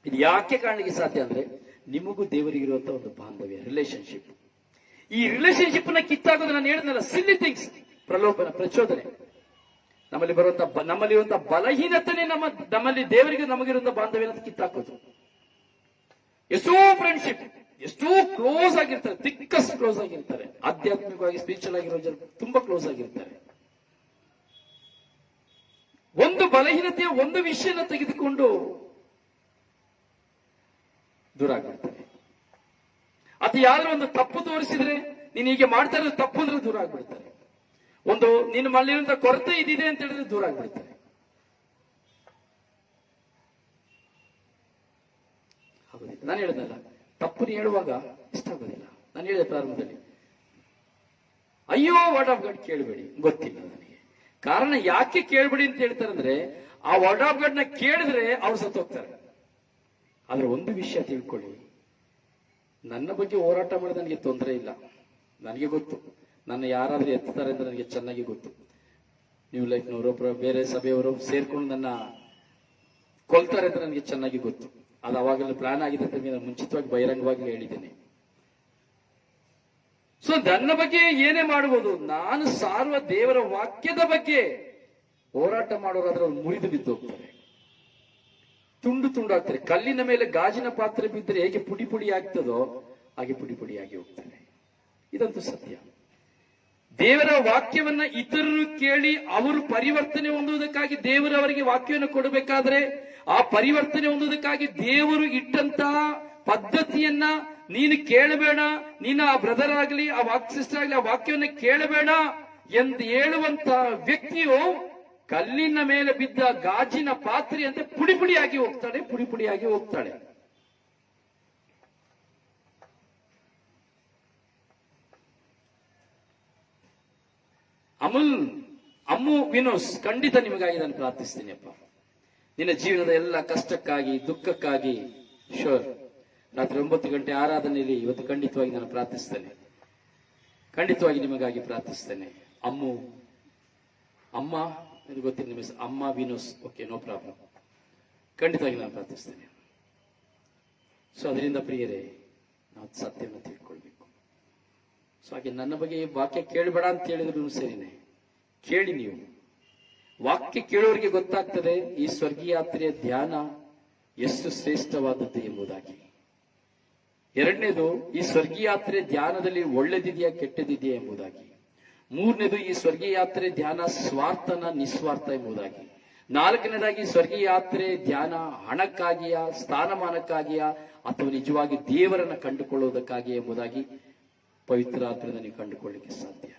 ಇದು ಯಾಕೆ ಕಾಣಲಿಕ್ಕೆ ಸಾಧ್ಯ ಅಂದ್ರೆ, ನಿಮಗೂ ದೇವರಿಗಿರುವಂತಹ ಒಂದು ಬಾಂಧವ್ಯ, ರಿಲೇಶನ್ಶಿಪ್. ಈ ರಿಲೇಶನ್ಶಿಪ್ ನ ಕಿತ್ತಾಗೋದು, ನಾನು ಹೇಳಿದ್ನಲ್ಲ, ಸಿಲ್ಲಿ ಥಿಂಗ್ಸ್, ಪ್ರಲೋಭನ, ಪ್ರಚೋದನೆ, ನಮ್ಮಲ್ಲಿರುವಂತಹ ಬಲಹೀನತೆನೇ ನಮ್ಮಲ್ಲಿ ದೇವರಿಗೆ ನಮಗಿರುವಂತಹ ಬಾಂಧವ್ಯ ಕಿತ್ತಾಕೋದು. ಎಷ್ಟೋ ಫ್ರೆಂಡ್ಶಿಪ್, ಎಷ್ಟೋ ಕ್ಲೋಸ್ ಆಗಿರ್ತಾರೆ, ತಿಕ್ಕಸ್ಟ್ ಕ್ಲೋಸ್ ಆಗಿರ್ತಾರೆ, ಆಧ್ಯಾತ್ಮಿಕವಾಗಿ ಸ್ಪಿರಿಚುವಲ್ ಆಗಿರೋ ಜನ ತುಂಬಾ ಕ್ಲೋಸ್ ಆಗಿರ್ತಾರೆ. ಒಂದು ಬಲಹೀನತೆಯ ಒಂದು ವಿಷಯನ ತೆಗೆದುಕೊಂಡು ದೂರ ಆಗ್ಬಿಡ್ತಾರೆ. ಅಥವಾ ಯಾವ್ದಾದ್ರು ಒಂದು ತಪ್ಪು ತೋರಿಸಿದ್ರೆ, ನೀನು ಹೀಗೆ ಮಾಡ್ತಾ ಇರೋದು ತಪ್ಪು ಅಂದ್ರೆ ದೂರ ಆಗ್ಬಿಡ್ತಾರೆ. ಒಂದು ನಿನ್ನ ಮನೆಯಿಂದ ಕೊರತೆ ಇದಿದೆ ಅಂತ ಹೇಳಿದ್ರೆ ದೂರ ಆಗ್ಬಿಡ್ತಾರೆ. ಆಗೋದಿಲ್ಲ. ನಾನು ಹೇಳಿದ್ನಲ್ಲ, ತಪ್ಪು ಹೇಳುವಾಗ ಇಷ್ಟ ಆಗೋದಿಲ್ಲ. ನಾನು ಹೇಳಿದೆ ಪ್ರಾರಂಭದಲ್ಲಿ, ಅಯ್ಯೋ ವರ್ಡ್ ಆಫ್ ಗಾಡ್ ಕೇಳಬೇಡಿ, ಗೊತ್ತಿಲ್ಲ ನನಗೆ. ಕಾರಣ ಯಾಕೆ ಕೇಳಬೇಡಿ ಅಂತ ಹೇಳ್ತಾರೆ ಅಂದ್ರೆ, ಆ ವರ್ಡ್ ಆಫ್ ಗಾಡ್ ನ ಕೇಳಿದ್ರೆ ಅವ್ರು ಸತ್ತೋಗ್ತಾರೆ. ಆದ್ರೆ ಒಂದು ವಿಷಯ ತಿಳ್ಕೊಳ್ಳಿ, ನನ್ನ ಬಗ್ಗೆ ಹೋರಾಟ ಮಾಡಿದ ನನಗೆ ತೊಂದರೆ ಇಲ್ಲ, ನನಗೆ ಗೊತ್ತು. ನನ್ನ ಯಾರಾದ್ರೂ ಎತ್ತಾರೆ ಅಂತ ನನಗೆ ಚೆನ್ನಾಗಿ ಗೊತ್ತು. ನ್ಯೂ ಲೈಫ್ನವರು, ಬೇರೆ ಸಭೆಯವರು ಸೇರ್ಕೊಂಡು ನನ್ನ ಕೊಲ್ತಾರೆ ಅಂತ ನನಗೆ ಚೆನ್ನಾಗಿ ಗೊತ್ತು. ಅದು ಅವಾಗಲೂ ಪ್ಲಾನ್ ಆಗಿದೆ ಅಂತ ನಾನು ಮುಂಚಿತವಾಗಿ ಬಹಿರಂಗವಾಗಿ ಹೇಳಿದ್ದೇನೆ. ಸೊ ನನ್ನ ಬಗ್ಗೆ ಏನೇ ಮಾಡಬಹುದು, ನಾನು ಸಾರುವ ದೇವರ ವಾಕ್ಯದ ಬಗ್ಗೆ ಹೋರಾಟ ಮಾಡೋರಾದ್ರೆ ಅವ್ರು ಮುರಿದು ಬಿದ್ದು ಹೋಗ್ತಾರೆ, ತುಂಡು ತುಂಡಾಗ್ತಾರೆ. ಕಲ್ಲಿನ ಮೇಲೆ ಗಾಜಿನ ಪಾತ್ರೆ ಬಿದ್ದರೆ ಹೇಗೆ ಪುಡಿ ಪುಡಿ ಆಗ್ತದೋ ಹಾಗೆ ಪುಡಿ ಪುಡಿಯಾಗಿ ಹೋಗ್ತಾರೆ. ಇದಂತೂ ಸತ್ಯ. ದೇವರ ವಾಕ್ಯವನ್ನ ಇತರರು ಕೇಳಿ ಅವರು ಪರಿವರ್ತನೆ ಹೊಂದುವುದಕ್ಕಾಗಿ ದೇವರು ಅವರಿಗೆ ವಾಕ್ಯವನ್ನು ಕೊಡಬೇಕಾದ್ರೆ, ಆ ಪರಿವರ್ತನೆ ಹೊಂದುವುದಕ್ಕಾಗಿ ದೇವರು ಇಟ್ಟಂತಹ ಪದ್ಧತಿಯನ್ನ ನೀನು ಕೇಳಬೇಡ. ನೀನು ಆ ಬ್ರದರ್ ಆಗ್ಲಿ, ಆ ಸಿಸ್ಟರ್ ಆಗ್ಲಿ, ಆ ವಾಕ್ಯವನ್ನ ಕೇಳಬೇಡ. ಎಂದು ಹೇಳುವಂತ ವ್ಯಕ್ತಿಯು ಕಲ್ಲಿನ ಮೇಲೆ ಬಿದ್ದ ಗಾಜಿನ ಪಾತ್ರೆಯಂತೆ ಪುಡಿ ಪುಡಿಯಾಗಿ ಹೋಗ್ತಾಳೆ, ಪುಡಿ ಪುಡಿಯಾಗಿ ಹೋಗ್ತಾಳೆ. ಅಮ್ಮು ವಿನೋಸ್, ಖಂಡಿತ ನಿಮಗಾಗಿ ನಾನು ಪ್ರಾರ್ಥಿಸ್ತೀನಿ ಅಪ್ಪ. ನಿನ್ನ ಜೀವನದ ಎಲ್ಲ ಕಷ್ಟಕ್ಕಾಗಿ, ದುಃಖಕ್ಕಾಗಿ ಶೋರ್ ರಾತ್ರಿ 9 ಗಂಟೆ ಆರಾಧನೆಯಲ್ಲಿ ಇವತ್ತು ಖಂಡಿತವಾಗಿ ನಾನು ಪ್ರಾರ್ಥಿಸ್ತೇನೆ. ಖಂಡಿತವಾಗಿ ನಿಮಗಾಗಿ ಪ್ರಾರ್ಥಿಸ್ತೇನೆ. ಅಮ್ಮ ಇದು ಗೊತ್ತಿಲ್ಲ ನಿಮ್ಮ ಅಮ್ಮ ವಿನೋಸ್. Okay, no problem. ಖಂಡಿತವಾಗಿ ನಾನು ಪ್ರಾರ್ಥಿಸ್ತೇನೆ. ಸೊ ಅದರಿಂದ ಪ್ರಿಯರೇ, ನಾವು ಸತ್ಯವನ್ನು ತಿಳ್ಕೊಳ್ಬೇಕು. ಸೊ ಹಾಗೆ ನನ್ನ ಬಗ್ಗೆ ವಾಕ್ಯ ಕೇಳಬೇಡ ಅಂತ ಹೇಳಿದ್ರು ಸರಿನೇ, ಕೇಳಿ. ನೀವು ವಾಕ್ಯ ಕೇಳೋರಿಗೆ ಗೊತ್ತಾಗ್ತದೆ ಈ ಸ್ವರ್ಗೀಯ ಯಾತ್ರೆಯ ಧ್ಯಾನ ಎಷ್ಟು ಶ್ರೇಷ್ಠವಾದದ್ದು ಎಂಬುದಾಗಿ. ಎರಡನೇದು, ಈ ಸ್ವರ್ಗೀಯ ಯಾತ್ರೆ ಧ್ಯಾನದಲ್ಲಿ ಒಳ್ಳೆದಿದೆಯಾ ಕೆಟ್ಟದಿದೆಯಾ ಎಂಬುದಾಗಿ. ಮೂರನೇದು, ಈ ಸ್ವರ್ಗೀಯ ಯಾತ್ರೆ ಧ್ಯಾನ ಸ್ವಾರ್ಥನ ನಿಸ್ವಾರ್ಥ ಎಂಬುದಾಗಿ. ನಾಲ್ಕನೇದಾಗಿ, ಸ್ವರ್ಗೀಯ ಯಾತ್ರೆ ಧ್ಯಾನ ಹಣಕ್ಕಾಗಿಯಾ, ಸ್ಥಾನಮಾನಕ್ಕಾಗಿಯಾ, ಅಥವಾ ನಿಜವಾಗಿ ದೇವರನ್ನ ಕಂಡುಕೊಳ್ಳುವುದಕ್ಕಾಗಿ ಎಂಬುದಾಗಿ ಪವಿತ್ರಾತ್ಮದಿಂದ ನೀವು ಕಂಡುಕೊಳ್ಳಿಕ್ಕೆ ಸಾಧ್ಯ.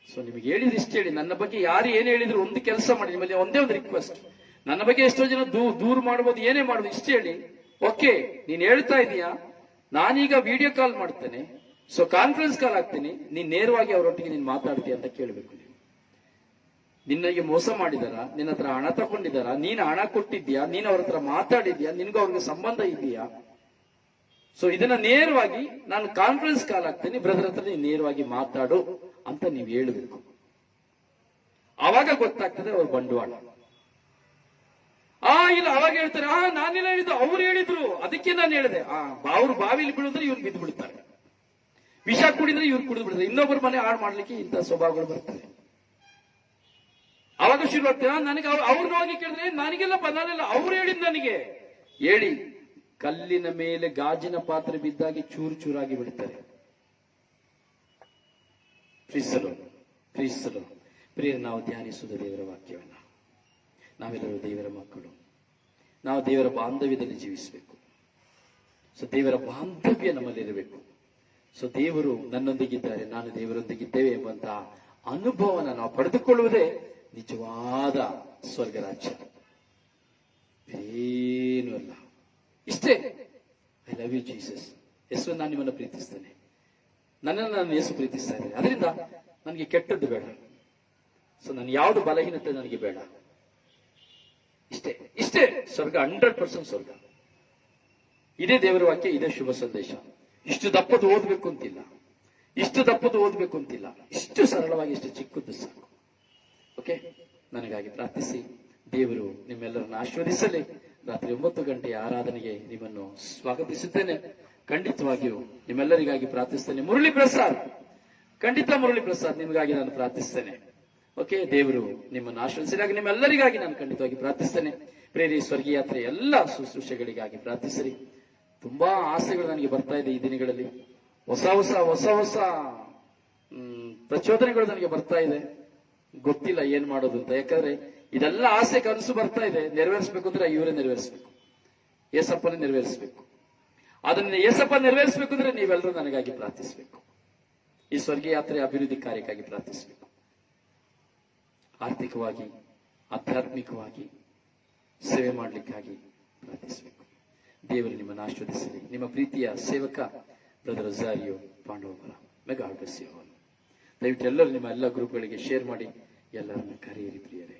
ಸೊ ನಿಮಗೆ ಹೇಳಿದ್ರೆ ಇಷ್ಟ ಹೇಳಿ. ನನ್ನ ಬಗ್ಗೆ ಯಾರು ಏನ್ ಹೇಳಿದ್ರು ಒಂದು ಕೆಲಸ ಮಾಡಿ, ನಿಮ್ಮಲ್ಲಿ ಒಂದೇ ಒಂದು ರಿಕ್ವೆಸ್ಟ್. ನನ್ನ ಬಗ್ಗೆ ಎಷ್ಟೋ ಜನ ದೂರ ಮಾಡಬಹುದು, ಏನೇ ಮಾಡಬಹುದು, ಇಷ್ಟ ಹೇಳಿ. ಓಕೆ, ನೀನ್ ಹೇಳ್ತಾ ಇದೀಯಾ, ನಾನೀಗ ವಿಡಿಯೋ ಕಾಲ್ ಮಾಡ್ತೇನೆ, ಸೊ ಕಾನ್ಫರೆನ್ಸ್ ಕಾಲ್ ಆಗ್ತೀನಿ, ನೀನ್ ನೇರವಾಗಿ ಅವರೊಟ್ಟಿಗೆ ನೀನ್ ಮಾತಾಡ್ತೀಯ ಅಂತ ಕೇಳಬೇಕು. ನೀವು ನಿನ್ನಗೆ ಮೋಸ ಮಾಡಿದಾರ, ನಿನ್ನ ಹತ್ರ ಹಣ ತಗೊಂಡಿದಾರ, ನೀನ್ ಹಣ ಕೊಟ್ಟಿದ್ಯಾ, ನೀನ್ ಅವ್ರ ಹತ್ರ ಮಾತಾಡಿದ್ಯಾ, ನಿನ್ಗೂ ಅವ್ರಿಗೆ ಸಂಬಂಧ ಇದೆಯಾ? ಸೊ ಇದನ್ನ ನೇರವಾಗಿ ನಾನು ಕಾನ್ಫರೆನ್ಸ್ ಕಾಲ್ ಆಗ್ತೀನಿ, ಬ್ರದರ್ ಹತ್ರ ನೀನ್ ನೇರವಾಗಿ ಮಾತಾಡು ಅಂತ ನೀವು ಹೇಳಬೇಕು. ಆವಾಗ ಗೊತ್ತಾಗ್ತದೆ ಅವ್ರ ಬಂಡವಾಳ. ಇಲ್ಲ ಅವಾಗ ಹೇಳ್ತಾರೆ, ನಾನೆಲ್ಲ ಹೇಳಿದ್ದು, ಅವ್ರು ಹೇಳಿದ್ರು ಅದಕ್ಕೆ ನಾನು ಹೇಳಿದೆ. ಅವ್ರು ಬಾವಿಲಿ ಬೀಳಿದ್ರೆ ಇವ್ರು ಬಿದ್ದು ಬಿಡ್ತಾರೆ, ವಿಷ ಕುಡಿದ್ರೆ ಇವ್ರು ಕುಡಿದು ಬಿಡ್ತಾರೆ, ಇನ್ನೊಬ್ಬರ ಮನೆ ಹಾಳು ಮಾಡ್ಲಿಕ್ಕೆ ಇಂಥ ಸ್ವಭಾವಗಳು ಬರ್ತವೆ. ಅವಾಗ ಶುರು ಆಗ್ತದೆ, ನನಗೆ ಅವ್ರನ್ನ ಹೋಗಿ ಕೇಳಿದ್ರೆ ನನಗೆಲ್ಲ ಬದಲಿಲ್ಲ, ಅವ್ರು ಹೇಳಿದ್ ನನಗೆ ಹೇಳಿ. ಕಲ್ಲಿನ ಮೇಲೆ ಗಾಜಿನ ಪಾತ್ರೆ ಬಿದ್ದಾಗಿ ಚೂರು ಚೂರಾಗಿ ಬಿಡ್ತಾರೆ. ಕ್ರಿಸ್ತರು ಪ್ರಿಯ, ನಾವು ಧ್ಯಾನಿಸುವುದು ದೇವರ ವಾಕ್ಯವನ್ನ. ನಾವೆಲ್ಲರೂ ದೇವರ ಮಕ್ಕಳು, ನಾವು ದೇವರ ಬಾಂಧವ್ಯದಲ್ಲಿ ಜೀವಿಸಬೇಕು. ಸೊ ದೇವರ ಬಾಂಧವ್ಯ ನಮ್ಮಲ್ಲಿರಬೇಕು. ಸೊ ದೇವರು ನನ್ನೊಂದಿಗಿದ್ದಾರೆ, ನಾನು ದೇವರೊಂದಿಗಿದ್ದೇವೆ ಎಂಬಂತಹ ಅನುಭವನ ನಾವು ಪಡೆದುಕೊಳ್ಳುವುದೇ ನಿಜವಾದ ಸ್ವರ್ಗ ರಾಜ್ಯ. ಏನೂ ಅಲ್ಲ. ಇಷ್ಟೇ. I love you Jesus. ಯೇಸು, ನಾನು ನಿಮ್ಮನ್ನು ಪ್ರೀತಿಸ್ತೇನೆ, ನನ್ನನ್ನು ನಾನು ಯೇಸು ಪ್ರೀತಿಸ್ತಾ ಇದ್ದೇನೆ, ಅದರಿಂದ ನನಗೆ ಕೆಟ್ಟದ್ದು ಬೇಡ. ಸೊ ನಾನು ಯಾವುದು ಬಲಹೀನತೆ ನನಗೆ ಬೇಡ. ಇಷ್ಟೇ ಸ್ವರ್ಗ, 100% ಸ್ವರ್ಗ. ಇದೇ ದೇವರ ವಾಕ್ಯ, ಇದೇ ಶುಭ ಸಂದೇಶ. ಇಷ್ಟು ದಪ್ಪದು ಓದ್ಬೇಕು ಅಂತಿಲ್ಲ, ಇಷ್ಟು ಸರಳವಾಗಿ, ಇಷ್ಟು ಚಿಕ್ಕದ್ದು ಸಾಕು. ಓಕೆ, ನನಗಾಗಿ ಪ್ರಾರ್ಥಿಸಿ. ದೇವರು ನಿಮ್ಮೆಲ್ಲರನ್ನು ಆಶೀರ್ವದಿಸಲಿ. ರಾತ್ರಿ 9 ಗಂಟೆಯ ಆರಾಧನೆಗೆ ನಿಮ್ಮನ್ನು ಸ್ವಾಗತಿಸುತ್ತೇನೆ. ಖಂಡಿತವಾಗಿಯೂ ನಿಮ್ಮೆಲ್ಲರಿಗಾಗಿ ಪ್ರಾರ್ಥಿಸ್ತೇನೆ. ಮುರಳಿ ಪ್ರಸಾದ್, ಖಂಡಿತ ಮುರಳಿ ಪ್ರಸಾದ್, ನಿಮಗಾಗಿ ನಾನು ಪ್ರಾರ್ಥಿಸ್ತೇನೆ. ಓಕೆ, ದೇವರು ನಿಮ್ಮನ್ನು ಆಶೀರ್ವದಿಸಿದಾಗ ನಿಮ್ಮೆಲ್ಲರಿಗಾಗಿ ನಾನು ಖಂಡಿತವಾಗಿ ಪ್ರಾರ್ಥಿಸ್ತೇನೆ. ಪ್ರೇರಿ ಸ್ವರ್ಗೀಯ ಯಾತ್ರೆ ಎಲ್ಲ ಶುಶ್ರೂಷೆಗಳಿಗಾಗಿ ಪ್ರಾರ್ಥಿಸಿರಿ. ತುಂಬಾ ಆಸೆಗಳು ನನಗೆ ಬರ್ತಾ ಇದೆ ಈ ದಿನಗಳಲ್ಲಿ. ಹೊಸ ಪ್ರಚೋದನೆಗಳು ನನಗೆ ಬರ್ತಾ ಇದೆ. ಗೊತ್ತಿಲ್ಲ ಏನ್ ಮಾಡೋದು ಅಂತ. ಯಾಕಂದ್ರೆ ಇದೆಲ್ಲ ಆಸೆ ಕನಸು ಬರ್ತಾ ಇದೆ. ನೆರವೇರಿಸಬೇಕು ಅಂದ್ರೆ ಇವರೇ ನೆರವೇರಿಸಬೇಕು, ಏಸಪ್ಪನೇ ನೆರವೇರಿಸಬೇಕು. ಅದನ್ನ ಏಸಪ್ಪ ನೆರವೇರಿಸಬೇಕು ಅಂದ್ರೆ ನೀವೆಲ್ಲರೂ ನನಗಾಗಿ ಪ್ರಾರ್ಥಿಸಬೇಕು. ಈ ಸ್ವರ್ಗೀಯ ಯಾತ್ರೆ ಅಭಿವೃದ್ಧಿ ಕಾರ್ಯಕ್ಕಾಗಿ ಪ್ರಾರ್ಥಿಸಬೇಕು. ಆರ್ಥಿಕವಾಗಿ, ಆಧ್ಯಾತ್ಮಿಕವಾಗಿ ಸೇವೆ ಮಾಡಲಿಕ್ಕಾಗಿ ಪ್ರಾರ್ಥಿಸಬೇಕು. ದೇವರು ನಿಮ್ಮನ್ನು ಆಶೀರ್ವದಿಸಲಿ. ನಿಮ್ಮ ಪ್ರೀತಿಯ ಸೇವಕ brother Rosario Pandavapura. Mega orders. ದಯವಿಟ್ಟು ಎಲ್ಲರೂ ನಿಮ್ಮ ಎಲ್ಲ ಗ್ರೂಪ್ಗಳಿಗೆ ಶೇರ್ ಮಾಡಿ, ಎಲ್ಲರನ್ನು ಕರೆಯಿರಿ ಪ್ರಿಯರೇ.